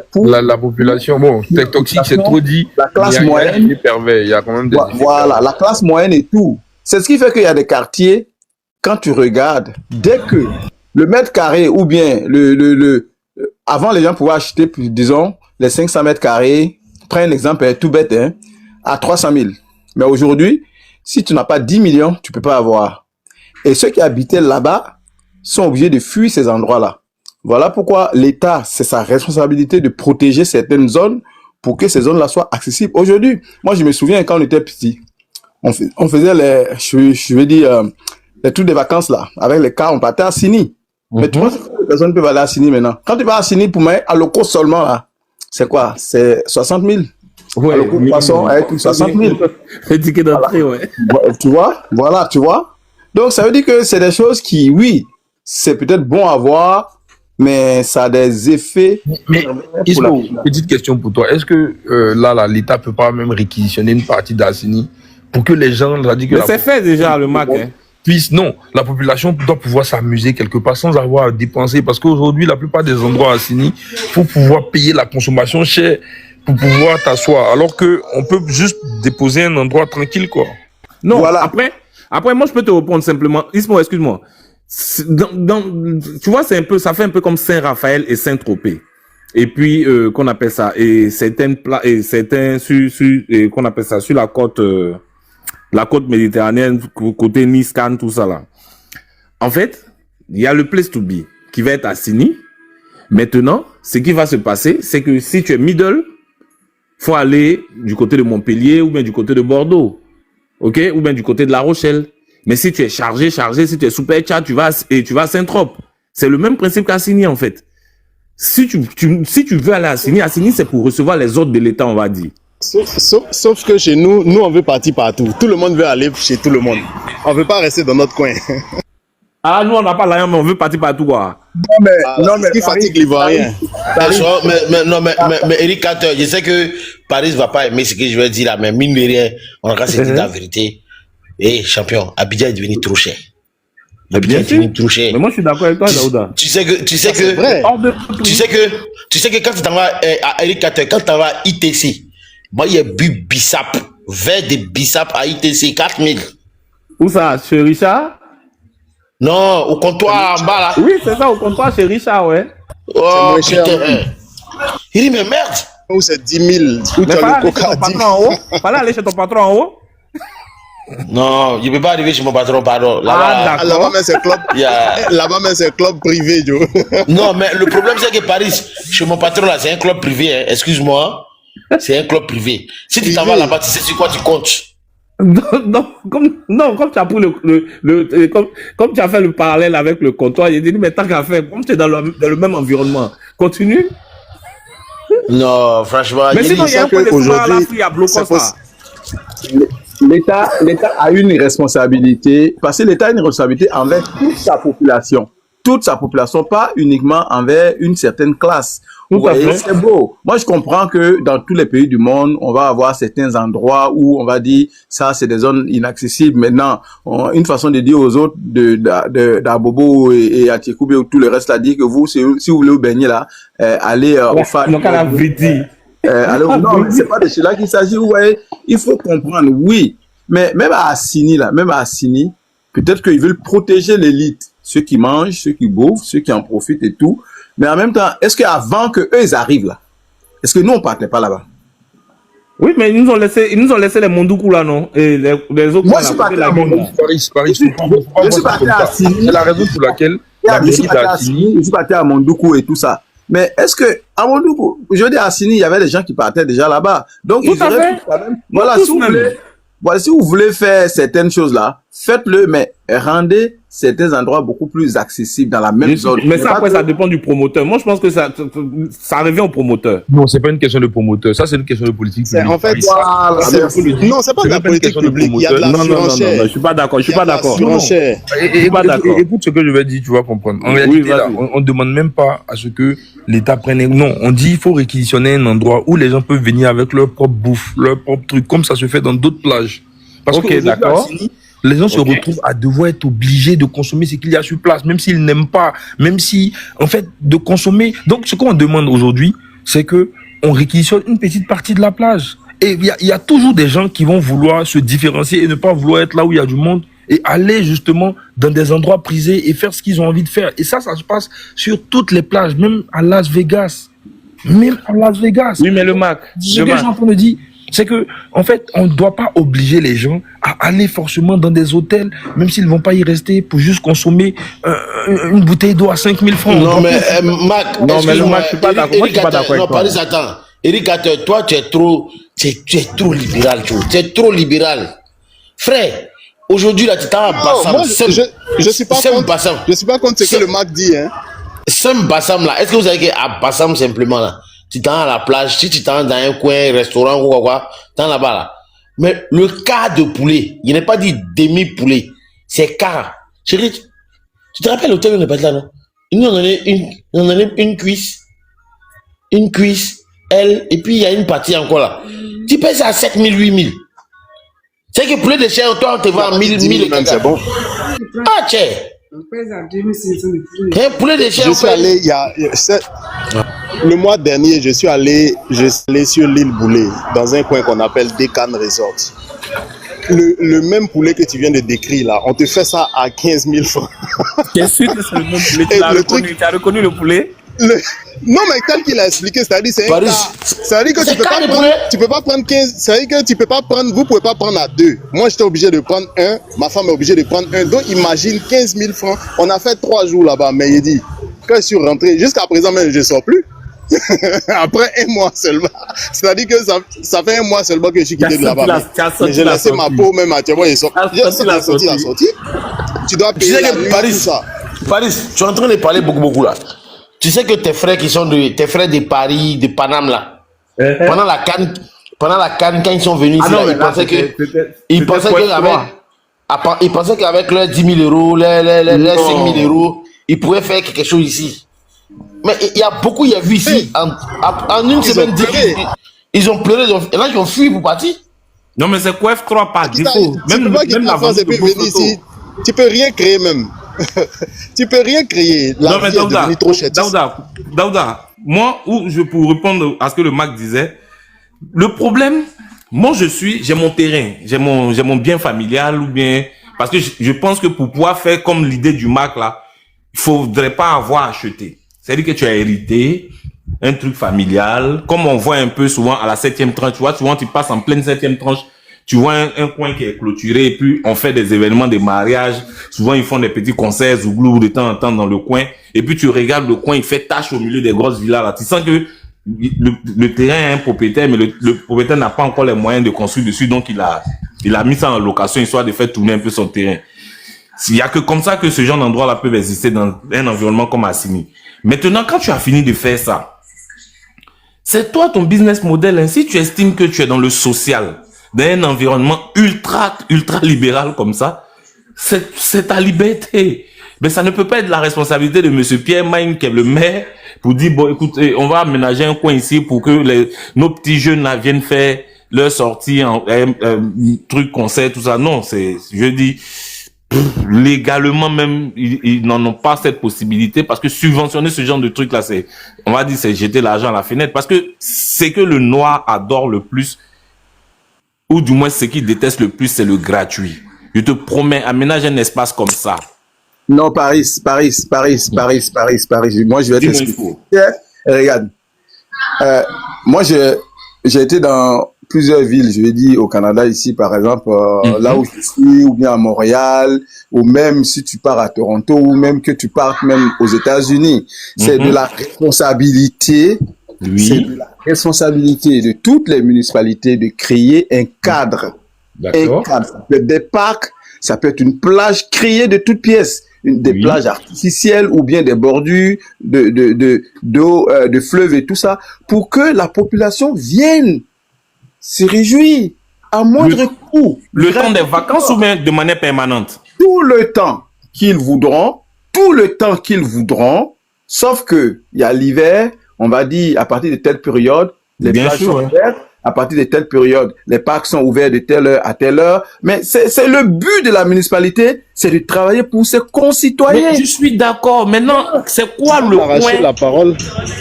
S4: population. Bon, c'est toxique, c'est trop dit.
S1: La classe moyenne.
S4: Il y a quand même des
S1: voilà, la classe moyenne et tout. C'est ce qui fait qu'il y a des quartiers, quand tu regardes, dès que le mètre carré ou bien avant les gens pouvaient acheter, disons, les 500 mètres carrés, prends un exemple tout bête, hein, à 300 000. Mais aujourd'hui, si tu n'as pas 10 millions, tu peux pas avoir. Et ceux qui habitaient là-bas sont obligés de fuir ces endroits-là. Voilà pourquoi l'État, c'est sa responsabilité de protéger certaines zones pour que ces zones-là soient accessibles. Aujourd'hui, moi, je me souviens quand on était petit, on faisait les tours de vacances là, avec les cars, on partait à Sini. Mais tu vois, les personnes peuvent aller à Sini maintenant. Quand tu vas à Sini, pour moi, à Loco seulement là, c'est quoi? C'est 60 000.
S2: Ouais,
S1: à Loco poisson, avec 60 000.
S2: Le ticket d'entrée, ouais.
S1: Tu vois? Voilà, tu vois? Donc, ça veut dire que c'est des choses qui, oui, c'est peut-être bon à voir, mais ça a des effets.
S4: Mais Ismo, petite question pour toi. Est-ce que là, l'État peut pas même réquisitionner une partie d'Assini pour que les gens...
S2: Mais c'est fait déjà, le MAC. Hein.
S4: Non, la population doit pouvoir s'amuser quelque part sans avoir à dépenser. Parce qu'aujourd'hui, la plupart des endroits à Assini, il faut pouvoir payer la consommation chère pour pouvoir t'asseoir. Alors qu'on peut juste déposer un endroit tranquille, quoi.
S2: Non, voilà. Après, moi, je peux te répondre simplement. Ismo, excuse-moi. Tu vois, c'est un peu, ça fait un peu comme Saint-Raphaël et Saint-Tropez. Et puis, qu'on appelle ça, et certains qu'on appelle ça, sur la côte méditerranéenne, côté Nice, Cannes, tout ça là. En fait, il y a le place to be, qui va être à Sini. Maintenant, ce qui va se passer, c'est que si tu es middle, faut aller du côté de Montpellier, ou bien du côté de Bordeaux. OK? Ou bien du côté de La Rochelle. Mais si tu es chargé, si tu es super chat, tu vas à Saint-Trope. C'est le même principe qu'à Sini, en fait. Si tu veux aller à Sini, c'est pour recevoir les ordres de l'État, on va dire.
S10: Sauf que chez nous, on veut partir partout. Tout le monde veut aller chez tout le monde. On veut pas rester dans notre coin.
S2: Ah, nous, on n'a pas l'argent, mais on veut partir partout, quoi.
S10: Non, mais ce qui fatigue l'Ivoirien.
S7: Mais Eric Carter, je sais que Paris va pas aimer ce que je vais dire là, mais mine de rien, on a qu'à se dire la vérité. Eh, champion, Abidjan est devenu trop cher. Abidjan est devenu trop cher.
S2: Mais moi, je suis d'accord avec toi, Daouda.
S7: Tu sais que quand tu t'en vas à Eric Carter, quand tu t'en vas à ITC, moi, il y a bu Bissap, verre de Bissap à ITC, 4 000.
S2: Où ça, chez Richard?
S7: Non, au comptoir en bas là.
S2: Oui, c'est ça, au comptoir chez Richard, ouais.
S7: Oh, putain. Il dit, mais merde.
S10: Où c'est 10 000. Où tu as le coca 10 000.
S2: Fallait aller chez ton patron en haut.
S7: Non, je ne peux pas arriver chez mon patron, pardon.
S10: Là-bas, mais c'est club. Là-bas, mais c'est club privé, Joe.
S7: Non, mais le problème, c'est que Paris, chez mon patron, là, c'est un club privé. Hein. Excuse-moi. C'est un club privé. Si tu t'en vas là-bas, tu sais sur quoi tu comptes.
S2: Comme tu as pris comme tu as fait le parallèle avec le comptoir, j'ai dit, mais tant qu'à faire, comme tu es dans le même environnement, continue.
S7: Non, franchement,
S2: mais sinon, il y a un point d'aujourd'hui,
S1: l'État a une responsabilité, parce que l'État a une responsabilité envers toute sa population. Toute sa population, pas uniquement envers une certaine classe. C'est beau. Moi, je comprends que dans tous les pays du monde, on va avoir certains endroits où on va dire, ça, c'est des zones inaccessibles. Maintenant, une façon de dire aux autres d'Abobo et à Tchekoubé ou tout le reste, là, dire que vous, si vous voulez vous baigner là, allez au phare.
S2: Non,
S1: mais c'est pas de cela qu'il s'agit. Vous voyez, il faut comprendre, oui. Mais même à Assini, peut-être qu'ils veulent protéger l'élite. Ceux qui mangent, ceux qui bouffent, ceux qui en profitent et tout. Mais en même temps, est-ce qu'avant qu'eux ils arrivent là, est-ce que nous on partait pas là-bas?
S2: Oui, mais ils nous ont laissé les Mondoukou là, non? Et les autres.
S1: Moi, je suis parti à Mondoukou.
S4: Paris.
S1: Je suis parti à Assini.
S4: C'est la raison pour laquelle
S1: je suis parti à Mondoukou et tout ça. Mais est-ce que à Mondoukou, je veux dire à Assini, il y avait des gens qui partaient déjà là-bas. Donc ils auraient pu quand même. Voilà, si vous voulez faire certaines choses là, faites-le, mais rendez certains endroits beaucoup plus accessibles dans la même zone.
S2: Mais ça, après, ça dépend du promoteur. Moi, je pense que ça revient au promoteur.
S4: Non, c'est pas une question de promoteur. Ça, c'est une question de politique publique.
S10: En fait, non, c'est pas de la politique publique. Il y a de la surenchère.
S2: Non, je suis pas d'accord. Je suis pas d'accord.
S4: Écoute ce que je vais dire, tu vas comprendre. En réalité, là, on demande même pas à ce que l'État prenne. Non, on dit il faut réquisitionner un endroit où les gens peuvent venir avec leur propre bouffe, leur propre truc, comme ça se fait dans d'autres plages. Parce que d'accord. Les gens se retrouvent à devoir être obligés de consommer ce qu'il y a sur place, même s'ils n'aiment pas, même si, en fait, de consommer. Donc, ce qu'on demande aujourd'hui, c'est que on réquisitionne une petite partie de la plage. Et il y a toujours des gens qui vont vouloir se différencier et ne pas vouloir être là où il y a du monde et aller justement dans des endroits prisés et faire ce qu'ils ont envie de faire. Et ça se passe sur toutes les plages, même à Las Vegas. Même à Las Vegas.
S2: Oui, mais le Mac.
S4: Ce que je suis en train de dire, c'est que, en fait, on ne doit pas obliger les gens à aller forcément dans des hôtels, même s'ils ne vont pas y rester pour juste consommer une bouteille d'eau à 5000 francs.
S7: Non, mais Mac,
S2: non, mais le Mac, je suis pas d'accord. Moi, je suis pas d'accord avec toi.
S7: Paris, attends. Eric Atter, toi, tu es trop libéral, tu es trop libéral. Frère, aujourd'hui, là, tu t'en à Bassam.
S10: Moi, je suis pas contre ce que le Mac dit, hein.
S7: Sem Bassam, là, est-ce que vous savez qu'à Bassam, simplement, là, tu t'en à la plage, si tu t'en dans un coin, restaurant ou quoi, t'en là-bas, là. Mais le quart de poulet, il n'est pas dit demi-poulet, c'est quart. Chérie, tu te rappelles l'hôtel où on n'est pas là, non? Ils nous ont donné une cuisse, elle, et puis il y a une partie encore là. Tu payes ça à 7000, 8000. C'est que poulet de chair, toi, on te vend 1000 et quelques.
S10: C'est bon.
S7: Ah, tiens. Un poulet de chair.
S10: Je suis allé, le mois dernier, je suis allé sur l'île Boulay, dans un coin qu'on appelle Deccan Resort. Le même poulet que tu viens de décrire là, on te fait ça à 15 000 francs.
S2: Bien sûr que c'est le même poulet. Tu as reconnu le poulet?
S10: Non, mais tel qu'il a expliqué, c'est-à-dire c'est
S7: Paris.
S10: C'est-à-dire que tu peux pas prendre 15, c'est-à-dire que tu peux pas prendre, vous pouvez pas prendre à deux. Moi, j'étais obligé de prendre un, ma femme est obligée de prendre un. Donc, imagine 15 000 francs. On a fait 3 jours là-bas, mais il dit, quand je suis rentré, jusqu'à présent même, je ne sors plus. Après un mois seulement. C'est-à-dire que ça fait un mois seulement que je suis quitté de là-bas. Mais j'ai laissé ma peau même à Thiago. J'ai sorti la sortie. Tu dois payer la nuit,
S7: Paris,
S10: tout ça.
S7: Paris, tu es en train de parler beaucoup là. Tu sais que tes frères tes frères de Paris, de Paname là, pendant la CAN, quand ils sont venus ici, ils pensaient qu'avec leurs 10 000 euros, les 5 000 euros, ils pourraient faire quelque chose ici. Mais il y a vu ici, en une semaine, ils ont pleuré, et là ils ont fui pour partir.
S2: Non, mais c'est quoi F3 par défaut?
S10: Même la France et puis venir ici, tu peux rien créer même. Tu peux rien créer. La vie est devenue trop chère.
S2: Daouda, moi, pour répondre à ce que le Mac disait, le problème, moi j'ai mon terrain, j'ai mon bien familial ou bien, parce que je pense que pour pouvoir faire comme l'idée du Mac là, il faudrait pas avoir acheté. C'est-à-dire que tu as hérité un truc familial, comme on voit un peu souvent à la 7e tranche, tu vois, souvent tu passes en pleine 7e tranche, tu vois un coin qui est clôturé et puis on fait des événements, des mariages. Souvent, ils font des petits concerts zouglou de temps en temps dans le coin. Et puis, tu regardes le coin, il fait tache au milieu des grosses villas là. Tu sens que le terrain est un propriétaire, mais le propriétaire n'a pas encore les moyens de construire dessus. Donc, il a mis ça en location, histoire de faire tourner un peu son terrain. Il y a que comme ça que ce genre d'endroit là peuvent exister dans un environnement comme Assini. Maintenant, quand tu as fini de faire ça, c'est toi ton business model. Hein. Si tu estimes que tu es dans le social, dans un environnement ultra libéral comme ça, c'est ta liberté. Mais ça ne peut pas être la responsabilité de monsieur Pierre Magne, qui est le maire, pour dire, bon, écoutez, on va aménager un coin ici pour que nos petits jeunes là viennent faire leur sortie en truc, concert, tout ça. Non, je dis, légalement même, ils n'en ont pas cette possibilité parce que subventionner ce genre de truc là, on va dire, c'est jeter l'argent à la fenêtre parce que c'est que le noir adore le plus, ou du moins ce qu'il déteste le plus, c'est le gratuit. Je te promets, aménage un espace comme ça.
S1: Non, Paris. Moi, je vais t'expliquer. Regarde. Moi, j'ai été dans plusieurs villes, je vais dire, au Canada, ici, par exemple, là où je suis, ou bien à Montréal, ou même si tu pars à Toronto, ou même que tu partes même aux États-Unis. C'est de la responsabilité. Oui. C'est de la responsabilité de toutes les municipalités de créer un cadre. D'accord. Un cadre. Des parcs, Ça peut être une plage créée de toutes pièces, des plages artificielles ou bien des bordures d'eau, de fleuves et tout ça, pour que la population vienne se réjouir à moindre coût.
S2: Le temps des vacances ou bien de manière permanente?
S1: Tout le temps qu'ils voudront, sauf que il y a l'hiver, on va dire à partir de telle période, les plages sont ouvertes, à partir de telle période, les parcs sont ouverts de telle heure à telle heure. Mais c'est le but de la municipalité, c'est de travailler pour ses concitoyens.
S2: Mais je suis d'accord. Maintenant, c'est quoi le point?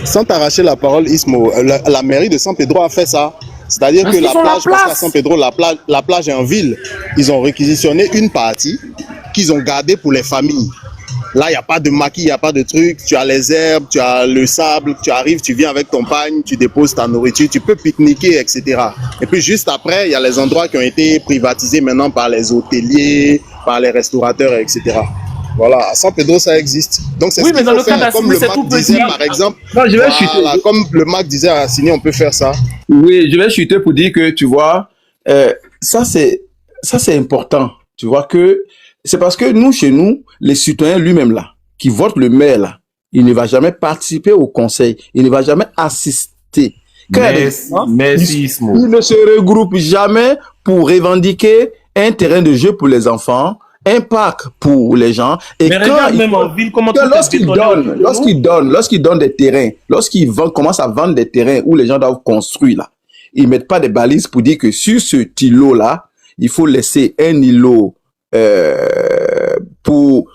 S10: Sans t'arracher la parole, Ismo, la mairie de San Pedro a fait ça. C'est-à-dire que la plage, parce qu'à San Pedro, la plage est en ville. Ils ont réquisitionné une partie qu'ils ont gardée pour les familles. Là, il n'y a pas de maquis, il n'y a pas de truc. Tu as les herbes, tu as le sable, tu arrives, tu viens avec ton pagne, tu déposes ta nourriture, tu peux pique-niquer, etc. Et puis juste après, il y a les endroits qui ont été privatisés maintenant par les hôteliers, par les restaurateurs, etc. Voilà, à San Pedro, ça existe. Donc c'est
S2: mais dans le cas
S10: comme le
S2: c'est
S10: Mac
S2: tout
S10: disait,
S2: petit.
S10: par exemple.
S1: Non, je vais chuter.
S10: Comme le Mac disait à Assini, on peut faire ça.
S1: Oui, je vais chuter pour dire que, tu vois, ça c'est important. Tu vois que c'est parce que nous, chez nous, les citoyens lui-même là, qui votent le maire là, il ne va jamais participer au conseil, il ne va jamais assister. Il ne se regroupe jamais pour revendiquer un terrain de jeu pour les enfants, un parc pour les gens. Et
S2: mais
S1: quand
S2: même en ville, comment
S1: lorsqu'ils donnent des terrains, lorsqu'ils commencent à vendre des terrains où les gens doivent construire là, ils mettent pas des balises pour dire que sur ce îlot là, il faut laisser un îlot pour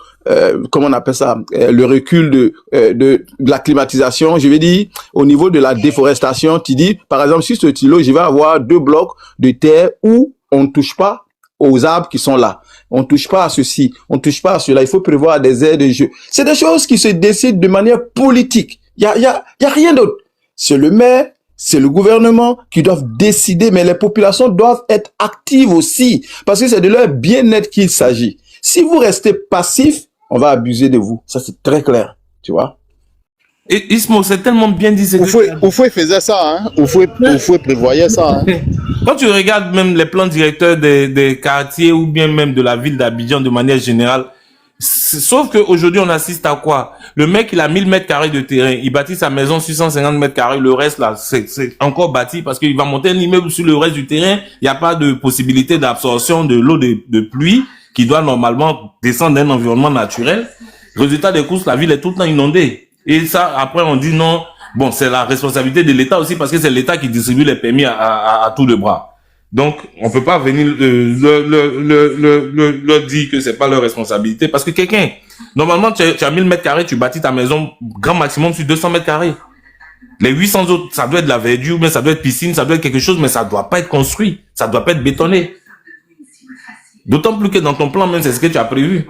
S1: comment on appelle ça, le recul de la climatisation. Je vais dire au niveau de la déforestation, tu dis par exemple sur ce îlot, je vais avoir 2 blocs de terre où on ne touche pas aux arbres qui sont là. On touche pas à ceci, on touche pas à cela. Il faut prévoir des aires de jeu. C'est des choses qui se décident de manière politique. Il y a rien d'autre. C'est le maire, c'est le gouvernement qui doivent décider, mais les populations doivent être actives aussi, parce que c'est de leur bien-être qu'il s'agit. Si vous restez passif, on va abuser de vous. Ça, c'est très clair, tu vois.
S2: Et Ismo, c'est tellement bien dit.
S10: Oufoué faisait ça, hein. Oufoué prévoyait ça, hein.
S2: Quand tu regardes même les plans directeurs des quartiers ou bien même de la ville d'Abidjan de manière générale, sauf qu'aujourd'hui, on assiste à quoi? Le mec, il a 1000 mètres carrés de terrain. Il bâtit sa maison sur 150 mètres carrés. Le reste, là, c'est encore bâti parce qu'il va monter un immeuble sur le reste du terrain. Il n'y a pas de possibilité d'absorption de l'eau de pluie qui doit normalement descendre d'un environnement naturel. Résultat des courses, la ville est tout le temps inondée. Et ça, après, on dit non. Bon, c'est la responsabilité de l'État aussi parce que c'est l'État qui distribue les permis à tout le bras. Donc, on peut pas venir leur dire que c'est pas leur responsabilité parce que quelqu'un, normalement, tu as 1000 mètres carrés, tu bâtis ta maison grand maximum sur 200 mètres carrés. Les 800 autres, ça doit être de la verdure, mais ça doit être piscine, ça doit être quelque chose, mais ça doit pas être construit. Ça doit pas être bétonné. D'autant plus que dans ton plan, même, c'est ce que tu as prévu.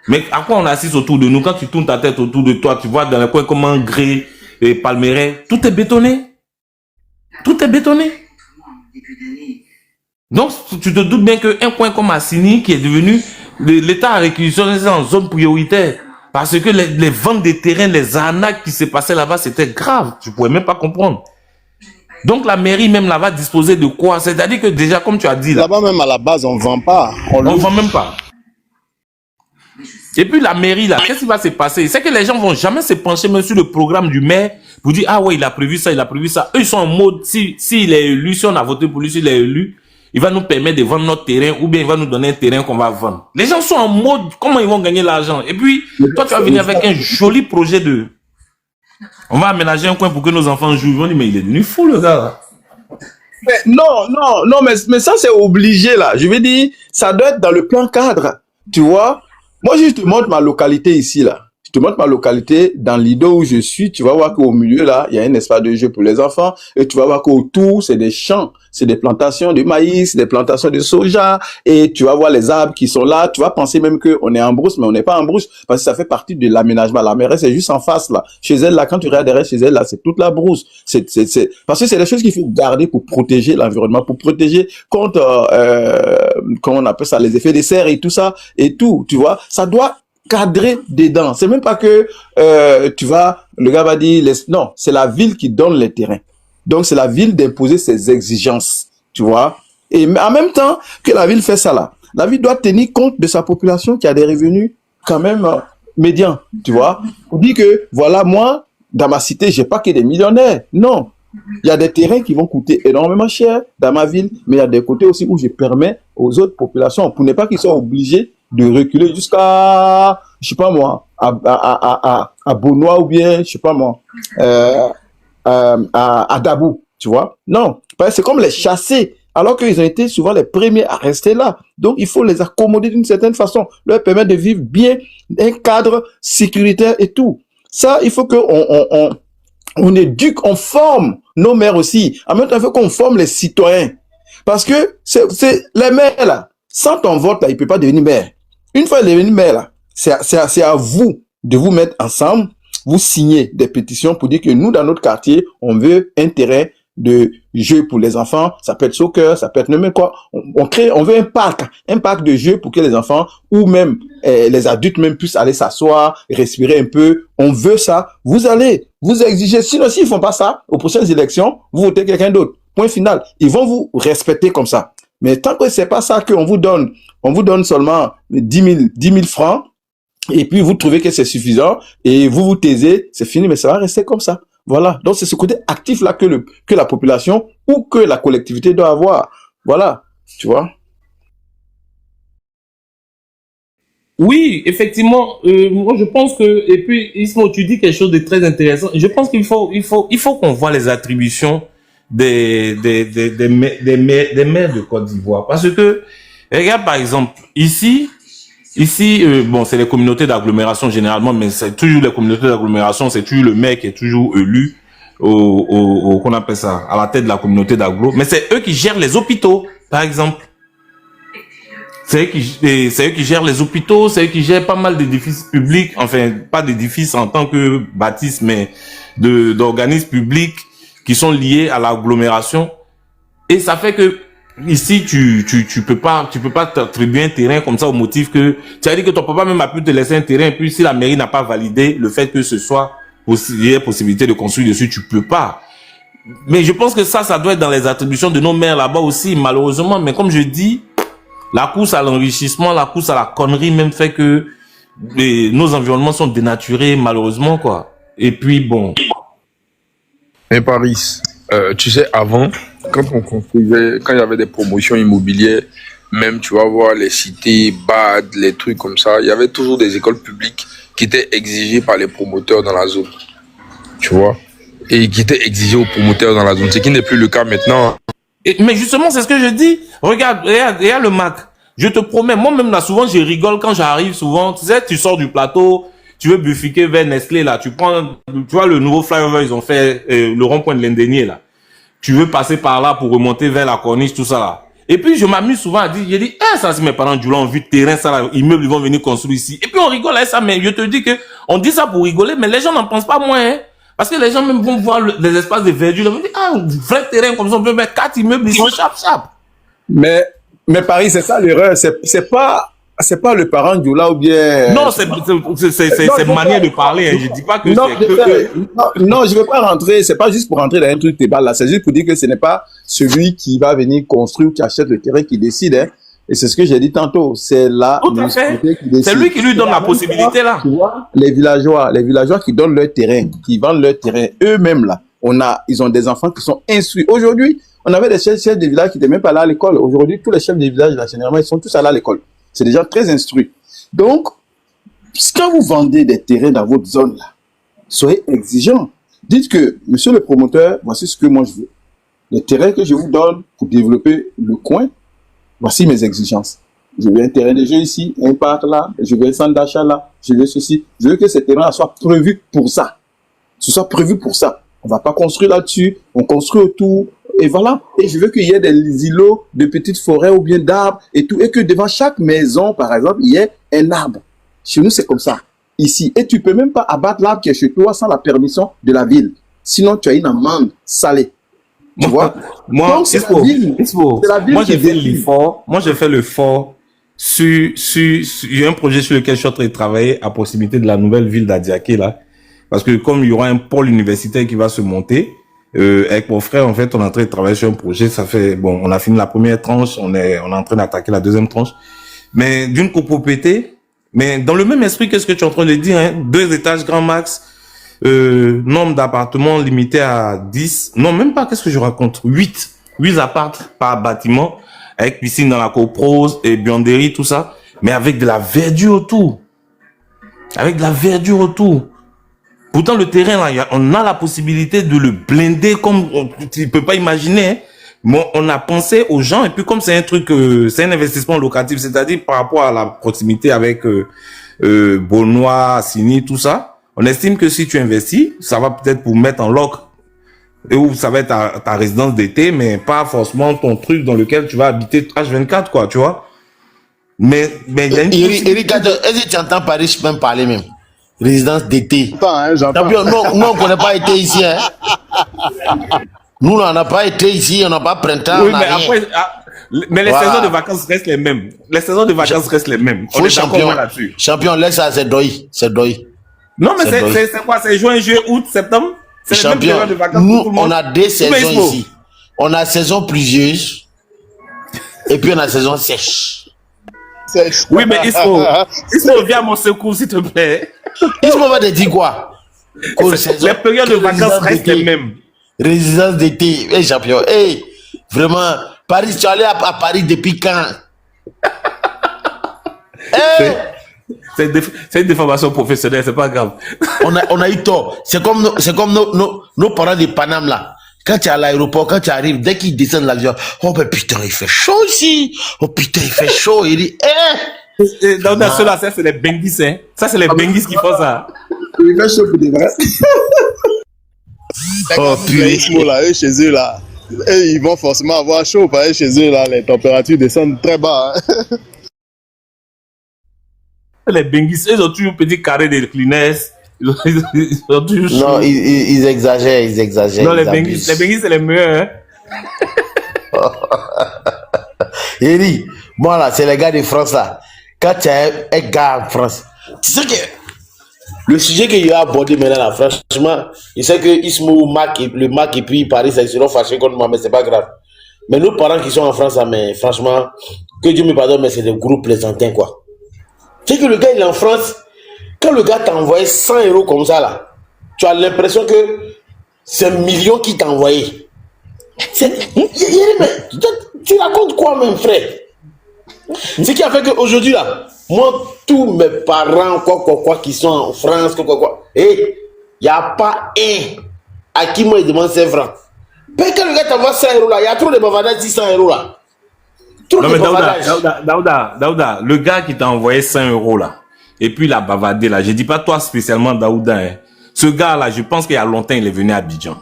S2: Mais à quoi on assiste autour de nous? Quand tu tournes ta tête autour de toi, tu vois dans les coins comme Gré et Palmeraie, tout est bétonné. Tout est bétonné. Donc, tu te doutes bien qu'un coin comme Assini, qui est devenu, l'État a réquisitionné ça en zone prioritaire. Parce que les ventes des terrains, les arnaques qui se passaient là-bas, c'était grave. Tu pouvais même pas comprendre. Donc, la mairie même là va disposer de quoi? C'est-à-dire que déjà, comme tu as dit
S10: là-bas même à la base, on vend pas.
S2: On vend même pas. Et puis la mairie là, qu'est-ce qui va se passer? C'est que les gens vont jamais se pencher même sur le programme du maire pour dire ah ouais, il a prévu ça, il a prévu ça. Eux ils sont en mode si il est élu, si on a voté pour lui, s'il est élu, il va nous permettre de vendre notre terrain ou bien il va nous donner un terrain qu'on va vendre. Les gens sont en mode comment ils vont gagner l'argent. Et puis toi tu vas venir avec un joli projet de on va aménager un coin pour que nos enfants jouent. Ils vont dire mais il est devenu fou le gars là.
S1: Mais non, mais ça c'est obligé là. Je veux dire, ça doit être dans le plan cadre, tu vois. Moi, je te montre ma localité ici, là. Je te montre ma localité dans l'îlot où je suis. Tu vas voir qu'au milieu, là, il y a un espace de jeu pour les enfants. Et tu vas voir qu'autour, c'est des champs. C'est des plantations de maïs, des plantations de soja. Et tu vas voir les arbres qui sont là. Tu vas penser même qu'on est en brousse, mais on n'est pas en brousse. Parce que ça fait partie de l'aménagement. La mairie, c'est juste en face, là. Chez elle, là, quand tu regardes derrière chez elle, là, c'est toute la brousse. Parce que c'est des choses qu'il faut garder pour protéger l'environnement, pour protéger contre, comment on appelle ça, les effets de serre et tout ça, et tout, tu vois. Ça doit cadrer dedans. C'est même pas que, le gars va dire, non, c'est la ville qui donne les terrains. Donc, c'est la ville d'imposer ses exigences, tu vois. Et en même temps que la ville fait ça là, La ville doit tenir compte de sa population qui a des revenus quand même médians, tu vois. On dit que, voilà, moi, dans ma cité, j'ai pas que des millionnaires. Non. Il y a des terrains qui vont coûter énormément cher dans ma ville, mais il y a des côtés aussi où je permets aux autres populations, pour ne pas qu'ils soient obligés de reculer jusqu'à, je sais pas moi, à Beaunois ou bien, je sais pas moi, à Dabou, tu vois. Non, c'est comme les chasser, alors qu'ils ont été souvent les premiers à rester là. Donc, il faut les accommoder d'une certaine façon, leur permettre de vivre bien, un cadre sécuritaire et tout. Ça, il faut que on éduque, on forme nos maires aussi. En même temps, il faut qu'on forme les citoyens. Parce que c'est les maires là, sans ton vote là, il peut pas devenir maire. Une fois il est devenu maire là, c'est à vous de vous mettre ensemble, vous signez des pétitions pour dire que nous, dans notre quartier, on veut un terrain de jeux pour les enfants, ça peut être soccer, ça peut être même quoi. On veut un parc de jeux pour que les enfants ou même les adultes même puissent aller s'asseoir, respirer un peu. On veut ça. Vous allez, vous exigez. Sinon, s'ils font pas ça, aux prochaines élections, vous votez quelqu'un d'autre. Point final. Ils vont vous respecter comme ça. Mais tant que c'est pas ça qu'on vous donne, on vous donne seulement 10 000 francs, et puis vous trouvez que c'est suffisant, et vous vous taisez, c'est fini, mais ça va rester comme ça. Voilà. Donc, c'est ce côté actif-là que la population ou que la collectivité doit avoir. Voilà. Tu vois?
S2: Oui, effectivement, moi je pense que, et puis Ismo, tu dis quelque chose de très intéressant. Je pense qu'il faut qu'on voit les attributions des maires de Côte d'Ivoire. Parce que, regarde par exemple, ici, bon, c'est les communautés d'agglomération généralement, mais c'est toujours les communautés d'agglomération, c'est toujours le maire qui est toujours élu qu'on appelle ça, à la tête de la communauté d'agglo. Mais c'est eux qui gèrent les hôpitaux, par exemple. C'est eux qui gèrent les hôpitaux, c'est eux qui gèrent pas mal d'édifices publics, enfin, pas d'édifices en tant que bâtisses, mais d'organismes publics qui sont liés à l'agglomération. Et ça fait que, ici, tu peux pas t'attribuer un terrain comme ça au motif que, tu as dit que ton papa même a pu te laisser un terrain, et puis si la mairie n'a pas validé le fait que ce soit, il y ait possibilité de construire dessus, tu peux pas. Mais je pense que ça doit être dans les attributions de nos maires là-bas aussi, malheureusement. Mais comme je dis, la course à l'enrichissement, la course à la connerie même fait que nos environnements sont dénaturés, malheureusement, quoi. Et puis, bon.
S4: Mais Paris, tu sais, avant, quand il y avait des promotions immobilières, même, tu vas voir les cités, BAD, les trucs comme ça, il y avait toujours des écoles publiques qui étaient exigées par les promoteurs dans la zone. Tu vois? Et qui étaient exigées aux promoteurs dans la zone. Ce qui n'est plus le cas maintenant.
S2: Mais justement, c'est ce que je dis. Regarde le Mac. Je te promets, moi-même là, souvent, je rigole quand j'arrive souvent. Tu sais, tu sors du plateau, tu veux bifurquer vers Nestlé là, tu vois le nouveau flyover, ils ont fait le rond-point de l'Indénier là. Tu veux passer par là pour remonter vers la corniche, tout ça là. Et puis, je m'amuse souvent à dire, j'ai dit, ça, c'est mes parents du ont vu terrain, ça là, immeubles, ils vont venir construire ici. Et puis, on rigole avec ça, mais je te dis que, on dit ça pour rigoler, mais les gens n'en pensent pas moins, hein. Parce que les gens même vont voir les espaces de verdure, ils vont dire, vrai terrain comme ça, on peut mettre 4 immeubles, ils sont chap.
S1: Mais Paris, c'est ça l'erreur, c'est pas le parent du là ou bien.
S2: Non, c'est manière de parler, hein. Je dis pas que
S1: non, je veux pas rentrer, c'est pas juste pour rentrer dans un truc débat là, c'est juste pour dire que ce n'est pas celui qui va venir construire ou qui achète le terrain qui décide, hein. Et c'est ce que j'ai dit tantôt, c'est la municipalité qui décide.
S2: C'est lui qui lui donne la possibilité là.
S1: Tu vois, les villageois qui donnent leur terrain, qui vendent leur terrain eux-mêmes là. Ils ont des enfants qui sont instruits. Aujourd'hui, on avait des chefs de village qui n'étaient même pas là à l'école. Aujourd'hui, tous les chefs de village là, généralement, ils sont tous allés à l'école. C'est des gens très instruits. Donc, quand vous vendez des terrains dans votre zone là, soyez exigeants. Dites que, monsieur le promoteur, voici ce que moi je veux. Les terrains que je vous donne pour développer le coin, voici mes exigences. Je veux un terrain de jeu ici, un parc là, je veux un centre d'achat là, je veux ceci. Je veux que ces terrains soient prévus pour ça. Ce soit prévu pour ça. On va pas construire là-dessus, on construit autour, et voilà. Et je veux qu'il y ait des îlots de petites forêts ou bien d'arbres et tout, et que devant chaque maison, par exemple, il y ait un arbre. Chez nous, c'est comme ça. Ici. Et tu peux même pas abattre l'arbre qui est chez toi sans la permission de la ville. Sinon, tu as une amende salée. Tu vois?
S2: Moi,
S1: donc, c'est la ville
S2: moi, j'ai fait l'effort. Moi, j'ai fait l'effort sur un projet sur lequel je suis en train de travailler à proximité de la nouvelle ville d'Adiaké, là. Parce que comme il y aura un pôle universitaire qui va se monter, avec mon frère, en fait, on est en train de travailler sur un projet. Ça fait, bon, on a fini la première tranche, on est en train d'attaquer la deuxième tranche. mais d'une copropriété, mais dans le même esprit que ce que tu es en train de dire, hein, 2 étages grand max, nombre d'appartements limité à 10, non, même pas, qu'est-ce que je raconte? 8 appartes par bâtiment, avec piscine dans la coprose et buanderie, tout ça, mais avec de la verdure autour. Avec de la verdure autour. Pourtant, le terrain, là, on a la possibilité de le blinder comme tu ne peux pas imaginer. Hein. Bon, on a pensé aux gens, et puis comme c'est un truc, c'est un investissement locatif, c'est-à-dire par rapport à la proximité avec Beaunois, Sini, tout ça, on estime que si tu investis, ça va peut-être pour mettre en loc, et où ça va être ta résidence d'été, mais pas forcément ton truc dans lequel tu vas habiter H24, quoi, tu vois. Mais il y a une
S7: Eric, est-ce que tu entends Paris même parler même? Résidence d'été.
S10: J'entends.
S7: Nous, on ne connaît pas été ici. Hein. Nous, on n'a pas été ici, on n'a pas printemps.
S2: Oui, mais après, mais les saisons de vacances restent les mêmes. Les saisons de vacances restent les mêmes. On est d'accord là-dessus.
S7: Champion, laisse ça, c'est deuil. C'est deuil.
S2: Non, mais c'est quoi? C'est juin, juillet, août, septembre? C'est les mêmes périodes de vacances.
S7: Nous, on a 2 saisons ici. On a saison pluvieuse et puis on a saison sèche.
S2: Oui, mais Ismo, viens à mon secours, s'il te plaît.
S7: Ismo va te dire quoi?
S2: Les périodes de vacances restent les mêmes.
S7: Résidence d'été, hey, champion, hey, vraiment, Paris, tu es allé à Paris depuis quand? Hey.
S2: C'est une déformation professionnelle, c'est pas grave.
S7: On a eu tort. C'est comme nos parents de Paname là. Quand tu es à l'aéroport, quand tu arrives, dès qu'ils descendent de l'avion, oh ben putain, il fait chaud ici. Oh putain, il fait chaud. Il dit,
S2: dans ceux-là, ça c'est les Benguis, hein. Ça c'est les Benguis qui font ça.
S1: Il fait chaud pour des vrais.
S10: Oh putain, là, eux, chez eux là, ils vont forcément avoir chaud parce que chez eux là, les températures descendent très bas. Hein.
S2: Les Benguis, ils ont toujours un petit carré de Kleenex. Ils ont toujours chaud.
S7: Non, ils exagèrent.
S2: Non, les Benguis, c'est les meilleurs. Hein.
S7: Eri, moi là, c'est les gars de France là. Quand tu as un gars en France, tu sais que le sujet qu'il a abordé maintenant là, franchement, je sais que Ismo, le Mac et puis Paris, ils seront fâchés contre moi, mais c'est pas grave. Mais nos parents qui sont en France là, mais franchement, que Dieu me pardonne, mais c'est des gros plaisantins quoi. Tu sais que le gars il est en France, quand le gars t'a envoyé 100 € comme ça là, tu as l'impression que c'est 1 million qui t'a envoyé. Tu racontes quoi même frère? Ce qui a fait qu'aujourd'hui là, moi tous mes parents quoi qui sont en France il n'y a pas un à qui moi il demande 5 francs. Mais quand le gars t'envoie 100 € là, il y a trop de bavardage 600 € là.
S2: Non mais Daouda, le gars qui t'a envoyé 100 € là, et puis il a bavardé là, je dis pas toi spécialement Daouda, hein. Ce gars là, je pense qu'il y a longtemps il est venu à Abidjan.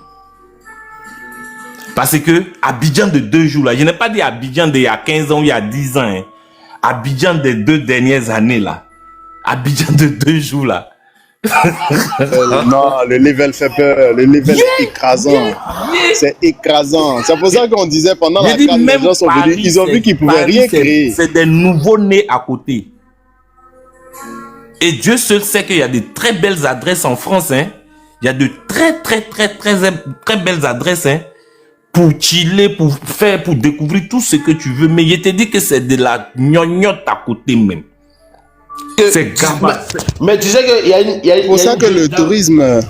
S2: Parce que Abidjan de 2 jours là, je n'ai pas dit Abidjan d'il y a 15 ans ou il y a 10 ans, hein. Abidjan des 2 dernières années là. Abidjan de 2 jours là.
S10: Non, le level fait peur, le level est écrasant. C'est écrasant. C'est pour ça qu'on disait pendant la CAN, les gens sont venus, ils ont vu qu'ils pouvaient rien créer.
S2: C'est des nouveaux nés à côté. Et Dieu seul sait qu'il y a de très belles adresses en France, hein. Il y a de très belles adresses, hein. Pour chiller, pour faire, pour découvrir tout ce que tu veux. Mais je te dis que c'est de la gnognotte à côté même. C'est gamin.
S7: Mais tu sais qu'il y a une...
S10: C'est pour ça que le tourisme...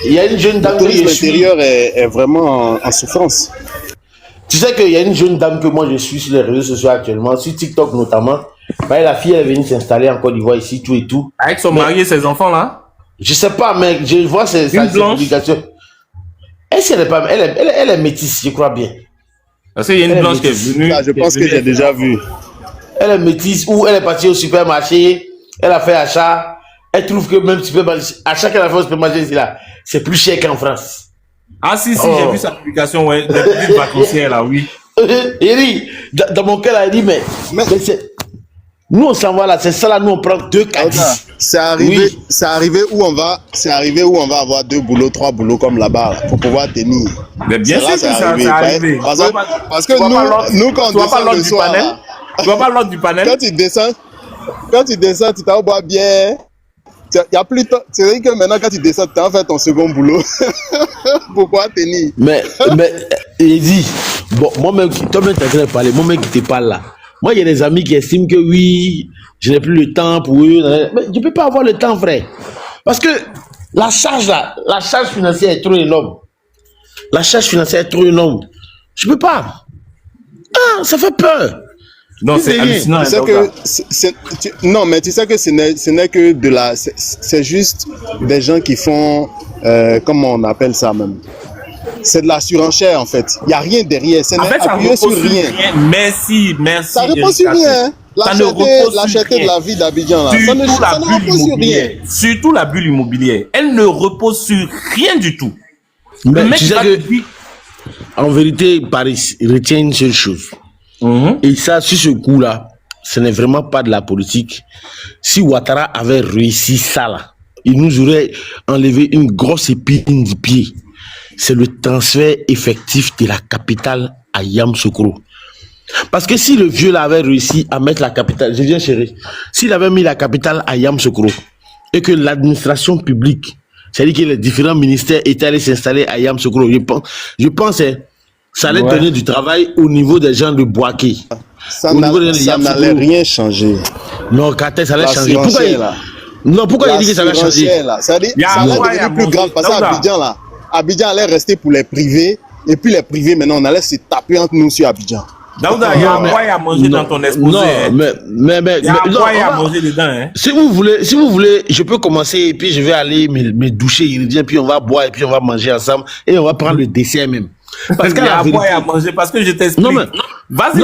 S7: Il y a une jeune dame...
S10: Le tourisme intérieur est vraiment en souffrance.
S7: Tu sais qu'il y a une jeune dame que moi je suis sur les réseaux sociaux actuellement, sur TikTok notamment. La fille elle est venue s'installer en Côte d'Ivoire ici, tout et tout.
S2: Avec son mari et ses enfants là?
S7: Je sais pas, mais je vois ses publications. Elle est métisse, je crois bien.
S2: Parce qu'il y a une blanche qui est venue.
S10: Je pense que j'ai déjà vu.
S7: Elle est métisse ou elle est partie au supermarché, elle a fait achat, elle trouve que même supermarché, achat qu'elle a fait au supermarché ici là, c'est plus cher qu'en France.
S2: Ah si, j'ai vu sa publication, ouais, des petites vacancières là, oui.
S7: Eri, dans mon cœur, elle dit, mais c'est... Nous on s'en va là, c'est ça là, nous on prend 2 caddies.
S10: C'est arrivé où on va avoir 2 boulots, 3 boulots comme là-bas pour pouvoir tenir.
S2: Mais bien sûr que c'est arrivé.
S10: Parce que nous quand on descend le soir,
S2: tu vois pas l'ordre du panel.
S10: Quand tu descends, tu t'en bois bien. Il y a plus de temps. C'est vrai que maintenant quand tu descends, tu as fait ton second boulot pour pouvoir tenir.
S7: Mais il dit, bon, moi-même, toi-même tu as parlé, moi-même qui te parle là. Moi, il y a des amis qui estiment que oui, je n'ai plus le temps pour eux. Mais je ne peux pas avoir le temps, frère. Parce que la charge financière est trop énorme. La charge financière est trop énorme. Je ne peux pas. Ah, ça fait peur.
S2: Non, c'est hallucinant.
S10: Non, mais tu sais que ce n'est que de la... C'est juste des gens qui font... comment on appelle ça même? C'est de la surenchère, en fait. Il n'y a rien derrière. Ça n'est appuyé sur rien.
S2: Merci.
S10: Ça ne repose sur rien. La cherté de la vie d'Abidjan, là. Ça ne repose sur rien.
S2: Surtout la bulle immobilière. Elle ne repose sur rien du tout.
S7: Mais tu sais que, en vérité, Paris retient une seule chose. Et ça, sur ce coup-là, ce n'est vraiment pas de la politique. Si Ouattara avait réussi ça, là, il nous aurait enlevé une grosse épine du pied. C'est le transfert effectif de la capitale à Yamoussoukro. Parce que si le vieux là avait réussi à mettre la capitale, je viens chérie, s'il avait mis la capitale à Yamoussoukro et que l'administration publique, c'est-à-dire que les différents ministères étaient allés s'installer à Yamoussoukro, je pense ça allait donner du travail au niveau des gens de Boaké.
S10: Ça n'allait rien changer.
S7: Non, Katé, ça allait changer. Pourquoi il dit que ça allait changer?
S10: Ça allait devenir plus grave parce qu'Abidjan là, Abidjan allait rester pour les privés, et puis les privés, maintenant, on allait se taper entre nous sur Abidjan.
S2: Daouda, il y a un poids à manger dans ton exposé.
S7: Non, mais
S2: il y a un poids à manger dedans. Hein.
S7: Si vous voulez, je peux commencer, et puis je vais aller me doucher, il revient, puis on va boire, et puis on va manger ensemble, et on va prendre le dessert même.
S2: Parce qu'il y a un poids à manger, parce que je t'explique. Vas-y,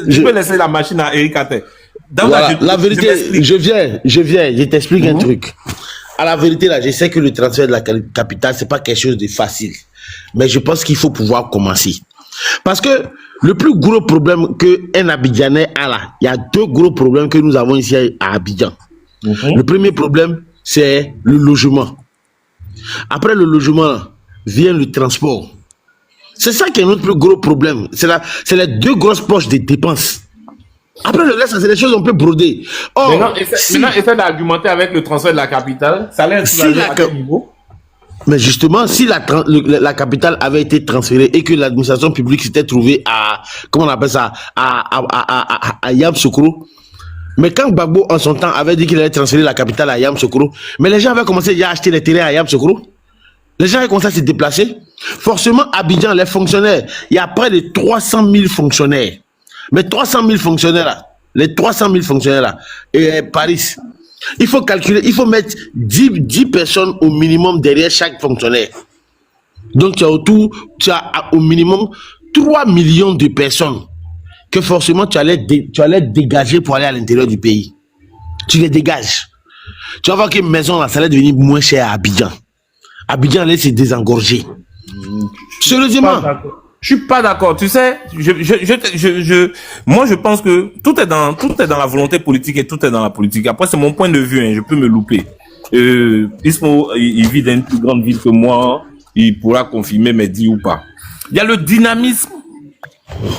S2: tu peux laisser la machine à Eric Katé.
S7: Voilà, la vérité, je viens, je t'explique un truc. À la vérité, là, je sais que le transfert de la capitale, c'est pas quelque chose de facile. Mais je pense qu'il faut pouvoir commencer. Parce que le plus gros problème qu'un Abidjanais a là, il y a deux gros problèmes que nous avons ici à Abidjan. Le premier problème, c'est le logement. Après le logement, vient le transport. C'est ça qui est notre plus gros problème. C'est les deux grosses poches des dépenses. Après le reste, c'est des choses qu'on peut broder.
S2: Maintenant, essaie d'argumenter avec le transfert de la capitale. Ça allait être à quel niveau?
S7: Mais justement, si la capitale avait été transférée et que l'administration publique s'était trouvée à, comment on appelle ça, à Yamoussoukro, mais quand Gbagbo, en son temps, avait dit qu'il allait transférer la capitale à Yamoussoukro, mais les gens avaient commencé à acheter les terrains à Yamoussoukro. Les gens avaient commencé à se déplacer. Forcément, Abidjan, les fonctionnaires, il y a près de 300 000 fonctionnaires. Mais 300 000 fonctionnaires là, les 300 000 fonctionnaires là, et Paris, il faut calculer, il faut mettre 10 personnes au minimum derrière chaque fonctionnaire. Donc tu as au minimum 3 millions de personnes que forcément tu allais dégager pour aller à l'intérieur du pays. Tu les dégages. Tu vas voir qu'une maison là, ça allait devenir moins cher à Abidjan. Abidjan allait se désengorger. Sérieusement.
S2: Je suis pas d'accord. Tu sais, moi, je pense que tout est dans la volonté politique et tout est dans la politique. Après, c'est mon point de vue, hein, je peux me louper. Ismo, il vit dans une plus grande ville que moi. Il pourra confirmer mes dits ou pas. Il y a le dynamisme.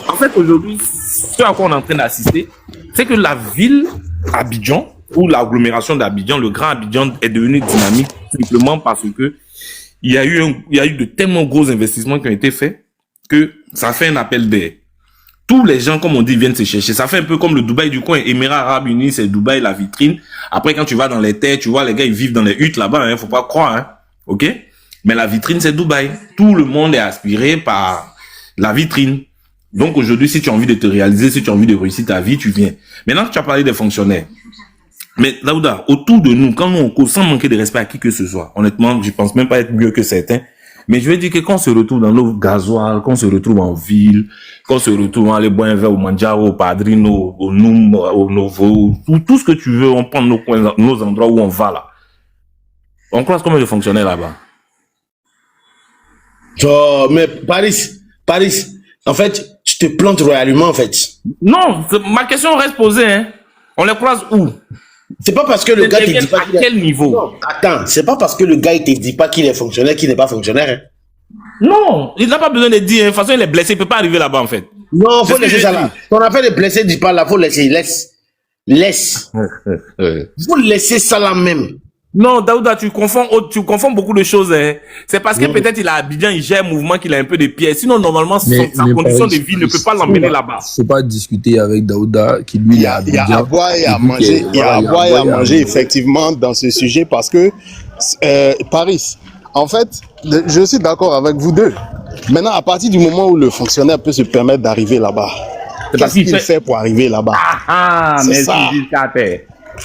S2: En fait, aujourd'hui, ce à quoi on est en train d'assister, c'est que la ville Abidjan, ou l'agglomération d'Abidjan, le grand Abidjan est devenu dynamique simplement parce que il y a eu de tellement gros investissements qui ont été faits que ça fait un appel d'air. Tous les gens, comme on dit, viennent se chercher. Ça fait un peu comme le Dubaï du coin. Émirats Arabes Unis, c'est Dubaï, la vitrine. Après, quand tu vas dans les terres, tu vois, les gars, ils vivent dans les huttes là-bas, hein, faut pas croire, hein. OK? Mais la vitrine, c'est Dubaï. Tout le monde est aspiré par la vitrine. Donc, aujourd'hui, si tu as envie de te réaliser, si tu as envie de réussir ta vie, tu viens. Maintenant, tu as parlé des fonctionnaires. Mais, Daouda, autour de nous, quand nous, on cause sans manquer de respect à qui que ce soit, honnêtement, je pense même pas être mieux que certains. Mais je veux dire que quand on se retrouve dans nos gasoils, quand on se retrouve en ville, quand on se retrouve dans les bois verts, au Mandjaro, au Padrino, au Noum, au Novo, tout ce que tu veux, on prend nos coins, nos endroits où on va là. On croise combien de fonctionnaires là-bas?
S7: Mais Paris, en fait, tu te plantes royalement en fait.
S2: Non, ma question reste posée, hein. On les croise où?
S7: C'est pas parce que le gars te dit pas
S2: à quel niveau?
S7: Non, attends, c'est pas parce que le gars il te dit pas qu'il est fonctionnaire qu'il n'est pas fonctionnaire. Hein.
S2: Non, il n'a pas besoin de dire. De toute façon, il est blessé, il peut pas arriver là-bas en fait.
S7: Non, faut laisser ça là. Ton affaire de blessé, dis pas là, faut laisser, laisse. Faut laisser ça là même.
S2: Non, Daouda, tu confonds beaucoup de choses. Hein. C'est parce que peut-être il a Abidjan, il gère un mouvement qu'il a un peu de pièces. Sinon, normalement, sa condition de vie ne peut pas l'emmener là-bas.
S4: Faut pas discuter avec Daouda qui lui
S10: Il y a à boire et à manger. Il y a à boire et à manger effectivement dans ce sujet parce que Paris, en fait, je suis d'accord avec vous deux. Maintenant, à partir du moment où le fonctionnaire peut se permettre d'arriver là-bas, qu'est-ce qu'il fait pour arriver là-bas?
S2: Mais ça.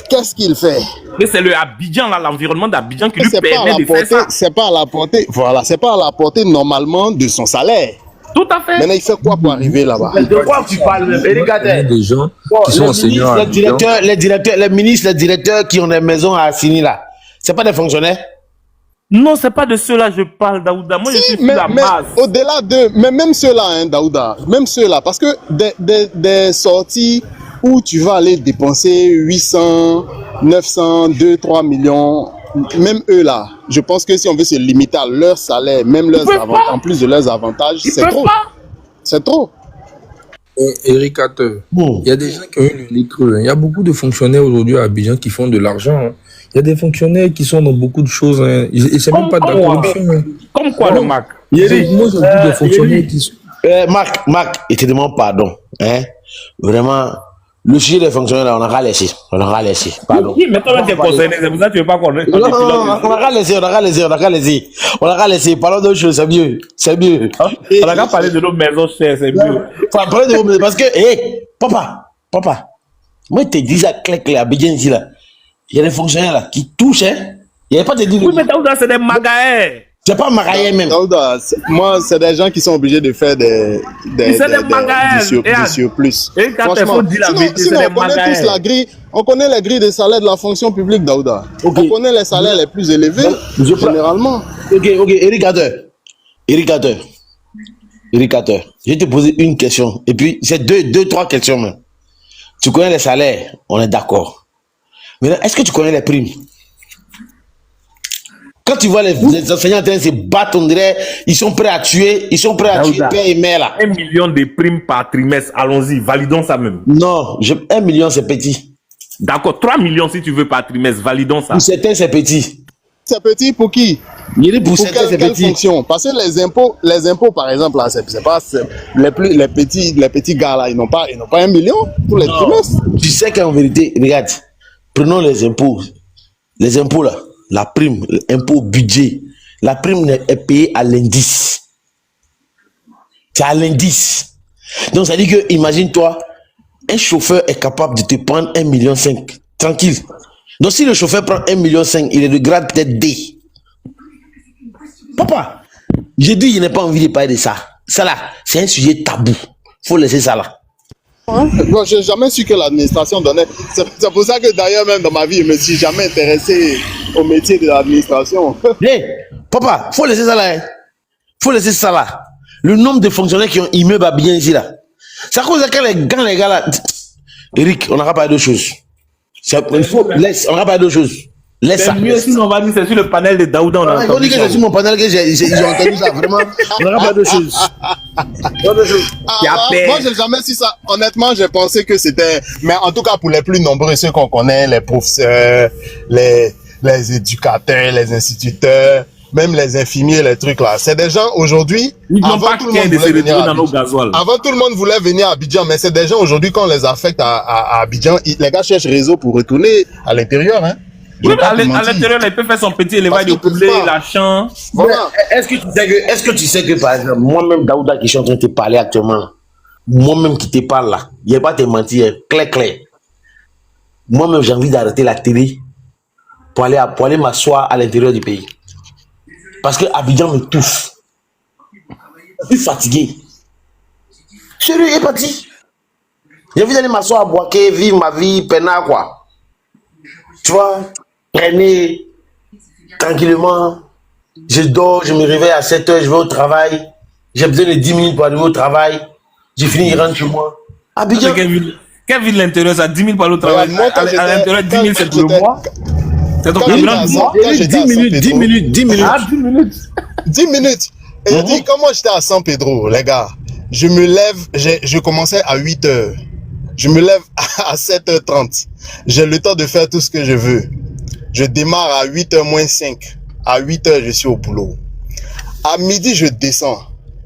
S10: Qu'est-ce qu'il fait?
S2: Mais c'est le Abidjan, là, l'environnement d'Abidjan qui lui permet de faire ça.
S10: C'est pas à la portée, voilà, c'est pas à la portée normalement de son salaire.
S2: Tout à fait.
S10: Maintenant, il fait quoi pour arriver là-bas?
S7: De quoi tu parles, Eric Adel?
S4: Des gens qui sont enseignants.
S7: Les ministres, les directeurs qui ont des maisons à Assini là, c'est pas des fonctionnaires?
S2: Non, c'est pas de ceux-là que je parle, Daouda. Moi, je suis sur la base.
S10: Au-delà de, mais même ceux-là, hein, Daouda, même ceux-là, parce que des sorties où tu vas aller dépenser 800, 900, 2, 3 millions, même eux là, je pense que si on veut se limiter à leur salaire, même leurs en plus de leurs avantages, c'est trop. C'est trop.
S4: Eric Hatter, il y a des gens qui ont eu le nez creux. Il y a beaucoup de fonctionnaires aujourd'hui à Abidjan qui font de l'argent. Hein. Il y a des fonctionnaires qui sont dans beaucoup de choses. Hein. Et c'est même pas de la corruption. Hein.
S2: Comme quoi, le Mac?
S4: Moi, j'ai vu des fonctionnaires qui sont...
S7: Marc, il te demande pardon. Hein? Vraiment, le sujet des fonctionnaires, là, on aura laissé. Pardon.
S2: Oui, mais toi, tu es concerné. C'est pour ça que tu ne veux pas connaître.
S7: Non, on aura laissé. Parlons d'autre chose, c'est mieux.
S2: On a qu'à parler de nos maisons chères, c'est mieux.
S7: Faut parler de vos maisons, parce que, papa, moi, je te dis ça clair, Abidjan ici, là. Il y a des fonctionnaires, là, qui touchent, hein. Il n'y a pas de dire.
S2: Oui, mais Daouda, c'est des magaïens.
S7: C'est pas magaïen même.
S10: Daouda, moi, c'est des gens qui sont obligés de faire du surplus.
S2: Franchement,
S10: on connaît les grilles de salaire de la fonction publique, Daouda.
S7: Okay.
S10: On connaît les salaires les plus élevés, généralement.
S7: Ok, Eric Hatter. Je vais te poser une question. Et puis, c'est deux, trois questions même. Tu connais les salaires, on est d'accord. Maintenant, est-ce que tu connais les primes? Quand tu vois les enseignants en train de se battre, on dirait, ils sont prêts à tuer père et mère là.
S2: 1 million de primes par trimestre, allons-y, validons ça même.
S7: Non, 1 million c'est petit.
S2: D'accord, 3 millions si tu veux par trimestre, validons ça.
S7: Pour certains c'est petit.
S10: C'est petit pour qui?
S7: Pour certains c'est petit.
S10: Fonction? Parce que les impôts par exemple, là, c'est pas les petits gars là, ils n'ont pas 1 million pour les trimestres.
S7: Tu sais qu'en vérité, regarde, prenons les impôts là. La prime, l'impôt budget, la prime est payée à l'indice. C'est à l'indice. Donc, ça dit que, imagine-toi, un chauffeur est capable de te prendre 1,5 million, tranquille. Donc, si le chauffeur prend 1,5 million, il est de grade peut-être D. Papa, j'ai dit, je n'ai pas envie de parler de ça. Ça là, c'est un sujet tabou. Faut laisser ça là.
S10: Bon, je n'ai jamais su que l'administration donnait. C'est pour ça que d'ailleurs, même dans ma vie, je ne me suis jamais intéressé au métier de l'administration.
S7: Hey, papa, faut laisser ça là. Hein. Faut laisser ça là. Le nombre de fonctionnaires qui ont immeuble à bien ici là. C'est à cause de quand les gars là. Eric, on n'aura pas d'autre chose. On n'aura pas d'autre chose. Laisse ça.
S2: C'est mieux si on va dire c'est sur le panel de Daouda.
S7: On dit que c'est sur mon panel que j'ai entendu ça. Vraiment, on n'aura pas d'autre chose.
S10: Moi, j'ai jamais su ça. Honnêtement, j'ai pensé que c'était. Mais en tout cas, pour les plus nombreux, ceux qu'on connaît, les professeurs, les éducateurs, les instituteurs, même les infirmiers, les trucs là. C'est des gens aujourd'hui. Avant, tout le monde voulait venir à Abidjan, mais c'est des gens aujourd'hui, quand on les affecte à Abidjan, les gars cherchent réseau pour retourner à l'intérieur. Hein.
S2: Oui, à l'intérieur, il peut faire son petit élevage de poulet, la champ.
S7: Voilà. Est-ce que tu sais que, par exemple, moi-même, Daouda, qui suis en train de te parler actuellement, moi-même qui te parle là, je ne vais pas te mentir, clair. Moi-même, j'ai envie d'arrêter la télé pour aller m'asseoir à l'intérieur du pays. Parce que Abidjan me touche. Je suis fatigué. Sérieux, il est parti. J'ai envie d'aller m'asseoir à Boaké, vivre ma vie, peinard, quoi. Tu vois, traîner tranquillement. Je dors, je me réveille à 7 h, je vais au travail. J'ai besoin de 10 minutes pour arriver au travail. J'ai fini, je rentre chez moi. Abidjan.
S2: Quelle ville de l'intérieur, ça 10 000 pour aller au travail? À l'intérieur, 10 000, c'est pour le mois. C'est ton carburant du mois?
S7: 10 minutes.
S10: 10 minutes. Et je dis, comment j'étais à San Pedro, les gars, je me lève, je commençais à 8 h. Je me lève à 7 h 30. J'ai le temps de faire tout ce que je veux. Je démarre à 8h moins 5. À 8h, je suis au boulot. À midi, je descends.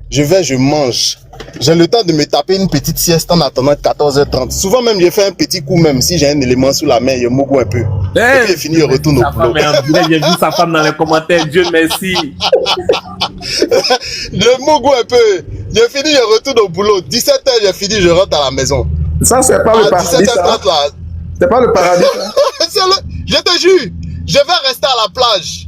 S10: Je mange. J'ai le temps de me taper une petite sieste en attendant 14h30. Souvent même, je fais un petit coup même. Si j'ai un élément sous la main, je mogo un peu. Et puis, j'ai fini, je retourne au boulot.
S2: J'ai vu sa femme dans les commentaires. Dieu merci.
S10: Je mogo un peu. J'ai fini, je retourne au boulot. 17h, j'ai fini, je rentre à la maison.
S4: Ça, c'est pas le
S10: À
S4: paradis.
S10: 17h30, là.
S4: C'est pas le paradis.
S10: Je te jure, je vais rester à la plage.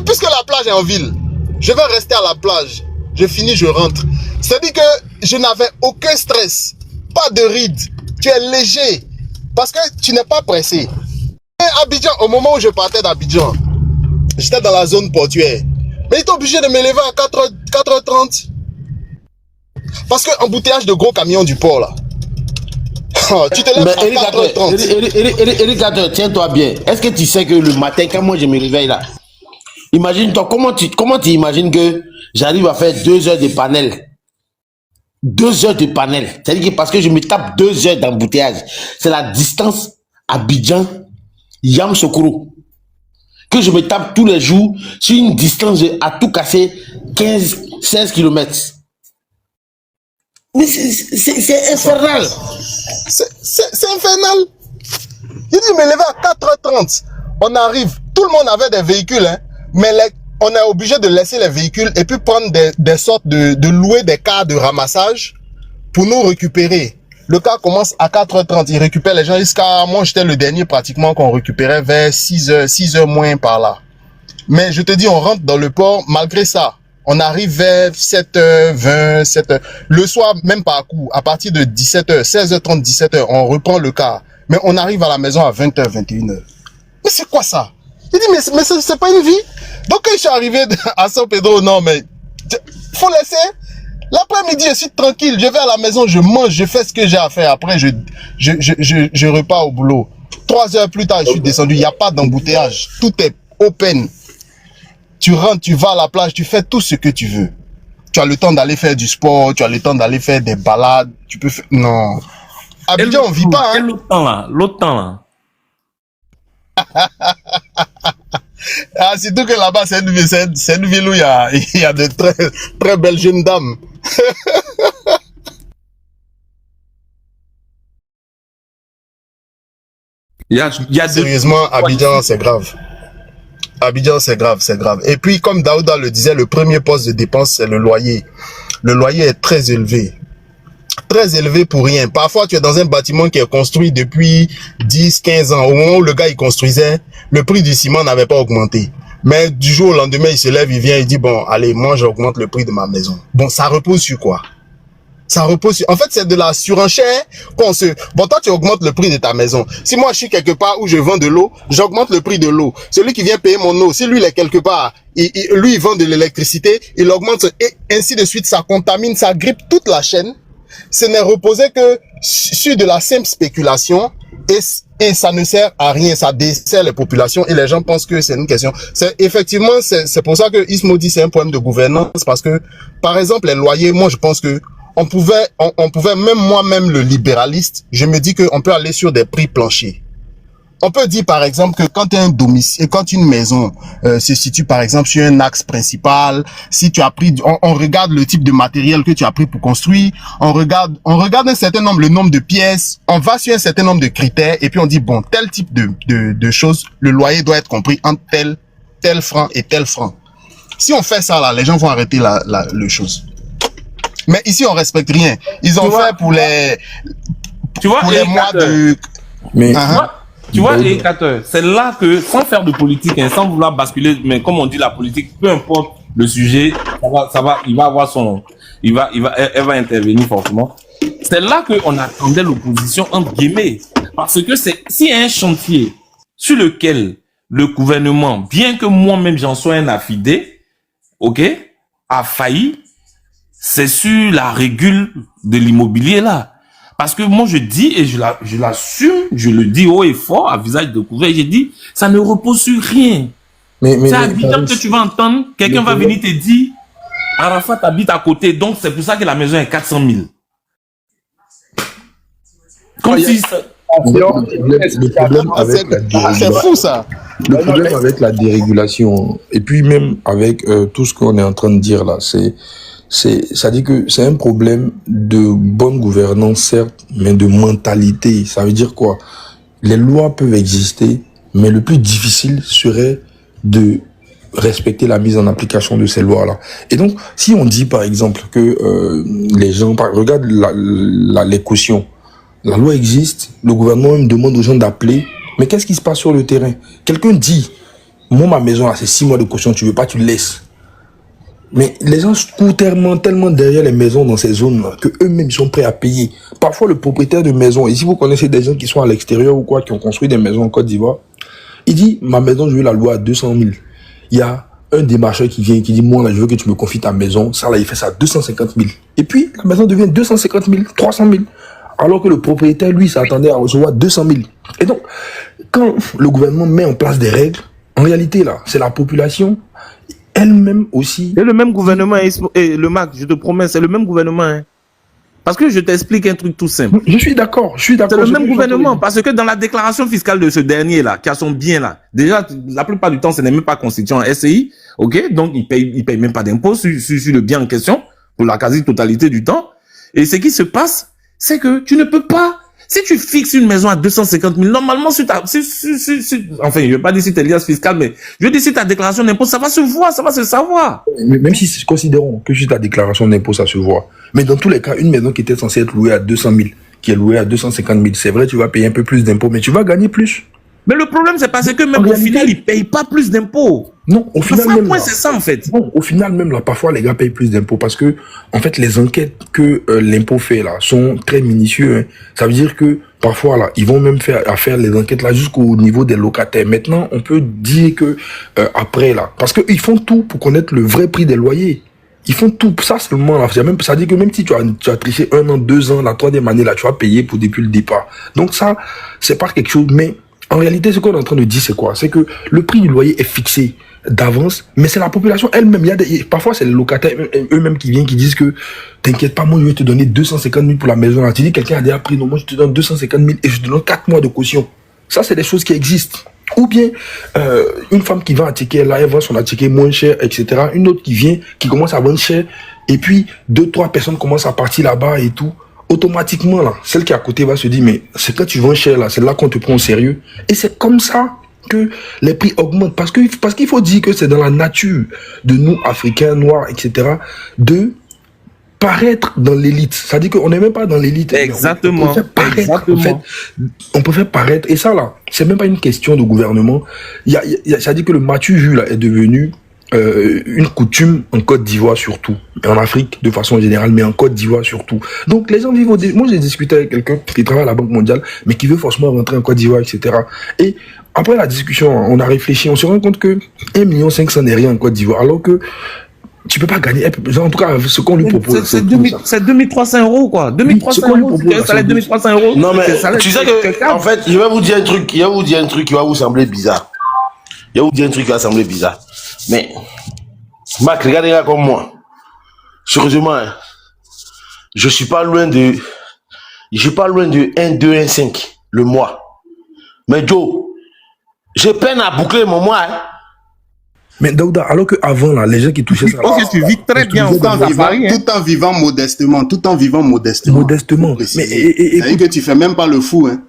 S10: Puisque la plage est en ville, je vais rester à la plage. Je finis, je rentre. C'est-à-dire que je n'avais aucun stress. Pas de rides. Tu es léger. Parce que tu n'es pas pressé. Et Abidjan, au moment où je partais d'Abidjan, j'étais dans la zone portuaire. Mais j'étais obligé de me lever à 4h30. Parce que embouteillage de gros camions du port là. Tu te lèves à 4h30.
S7: Eric, tiens-toi bien. Est-ce que tu sais que le matin, quand moi je me réveille là, imagine-toi, comment tu imagines que j'arrive à faire 2 heures de panel? 2 heures de panel. C'est-à-dire que parce que je me tape 2 heures d'embouteillage. C'est la distance Abidjan-Yamoussoukro. Que je me tape tous les jours sur une distance à tout casser 15-16 km. Mais c'est infernal.
S10: C'est infernal. Il dit me lever à 4h30. On arrive. Tout le monde avait des véhicules, hein, mais on est obligé de laisser les véhicules et puis prendre des sortes de louer des cars de ramassage pour nous récupérer. Le car commence à 4h30. Il récupère les gens jusqu'à... Moi, j'étais le dernier pratiquement qu'on récupérait vers 6h moins par là. Mais je te dis, on rentre dans le port. Malgré ça, on arrive vers 7h20, 7h. Le soir, même pas à coup. À partir de 17h, 16h30, 17h, on reprend le car. Mais on arrive à la maison à 20h, 21h. Mais c'est quoi ça? Il dit, mais c'est pas une vie. Donc, quand je suis arrivé à San Pedro, non, mais faut laisser. L'après-midi, je suis tranquille. Je vais à la maison, je mange, je fais ce que j'ai à faire. Après, je repars au boulot. 3 heures plus tard, je suis descendu. Il n'y a pas d'embouteillage. Tout est open. Tu rentres, tu vas à la plage, tu fais tout ce que tu veux. Tu as le temps d'aller faire du sport, tu as le temps d'aller faire des balades. Tu peux faire... Non. Abidjan, on vit pas, hein.
S2: L'autre temps, là.
S10: Ah, surtout que là-bas, c'est une ville où il y a de très, très belles jeunes dames. Sérieusement, Abidjan, c'est grave. Abidjan, c'est grave, c'est grave. Et puis, comme Daouda le disait, le premier poste de dépense, c'est le loyer. Le loyer est très élevé. Très élevé pour rien. Parfois, tu es dans un bâtiment qui est construit depuis 10, 15 ans. Au moment où le gars, il construisait, le prix du ciment n'avait pas augmenté. Mais du jour au lendemain, il se lève, il vient, il dit, bon, allez, moi, j'augmente le prix de ma maison. Bon, ça repose sur quoi? Ça repose sur... En fait, c'est de la surenchère qu'on se... Bon, toi, tu augmentes le prix de ta maison. Si moi, je suis quelque part où je vends de l'eau, j'augmente le prix de l'eau. Celui qui vient payer mon eau, si lui, il est quelque part, lui, il vend de l'électricité, il augmente, et ainsi de suite, ça contamine, ça grippe toute la chaîne. Ce n'est reposé que sur de la simple spéculation et ça ne sert à rien, ça dessert les populations et les gens pensent que c'est une question. Effectivement, c'est pour ça que Ismo dit c'est un problème de gouvernance parce que, par exemple, les loyers, moi je pense que on pouvait même moi-même le libéraliste, je me dis qu'on peut aller sur des prix planchers. On peut dire par exemple que quand un domicile, quand une maison se situe par exemple sur un axe principal, si tu as pris, on regarde le type de matériel que tu as pris pour construire, on regarde un certain nombre, le nombre de pièces, on va sur un certain nombre de critères et puis on dit bon tel type de choses, le loyer doit être compris entre tel franc et tel franc. Si on fait ça là, les gens vont arrêter le chose. Mais ici on respecte rien. Ils ont fait pour les mois de.
S2: Mais tu vois, éducateur, c'est là que, sans faire de politique, hein, sans vouloir basculer, mais comme on dit la politique, peu importe le sujet, il va avoir elle va intervenir forcément. C'est là qu'on attendait l'opposition, entre guillemets. Parce que s'il y a un chantier sur lequel le gouvernement, bien que moi-même j'en sois un affidé, ok, a failli, c'est sur la régule de l'immobilier là. Parce que moi, je dis, et je l'assume, je le dis haut et fort, à visage découvert, j'ai dit, ça ne repose sur rien. C'est à Abidjan que tu vas entendre, quelqu'un va venir te dire, Arafat habite à côté, donc c'est pour ça que la maison est 400 000. Comme si
S4: Le problème avec la
S10: C'est
S4: dérégulation,
S10: fou ça.
S4: le problème avec la dérégulation, et puis même avec tout ce qu'on est en train de dire là, ça dit que c'est un problème de bonne gouvernance, certes, mais de mentalité. Ça veut dire quoi? Les lois peuvent exister, mais le plus difficile serait de respecter la mise en application de ces lois-là. Et donc, si on dit par exemple que les gens, regarde les cautions, la loi existe, le gouvernement même demande aux gens d'appeler, mais qu'est-ce qui se passe sur le terrain? Quelqu'un dit, moi ma maison là c'est 6 mois de caution, tu veux pas, tu le laisses. Mais les gens se courent tellement derrière les maisons dans ces zones-là que eux-mêmes sont prêts à payer. Parfois, le propriétaire de maison, et si vous connaissez des gens qui sont à l'extérieur ou quoi, qui ont construit des maisons en Côte d'Ivoire, il dit, ma maison, je veux la louer à 200 000. Il y a un démarcheur qui vient et qui dit, moi, là, je veux que tu me confies ta maison. Ça, là, il fait ça à 250 000. Et puis, la maison devient 250 000, 300 000. Alors que le propriétaire, lui, s'attendait à recevoir 200 000. Et donc, quand le gouvernement met en place des règles, en réalité, là, c'est la population elle-même aussi.
S2: Et le même gouvernement, et le Mac, je te promets, c'est le même gouvernement. Hein. Parce que je t'explique un truc tout simple.
S4: Je suis d'accord.
S2: C'est le même gouvernement. Parce que dans la déclaration fiscale de ce dernier-là, qui a son bien là, déjà, la plupart du temps, ce n'est même pas constitué en SCI. OK? Donc, il paye même pas d'impôt sur le bien en question, pour la quasi-totalité du temps. Et ce qui se passe, c'est que tu ne peux pas, si tu fixes une maison à 250 000, normalement, enfin, je veux pas dire si t'es liasse fiscale, mais je veux dire si ta déclaration d'impôt, ça va se voir, ça va se savoir.
S4: Même si considérons que si ta déclaration d'impôt, ça se voit. Mais dans tous les cas, une maison qui était censée être louée à 200 000, qui est louée à 250 000, c'est vrai, tu vas payer un peu plus d'impôts, mais tu vas gagner plus.
S2: Mais le problème, c'est parce que même au final, ils payent pas plus d'impôts.
S4: Non, au final même
S2: c'est ça en fait.
S4: Non, au final même là, parfois les gars payent plus d'impôts parce que en fait les enquêtes que l'impôt fait là sont très minutieux. Hein. Ça veut dire que parfois là, ils vont même faire les enquêtes là jusqu'au niveau des locataires. Maintenant, on peut dire que après là, parce que ils font tout pour connaître le vrai prix des loyers. Ils font tout ça seulement là. Ça dit que même si tu as triché 1 an, 2 ans, la 3e année là, tu vas payer pour depuis le départ. Donc ça, c'est pas quelque chose. Mais en réalité, ce qu'on est en train de dire, c'est quoi? C'est que le prix du loyer est fixé d'avance, mais c'est la population elle-même. Parfois, c'est les locataires eux-mêmes qui viennent, qui disent que t'inquiète pas, moi, je vais te donner 250 000 pour la maison. Là, tu dis, quelqu'un a déjà pris, non, moi, je te donne 250 000 et je te donne 4 mois de caution. Ça, c'est des choses qui existent. Ou bien, une femme qui va à ticket, là, elle vend son ticket moins cher, etc. Une autre qui vient, qui commence à vendre cher, et puis 2-3 personnes commencent à partir là-bas et tout. Automatiquement, là, celle qui est à côté va se dire, mais c'est quand tu vends cher, là, c'est là qu'on te prend au sérieux. Et c'est comme ça que les prix augmentent. Parce qu'il faut dire que c'est dans la nature de nous, Africains, Noirs, etc., de paraître dans l'élite. C'est-à-dire qu'on n'est même pas dans l'élite.
S2: Exactement.
S4: On peut faire paraître, en fait. On peut faire paraître. Et ça, là, c'est même pas une question de gouvernement. C'est-à-dire que le matu-jus, là, est devenu une coutume en Côte d'Ivoire surtout, et en Afrique de façon générale, mais en Côte d'Ivoire surtout. Donc les gens vivent moi j'ai discuté avec quelqu'un qui travaille à la Banque mondiale, mais qui veut forcément rentrer en Côte d'Ivoire, etc. Et après la discussion, on a réfléchi, on se rend compte que 1 500 000 n'est rien en Côte d'Ivoire, alors que tu peux pas gagner, en tout cas, ce qu'on lui propose.
S2: C'est 2300 € quoi. 2300 €, c'est un salaire de 2300 €.
S7: Non, mais tu sais que, en fait, je vais vous dire un truc qui va vous sembler bizarre. Mais, Marc, regardez là comme moi. Sérieusement, hein, je suis pas loin de 1, 2, 1, 5 le mois. Mais Joe, j'ai peine à boucler mon mois. Hein.
S4: Mais Daouda, alors qu'avant, là, les gens qui touchaient ça...
S2: Ok, tu vis très bien
S10: tout en vivant modestement.
S4: Modestement.
S10: Mais, c'est-à-dire que tu fais même pas le fou, hein.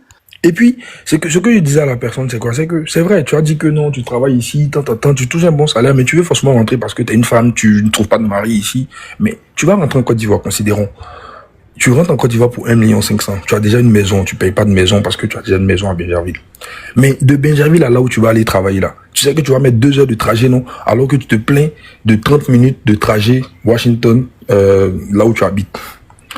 S4: Et puis, ce que je disais à la personne, c'est quoi? C'est que, c'est vrai, tu as dit que non, tu travailles ici, tu touches un bon salaire, mais tu veux forcément rentrer parce que tu es une femme, tu ne trouves pas de mari ici. Mais tu vas rentrer en Côte d'Ivoire, considérons. Tu rentres en Côte d'Ivoire pour 1 500 000. Tu as déjà une maison, tu payes pas de maison parce que tu as déjà une maison à Bingerville. Mais de Bingerville à là où tu vas aller travailler là, tu sais que tu vas mettre 2 heures de trajet, non? Alors que tu te plains de 30 minutes de trajet Washington, là où tu habites.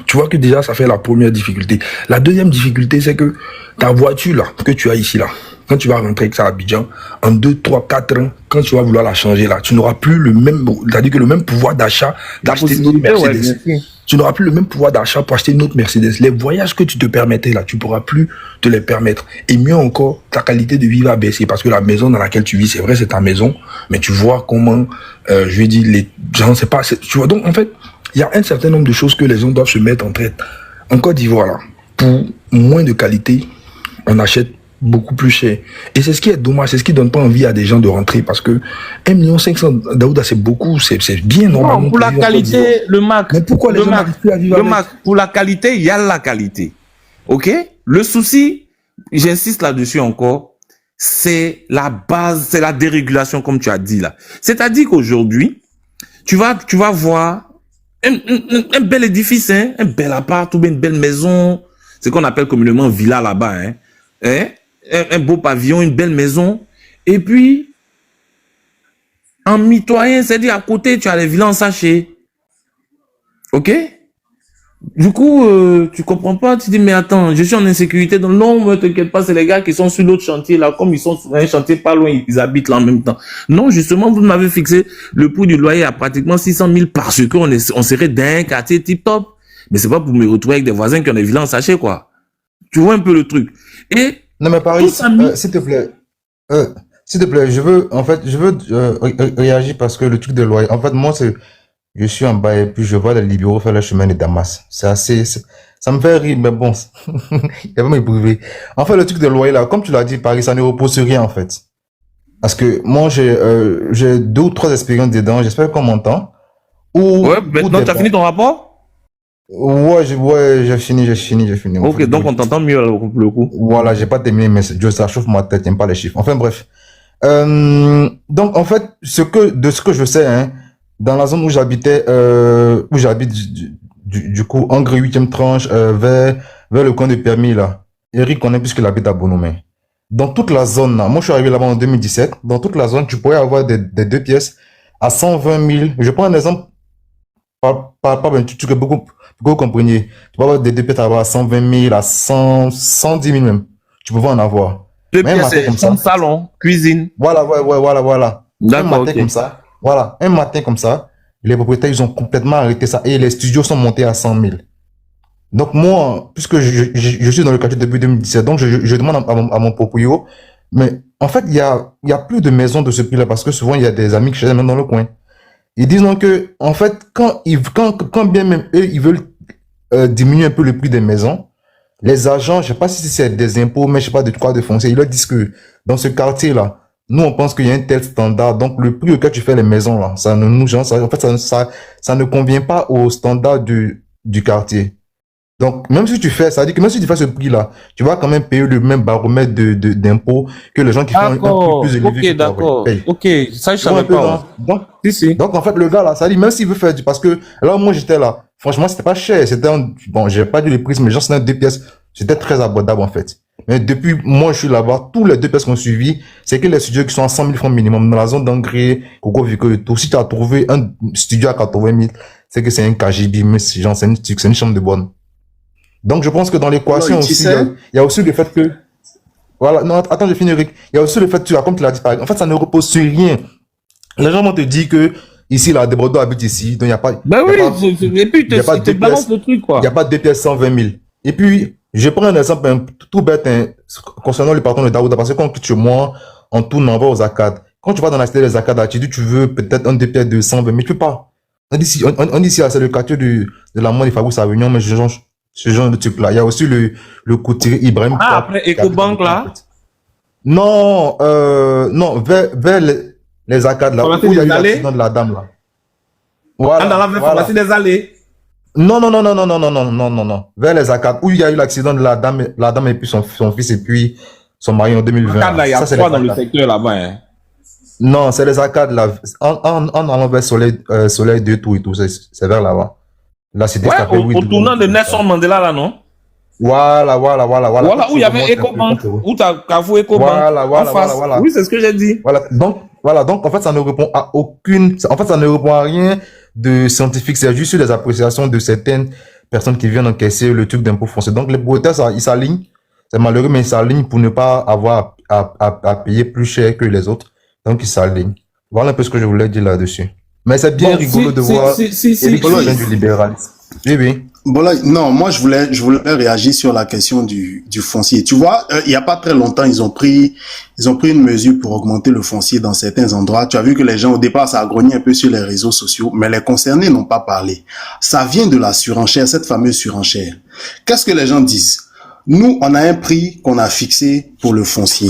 S4: Tu vois que déjà, ça fait la première difficulté. La deuxième difficulté, c'est que ta voiture, là, que tu as ici, là, quand tu vas rentrer avec ça à Abidjan, en 2, 3, 4 ans, quand tu vas vouloir la changer, là, tu n'auras plus le même, c'est-à-dire que le même pouvoir d'achat d'acheter une autre Mercedes. Tu n'auras plus le même pouvoir d'achat pour acheter une autre Mercedes. Les voyages que tu te permettais, là, tu pourras plus te les permettre. Et mieux encore, ta qualité de vie va baisser parce que la maison dans laquelle tu vis, c'est vrai, c'est ta maison, mais tu vois comment, je vais dire, les gens, c'est pas, tu vois, donc, en fait, il y a un certain nombre de choses que les gens doivent se mettre en tête. En Côte d'Ivoire, là, pour moins de qualité, on achète beaucoup plus cher. Et c'est ce qui est dommage, c'est ce qui donne pas envie à des gens de rentrer parce que 1,5 million Daouda, c'est beaucoup, c'est bien normalement.
S2: Non, pour la qualité, le Mac.
S4: Mais pourquoi les gens n'arrivent plus à vivre
S2: le
S4: avec?
S2: Mac, pour la qualité, il y a la qualité. OK? Le souci, j'insiste là-dessus encore, c'est la base, c'est la dérégulation, comme tu as dit là. C'est-à-dire qu'aujourd'hui, tu vas voir un bel édifice, hein, un bel appart, ou bien une belle maison, c'est qu'on appelle communément villa là-bas, hein, un beau pavillon, une belle maison, et puis, en mitoyen, c'est-à-dire à côté, tu as les villas en sachet. OK? Du coup, tu comprends pas, tu dis, mais attends, je suis en insécurité, donc non, ne t'inquiète pas, c'est les gars qui sont sur l'autre chantier, là, comme ils sont sur un chantier pas loin, ils habitent là en même temps. Non, justement, vous m'avez fixé le prix du loyer à pratiquement 600 000 parce qu'on serait d'un quartier tip-top. Mais c'est pas pour me retrouver avec des voisins qui ont des villas en sachet, quoi. Tu vois un peu le truc. Et,
S9: Non, mais Paris, s'il te plaît, je veux réagir parce que le truc de loyer, en fait, moi, je suis en bas et puis je vois les libéraux faire le chemin de Damas. Ça me fait rire, mais bon, il va m'éprouver. En fait, le truc de loyer, là, comme tu l'as dit, Paris, ça ne repose sur rien, en fait. Parce que moi, j'ai 2 ou 3 expériences dedans, j'espère qu'on m'entend.
S2: Ouais, donc tu as fini ton rapport?
S9: Ouais, j'ai fini.
S2: Ok, donc on t'entend mieux là, pour le coup.
S9: Voilà, j'ai pas terminé, mais ça chauffe ma tête, j'aime pas les chiffres. Enfin, bref. Donc, en fait, de ce que je sais, hein, dans la zone où j'habitais, où j'habite, du coup, en gré 8e tranche, vers le coin de Permis, là. Eric connaît puisqu'il habite à Bonomé. Dans toute la zone, là, moi, je suis arrivé là-bas en 2017. Dans toute la zone, tu pourrais avoir des 2 pièces à 120 000. Je prends un exemple, pas tu que beaucoup compreniez. Tu peux avoir des 2 pièces à 120 000, à 110 000 même. Tu peux en avoir.
S2: 2 pièces, comme ça. Salon, cuisine.
S9: Voilà. Un matin
S2: okay.
S9: comme ça. Voilà. Un matin comme ça, les propriétaires, ils ont complètement arrêté ça et les studios sont montés à 100 000. Donc moi, puisque je suis dans le quartier depuis 2017, donc je demande à mon proprio, mais en fait, il y a plus de maisons de ce prix-là parce que souvent, il y a des amis qui cherchent même dans le coin. Ils disent donc que, en fait, quand bien même eux, ils veulent diminuer un peu le prix des maisons, les agents, je sais pas si c'est des impôts, mais je sais pas de quoi de foncier, ils leur disent que dans ce quartier-là, nous, on pense qu'il y a un tel standard, donc le prix auquel tu fais les maisons, là, ça ne nous, en fait, ça ne convient pas au standard du quartier. Donc, même si tu fais, ça veut dire que même si tu fais ce prix-là, tu vas quand même payer le même baromètre d'impôts que les gens qui font un prix plus élevé.
S2: Ok, d'accord. Ok, ça, je savais pas.
S9: Donc, en fait, le gars, là, ça dit, même s'il veut faire parce que, là, moi, j'étais là. Franchement, c'était pas cher. Bon, j'ai pas dit les prix, mais genre, c'était 2 pièces. C'était très abordable, en fait. Mais depuis, moi, je suis là-bas, tous les 2 pièces qu'on suivi, c'est que les studios qui sont à 100 000 francs minimum, dans la zone d'Angré, Coco Vico et tout. Si tu as trouvé un studio à 80 000, c'est que c'est un KGB, mais c'est une chambre de bonne. Donc, je pense que dans l'équation aussi, il y a aussi le fait que, voilà, non, attends, je finis, Eric. Il y a aussi le fait que, comme tu l'as dit, en fait, ça ne repose sur rien. Les gens vont te dire que, ici, là, des Bordeaux habitent ici, donc il n'y a pas,
S2: bah oui, et puis, tu te balances le truc, quoi.
S9: Il n'y a pas 2 pièces 120 000. Et puis, je prends un exemple tout bête, concernant le pardon de Daouda, parce que quand on quitte chez moi, on tourne, on va aux arcades. Quand tu vas dans la cité des arcades, tu dis, tu veux peut-être un 2 pièces de 120 000, tu peux pas. On dit ici, c'est le quartier de la mort des Fabrice à Réunion, mais ce genre de truc-là. Il y a aussi le couturier Ibrahim.
S2: Ah, après EcoBank, là?
S9: Non, non, vers les arcades, là, où il y a eu l'accident de la dame, là. Voilà.
S2: Ah, dans la pharmacie des allées?
S9: Non. Vers les arcades, où il y a eu l'accident de la dame et puis son fils et puis son mari en 2020.
S2: Là, il y a quoi dans le secteur là-bas, hein?
S9: Non, c'est les arcades, là. En allant vers Soleil 2 tout et tout, c'est vers là-bas. Là, c'était
S2: au tournant de Nelson Mandela, là, non?
S9: Voilà.
S2: Voilà, où il y avait EcoBank, où tu as Carrefour EcoBank. Voilà. Oui, c'est ce que j'ai dit.
S9: Voilà, donc, en fait, ça ne répond à ça ne répond à rien de scientifique. C'est juste les appréciations de certaines personnes qui viennent encaisser le truc d'impôt foncier. Donc, les propriétaires, ils s'alignent. C'est malheureux, mais ils s'alignent pour ne pas avoir à payer plus cher que les autres. Donc, ils s'alignent. Voilà un peu ce que je voulais dire là-dessus. Mais c'est bien rigolo de voir Eric du libéralisme. Oui.
S10: Bon là, non, moi je voulais réagir sur la question du foncier. Tu vois, il y a pas très longtemps, ils ont pris une mesure pour augmenter le foncier dans certains endroits. Tu as vu que les gens au départ ça a grogné un peu sur les réseaux sociaux, mais les concernés n'ont pas parlé. Ça vient de la surenchère, cette fameuse surenchère. Qu'est-ce que les gens disent? Nous, on a un prix qu'on a fixé pour le foncier.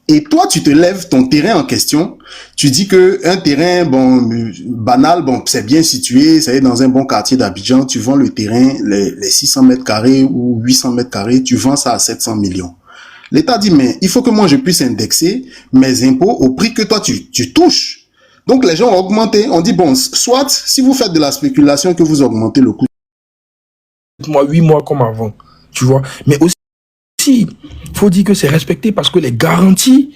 S10: Et toi, tu te lèves ton terrain en question. Tu dis que un terrain, bon, banal, bon, c'est bien situé, c'est dans un bon quartier d'Abidjan. Tu vends le terrain, les 600 mètres carrés ou 800 mètres carrés, tu vends ça à 700 millions. L'État dit, mais il faut que moi je puisse indexer mes impôts au prix que toi tu touches. Donc les gens ont augmenté. On dit, bon, soit si vous faites de la spéculation, que vous augmentez le coût.
S4: 8 mois comme avant, tu vois. Mais aussi, faut dire que c'est respecté parce que les garanties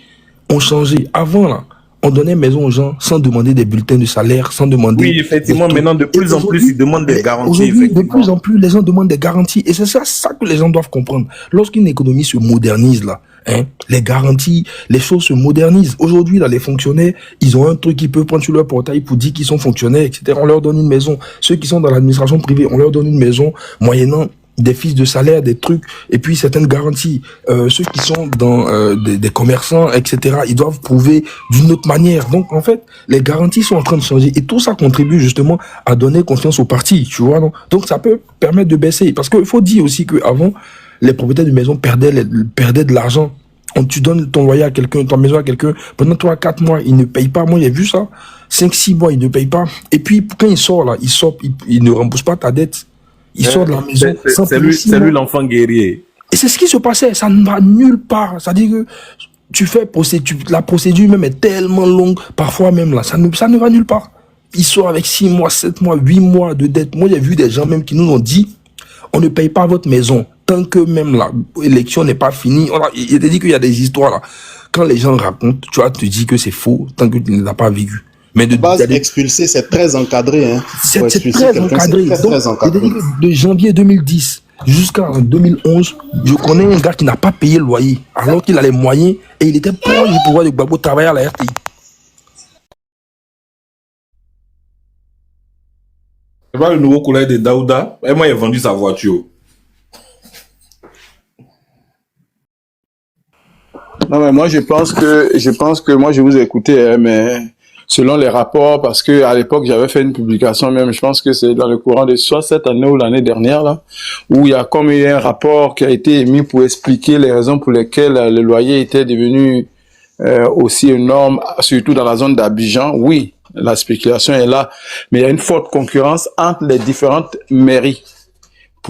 S4: ont changé. Avant, là, on donnait maison aux gens sans demander des bulletins de salaire, sans demander...
S2: Oui, effectivement, maintenant, de plus en plus, ils demandent des garanties.
S4: Aujourd'hui, de plus en plus, les gens demandent des garanties. Et c'est ça que les gens doivent comprendre. Lorsqu'une économie se modernise, là, hein, les garanties, les choses se modernisent. Aujourd'hui, là, les fonctionnaires, ils ont un truc qu'ils peuvent prendre sur leur portail pour dire qu'ils sont fonctionnaires, etc. On leur donne une maison. Ceux qui sont dans l'administration privée, on leur donne une maison moyennant des fiches de salaire, des trucs, et puis certaines garanties. Ceux qui sont dans des commerçants, etc., ils doivent prouver d'une autre manière. Donc, en fait, les garanties sont en train de changer. Et tout ça contribue justement à donner confiance aux partis, tu vois, non? Donc, ça peut permettre de baisser. Parce qu'il faut dire aussi qu'avant, les propriétaires de maison perdaient de l'argent. Tu donnes ton loyer à quelqu'un, ton maison à quelqu'un, pendant 3-4 mois, il ne paye pas. Moi, j'ai vu ça. 5-6 mois, il ne paye pas. Et puis, quand il sort, là, il ne rembourse pas ta dette. Il sort de la maison sans payer.
S2: C'est lui l'enfant guerrier.
S4: Et c'est ce qui se passait. Ça ne va nulle part. C'est-à-dire que tu fais la procédure même est tellement longue. Parfois même là, ça ne va nulle part. Il sort avec 6 mois, 7 mois, 8 mois de dette. Moi, j'ai vu des gens même qui nous ont dit, on ne paye pas votre maison tant que même l'élection n'est pas finie. Il était dit qu'il y a des histoires là. Quand les gens racontent, tu vois, tu te dis que c'est faux tant que tu ne l'as pas vécu. Mais
S10: de base, expulser, c'est très encadré. Hein.
S4: C'est très encadré. Donc, de janvier 2010 jusqu'en 2011, je connais un gars qui n'a pas payé le loyer, alors qu'il a les moyens et il était proche du pouvoir de Gbagbo travailler à la RTI.
S2: C'est pas le nouveau collègue de Daouda. Et moi, il a vendu sa voiture.
S1: Non, mais moi, je pense que moi, je vous ai écouté, hein, mais selon les rapports, parce que à l'époque, j'avais fait une publication même, je pense que c'est dans le courant de soit cette année ou l'année dernière, là, où il y a comme eu un rapport qui a été émis pour expliquer les raisons pour lesquelles le loyer était devenu aussi énorme, surtout dans la zone d'Abidjan. Oui, la spéculation est là, mais il y a une forte concurrence entre les différentes mairies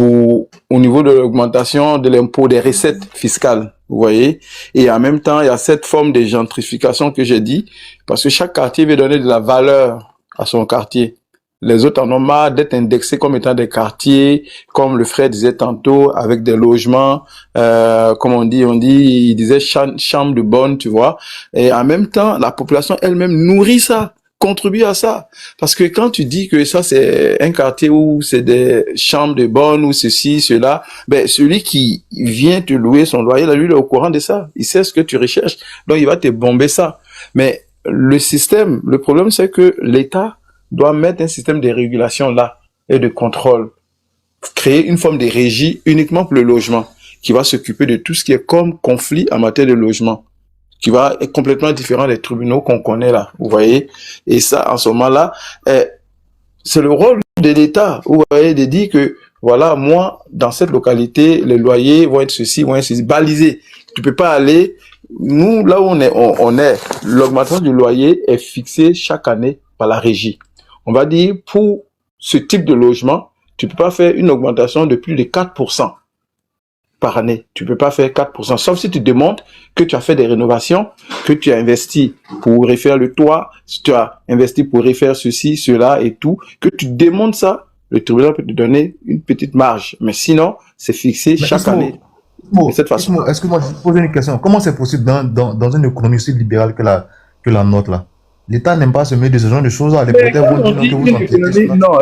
S1: au niveau de l'augmentation de l'impôt, des recettes fiscales, vous voyez. Et en même temps, il y a cette forme de gentrification que j'ai dit, parce que chaque quartier veut donner de la valeur à son quartier. Les autres en ont marre d'être indexés comme étant des quartiers, comme le frère disait tantôt, avec des logements, comme il disait chambre de bonne, tu vois. Et en même temps, la population elle-même nourrit ça, contribue à ça. Parce que quand tu dis que ça c'est un quartier où c'est des chambres de bonne ou ceci, cela, ben celui qui vient te louer son loyer, là, lui il est au courant de ça. Il sait ce que tu recherches. Donc il va te bomber ça. Mais le problème c'est que l'État doit mettre un système de régulation là et de contrôle. Créer une forme de régie uniquement pour le logement qui va s'occuper de tout ce qui est comme conflit en matière de logement, qui va être complètement différent des tribunaux qu'on connaît là, vous voyez. Et ça, en ce moment-là, c'est le rôle de l'État, vous voyez, de dire que, voilà, moi, dans cette localité, les loyers vont être ceci, balisés. Tu peux pas aller, nous, là où on est, l'augmentation du loyer est fixée chaque année par la régie. On va dire, pour ce type de logement, tu peux pas faire une augmentation de plus de 4%. Par année. Tu peux pas faire 4%, sauf si tu demandes que tu as fait des rénovations, que tu as investi pour refaire le toit, si tu as investi pour refaire ceci, cela et tout, que tu demandes ça, le tribunal peut te donner une petite marge. Mais sinon, c'est fixé chaque année. De cette façon.
S9: Est-ce que moi, je pose une question? Comment c'est possible dans une économie aussi libérale que la nôtre, là? L'État n'aime pas se mêler de ce genre de choses-là. Les protègents vont dire que vous enquêtez.
S1: Non,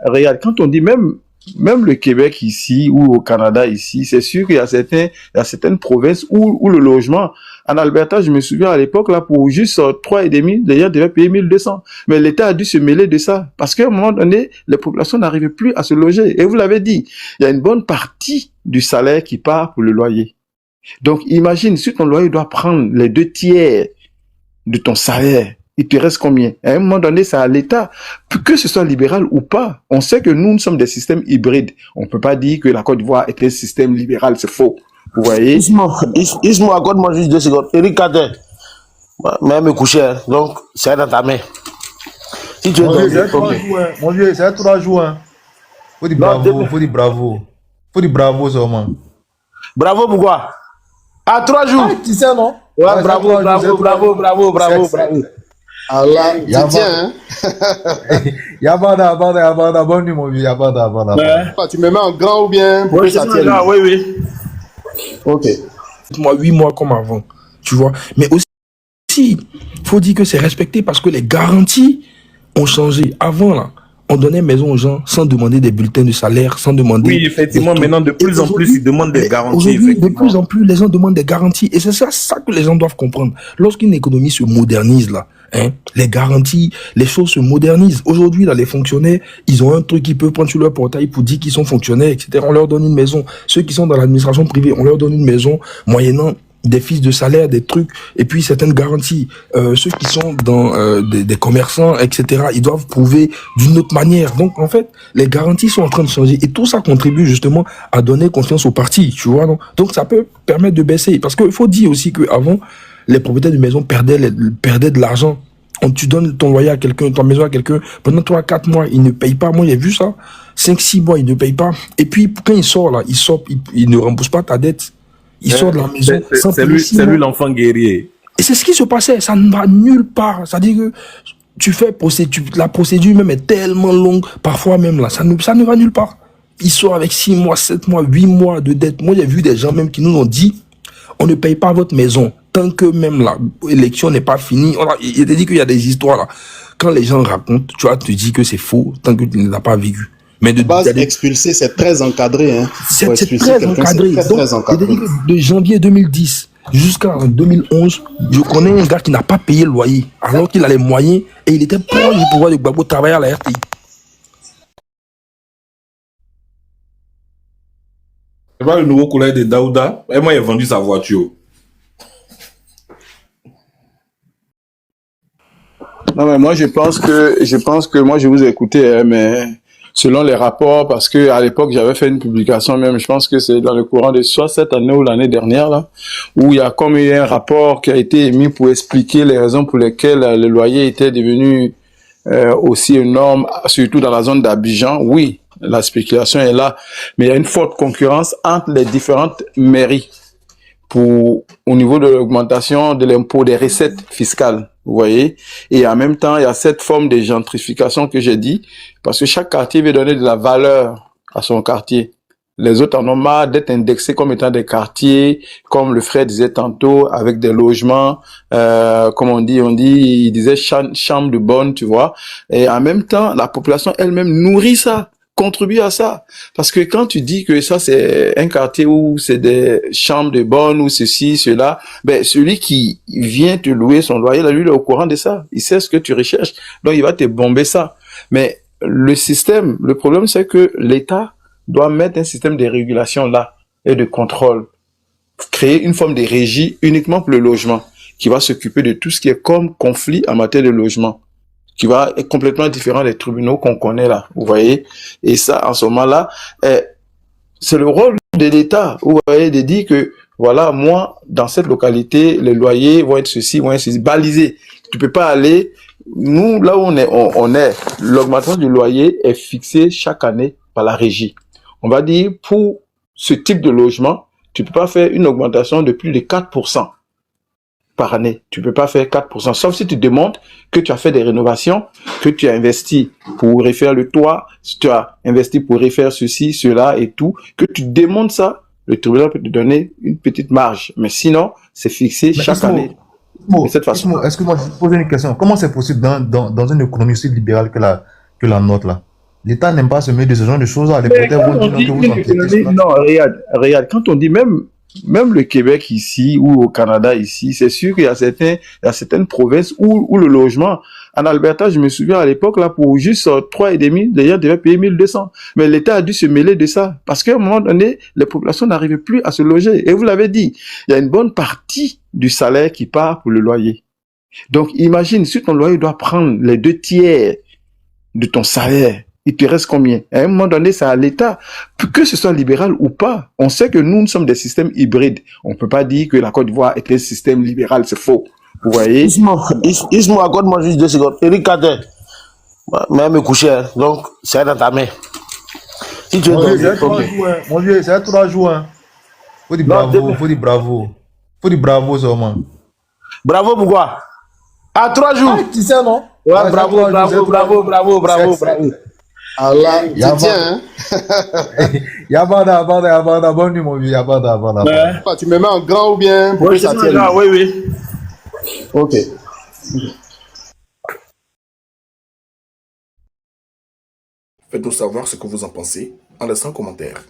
S1: regarde, quand on dit même le Québec ici ou au Canada ici, c'est sûr qu'il y a certaines provinces où le logement, en Alberta, je me souviens à l'époque, là, pour juste 3,5, d'ailleurs, devait payer 1200. Mais l'État a dû se mêler de ça. Parce qu'à un moment donné, les populations n'arrivaient plus à se loger. Et vous l'avez dit, il y a une bonne partie du salaire qui part pour le loyer. Donc, imagine, si ton loyer doit prendre les 2 tiers de ton salaire, il te reste combien? À un moment donné, c'est à l'État. Que ce soit libéral ou pas, on sait que nous sommes des systèmes hybrides. On peut pas dire que la Côte d'Ivoire est un système libéral, c'est faux. Vous voyez?
S7: Ismo, accorde-moi juste 2 secondes. Eric Carter, mais me coucher, hein. Donc, c'est dans ta main. Si tu es
S9: Mon
S7: dans
S9: vieux, c'est 3 jours, hein. Mon vieux, c'est 3 jours, hein. Faut dire bravo, faut dire bravo. Faut dire bravo seulement.
S7: Bravo, pourquoi? À 3 jours.
S9: Ah, tu sais, non?
S7: Ouais,
S9: Ouais,
S7: bravo,
S9: c'est 3 jours,
S7: bravo,
S9: c'est 3
S7: bravo,
S9: jours.
S7: bravo, bravo, bravo.
S10: Allah, tu
S9: Y'a
S10: tiens, hein?
S9: Y'a bonne nuit, mon vieux, y'a
S10: Tu me mets en grand ou bien pour
S7: Ouais,
S10: que ça
S7: c'est
S10: tienne?
S7: ça, oui, oui.
S10: Ok.
S4: Moi, 8 mois comme avant, tu vois. Mais aussi, faut dire que c'est respecté parce que les garanties ont changé. Avant, là, on donnait maison aux gens sans demander des bulletins de salaire, sans demander...
S2: Oui, effectivement,
S4: des trucs.
S2: maintenant, de plus
S4: Et
S2: en plus, ils demandent des garanties.
S4: Aujourd'hui, de
S2: Effectivement.
S4: plus en plus, les gens demandent des garanties. Et c'est ça que les gens doivent comprendre. Lorsqu'une économie se modernise, là, hein, les garanties, les choses se modernisent. Aujourd'hui, là, les fonctionnaires, ils ont un truc qu'ils peuvent prendre sur leur portail pour dire qu'ils sont fonctionnaires, etc. On leur donne une maison. Ceux qui sont dans l'administration privée, on leur donne une maison moyennant des fiches de salaire, des trucs, et puis certaines garanties. Ceux qui sont dans des commerçants, etc., ils doivent prouver d'une autre manière. Donc, en fait, les garanties sont en train de changer. Et tout ça contribue justement à donner confiance au parti, tu vois, non? Donc, ça peut permettre de baisser. Parce qu'il faut dire aussi qu'avant, les propriétaires de maison perdaient de l'argent. Tu donnes ton loyer à quelqu'un, ta maison à quelqu'un, pendant 3-4 mois, il ne paye pas. Moi, j'ai vu ça. 5-6 mois, il ne paye pas. Et puis, quand il sort, là, il ne rembourse pas ta dette. Il sort de la maison sans
S2: C'est
S4: payer
S2: lui,
S4: 6
S2: c'est lui
S4: mois.
S2: l'enfant guerrier.
S4: Et c'est ce qui se passait. Ça ne va nulle part. C'est-à-dire que tu fais la procédure même est tellement longue. Parfois même, là, ça ne va nulle part. Il sort avec 6 mois, 7 mois, 8 mois de dette. Moi, j'ai vu des gens même qui nous ont dit, on ne paye pas votre maison tant que même l'élection n'est pas finie. Il était dit qu'il y a des histoires là. Quand les gens racontent, tu vois, tu dis que c'est faux tant que tu ne l'as pas vécu. Mais
S10: De base, expulser, c'est très encadré, hein.
S4: c'est
S10: Pour expulser
S4: très
S10: quelqu'un,
S4: encadré.
S10: c'est
S4: Donc,
S10: très encadré.
S4: c'est-à-dire que de janvier 2010 jusqu'en 2011, je connais un gars qui n'a pas payé le loyer alors qu'il a les moyens et il était proche du pouvoir de Gbagbo travailler à la RTI.
S2: C'est pas le nouveau collègue de Daouda. Et moi, il a vendu sa voiture.
S1: Non, mais moi, je pense que moi, je vous ai écouté, hein, mais selon les rapports, parce que à l'époque, j'avais fait une publication même, je pense que c'est dans le courant de soit cette année ou l'année dernière, là, où il y a comme eu un rapport qui a été émis pour expliquer les raisons pour lesquelles le loyer était devenu aussi énorme, surtout dans la zone d'Abidjan. Oui, la spéculation est là, mais il y a une forte concurrence entre les différentes mairies au niveau de l'augmentation de l'impôt des recettes fiscales, vous voyez. Et en même temps, il y a cette forme de gentrification que j'ai dit, parce que chaque quartier veut donner de la valeur à son quartier. Les autres en ont marre d'être indexés comme étant des quartiers, comme le frère disait tantôt, avec des logements, comme il disait chambre de bonne, tu vois. Et en même temps, la population elle-même nourrit ça, contribue à ça. Parce que quand tu dis que ça c'est un quartier où c'est des chambres de bonne ou ceci, cela, ben celui qui vient te louer son loyer, là, lui il est au courant de ça. Il sait ce que tu recherches. Donc il va te bomber ça. Mais le problème c'est que l'État doit mettre un système de régulation là et de contrôle. Créer une forme de régie uniquement pour le logement qui va s'occuper de tout ce qui est comme conflit en matière de logement, qui va être complètement différent des tribunaux qu'on connaît là, vous voyez. Et ça, en ce moment-là, c'est le rôle de l'État, vous voyez, de dire que, voilà, moi, dans cette localité, les loyers vont être ceci, balisés. Tu peux pas aller, nous, là où on est, l'augmentation du loyer est fixée chaque année par la régie. On va dire, pour ce type de logement, tu peux pas faire une augmentation de plus de 4%. Par année. Tu peux pas faire 4%, sauf si tu demandes que tu as fait des rénovations, que tu as investi pour refaire le toit, si tu as investi pour refaire ceci, cela et tout, que tu demandes ça, le tribunal peut te donner une petite marge. Mais sinon, c'est fixé chaque année. De cette façon.
S9: Est-ce que moi, je vais te poser une question? Comment c'est possible dans une économie aussi libérale que la nôtre, là? L'État n'aime pas se mêler de ce genre de choses-là. Les prêteurs vont dire que vous enquêtez.
S1: Non, regarde, quand on dit même le Québec ici ou au Canada ici, c'est sûr qu'il y a certaines provinces où le logement, en Alberta, je me souviens à l'époque, là, pour juste 3,5, d'ailleurs, devait payer 1200. Mais l'État a dû se mêler de ça. Parce qu'à un moment donné, les populations n'arrivaient plus à se loger. Et vous l'avez dit, il y a une bonne partie du salaire qui part pour le loyer. Donc, imagine, si ton loyer doit prendre les 2 tiers de ton salaire, il te reste combien? À un moment donné, c'est à l'État. Que ce soit libéral ou pas, on sait que nous sommes des systèmes hybrides. On ne peut pas dire que la Côte d'Ivoire est un système libéral, c'est faux. Vous voyez?
S7: Ismo, accorde-moi juste 2 secondes. Eric Carter, même me coucher, hein. Donc, c'est dans ta main. Si tu es
S9: Mon
S7: dans
S9: vieux, c'est 3 jours, hein. Mon vieux, c'est 3 jours, hein. Faut dire bravo, faut dire bravo. Faut dire bravo seulement.
S7: Bravo, pourquoi? Ah, 3 jours.
S9: Ah, tu sais, non?
S7: Ouais,
S9: Ah,
S7: bravo,
S9: c'est 3 jours,
S7: bravo.
S10: Allah, tu
S9: Yabba.
S10: tiens, hein?
S9: Yabada, bonne nuit, mon vieux, yabada.
S10: Tu me mets en grand ou bien pour que ça tienne?
S7: Oui.
S10: Ok.
S11: Faites-nous savoir ce que vous en pensez en laissant un commentaire.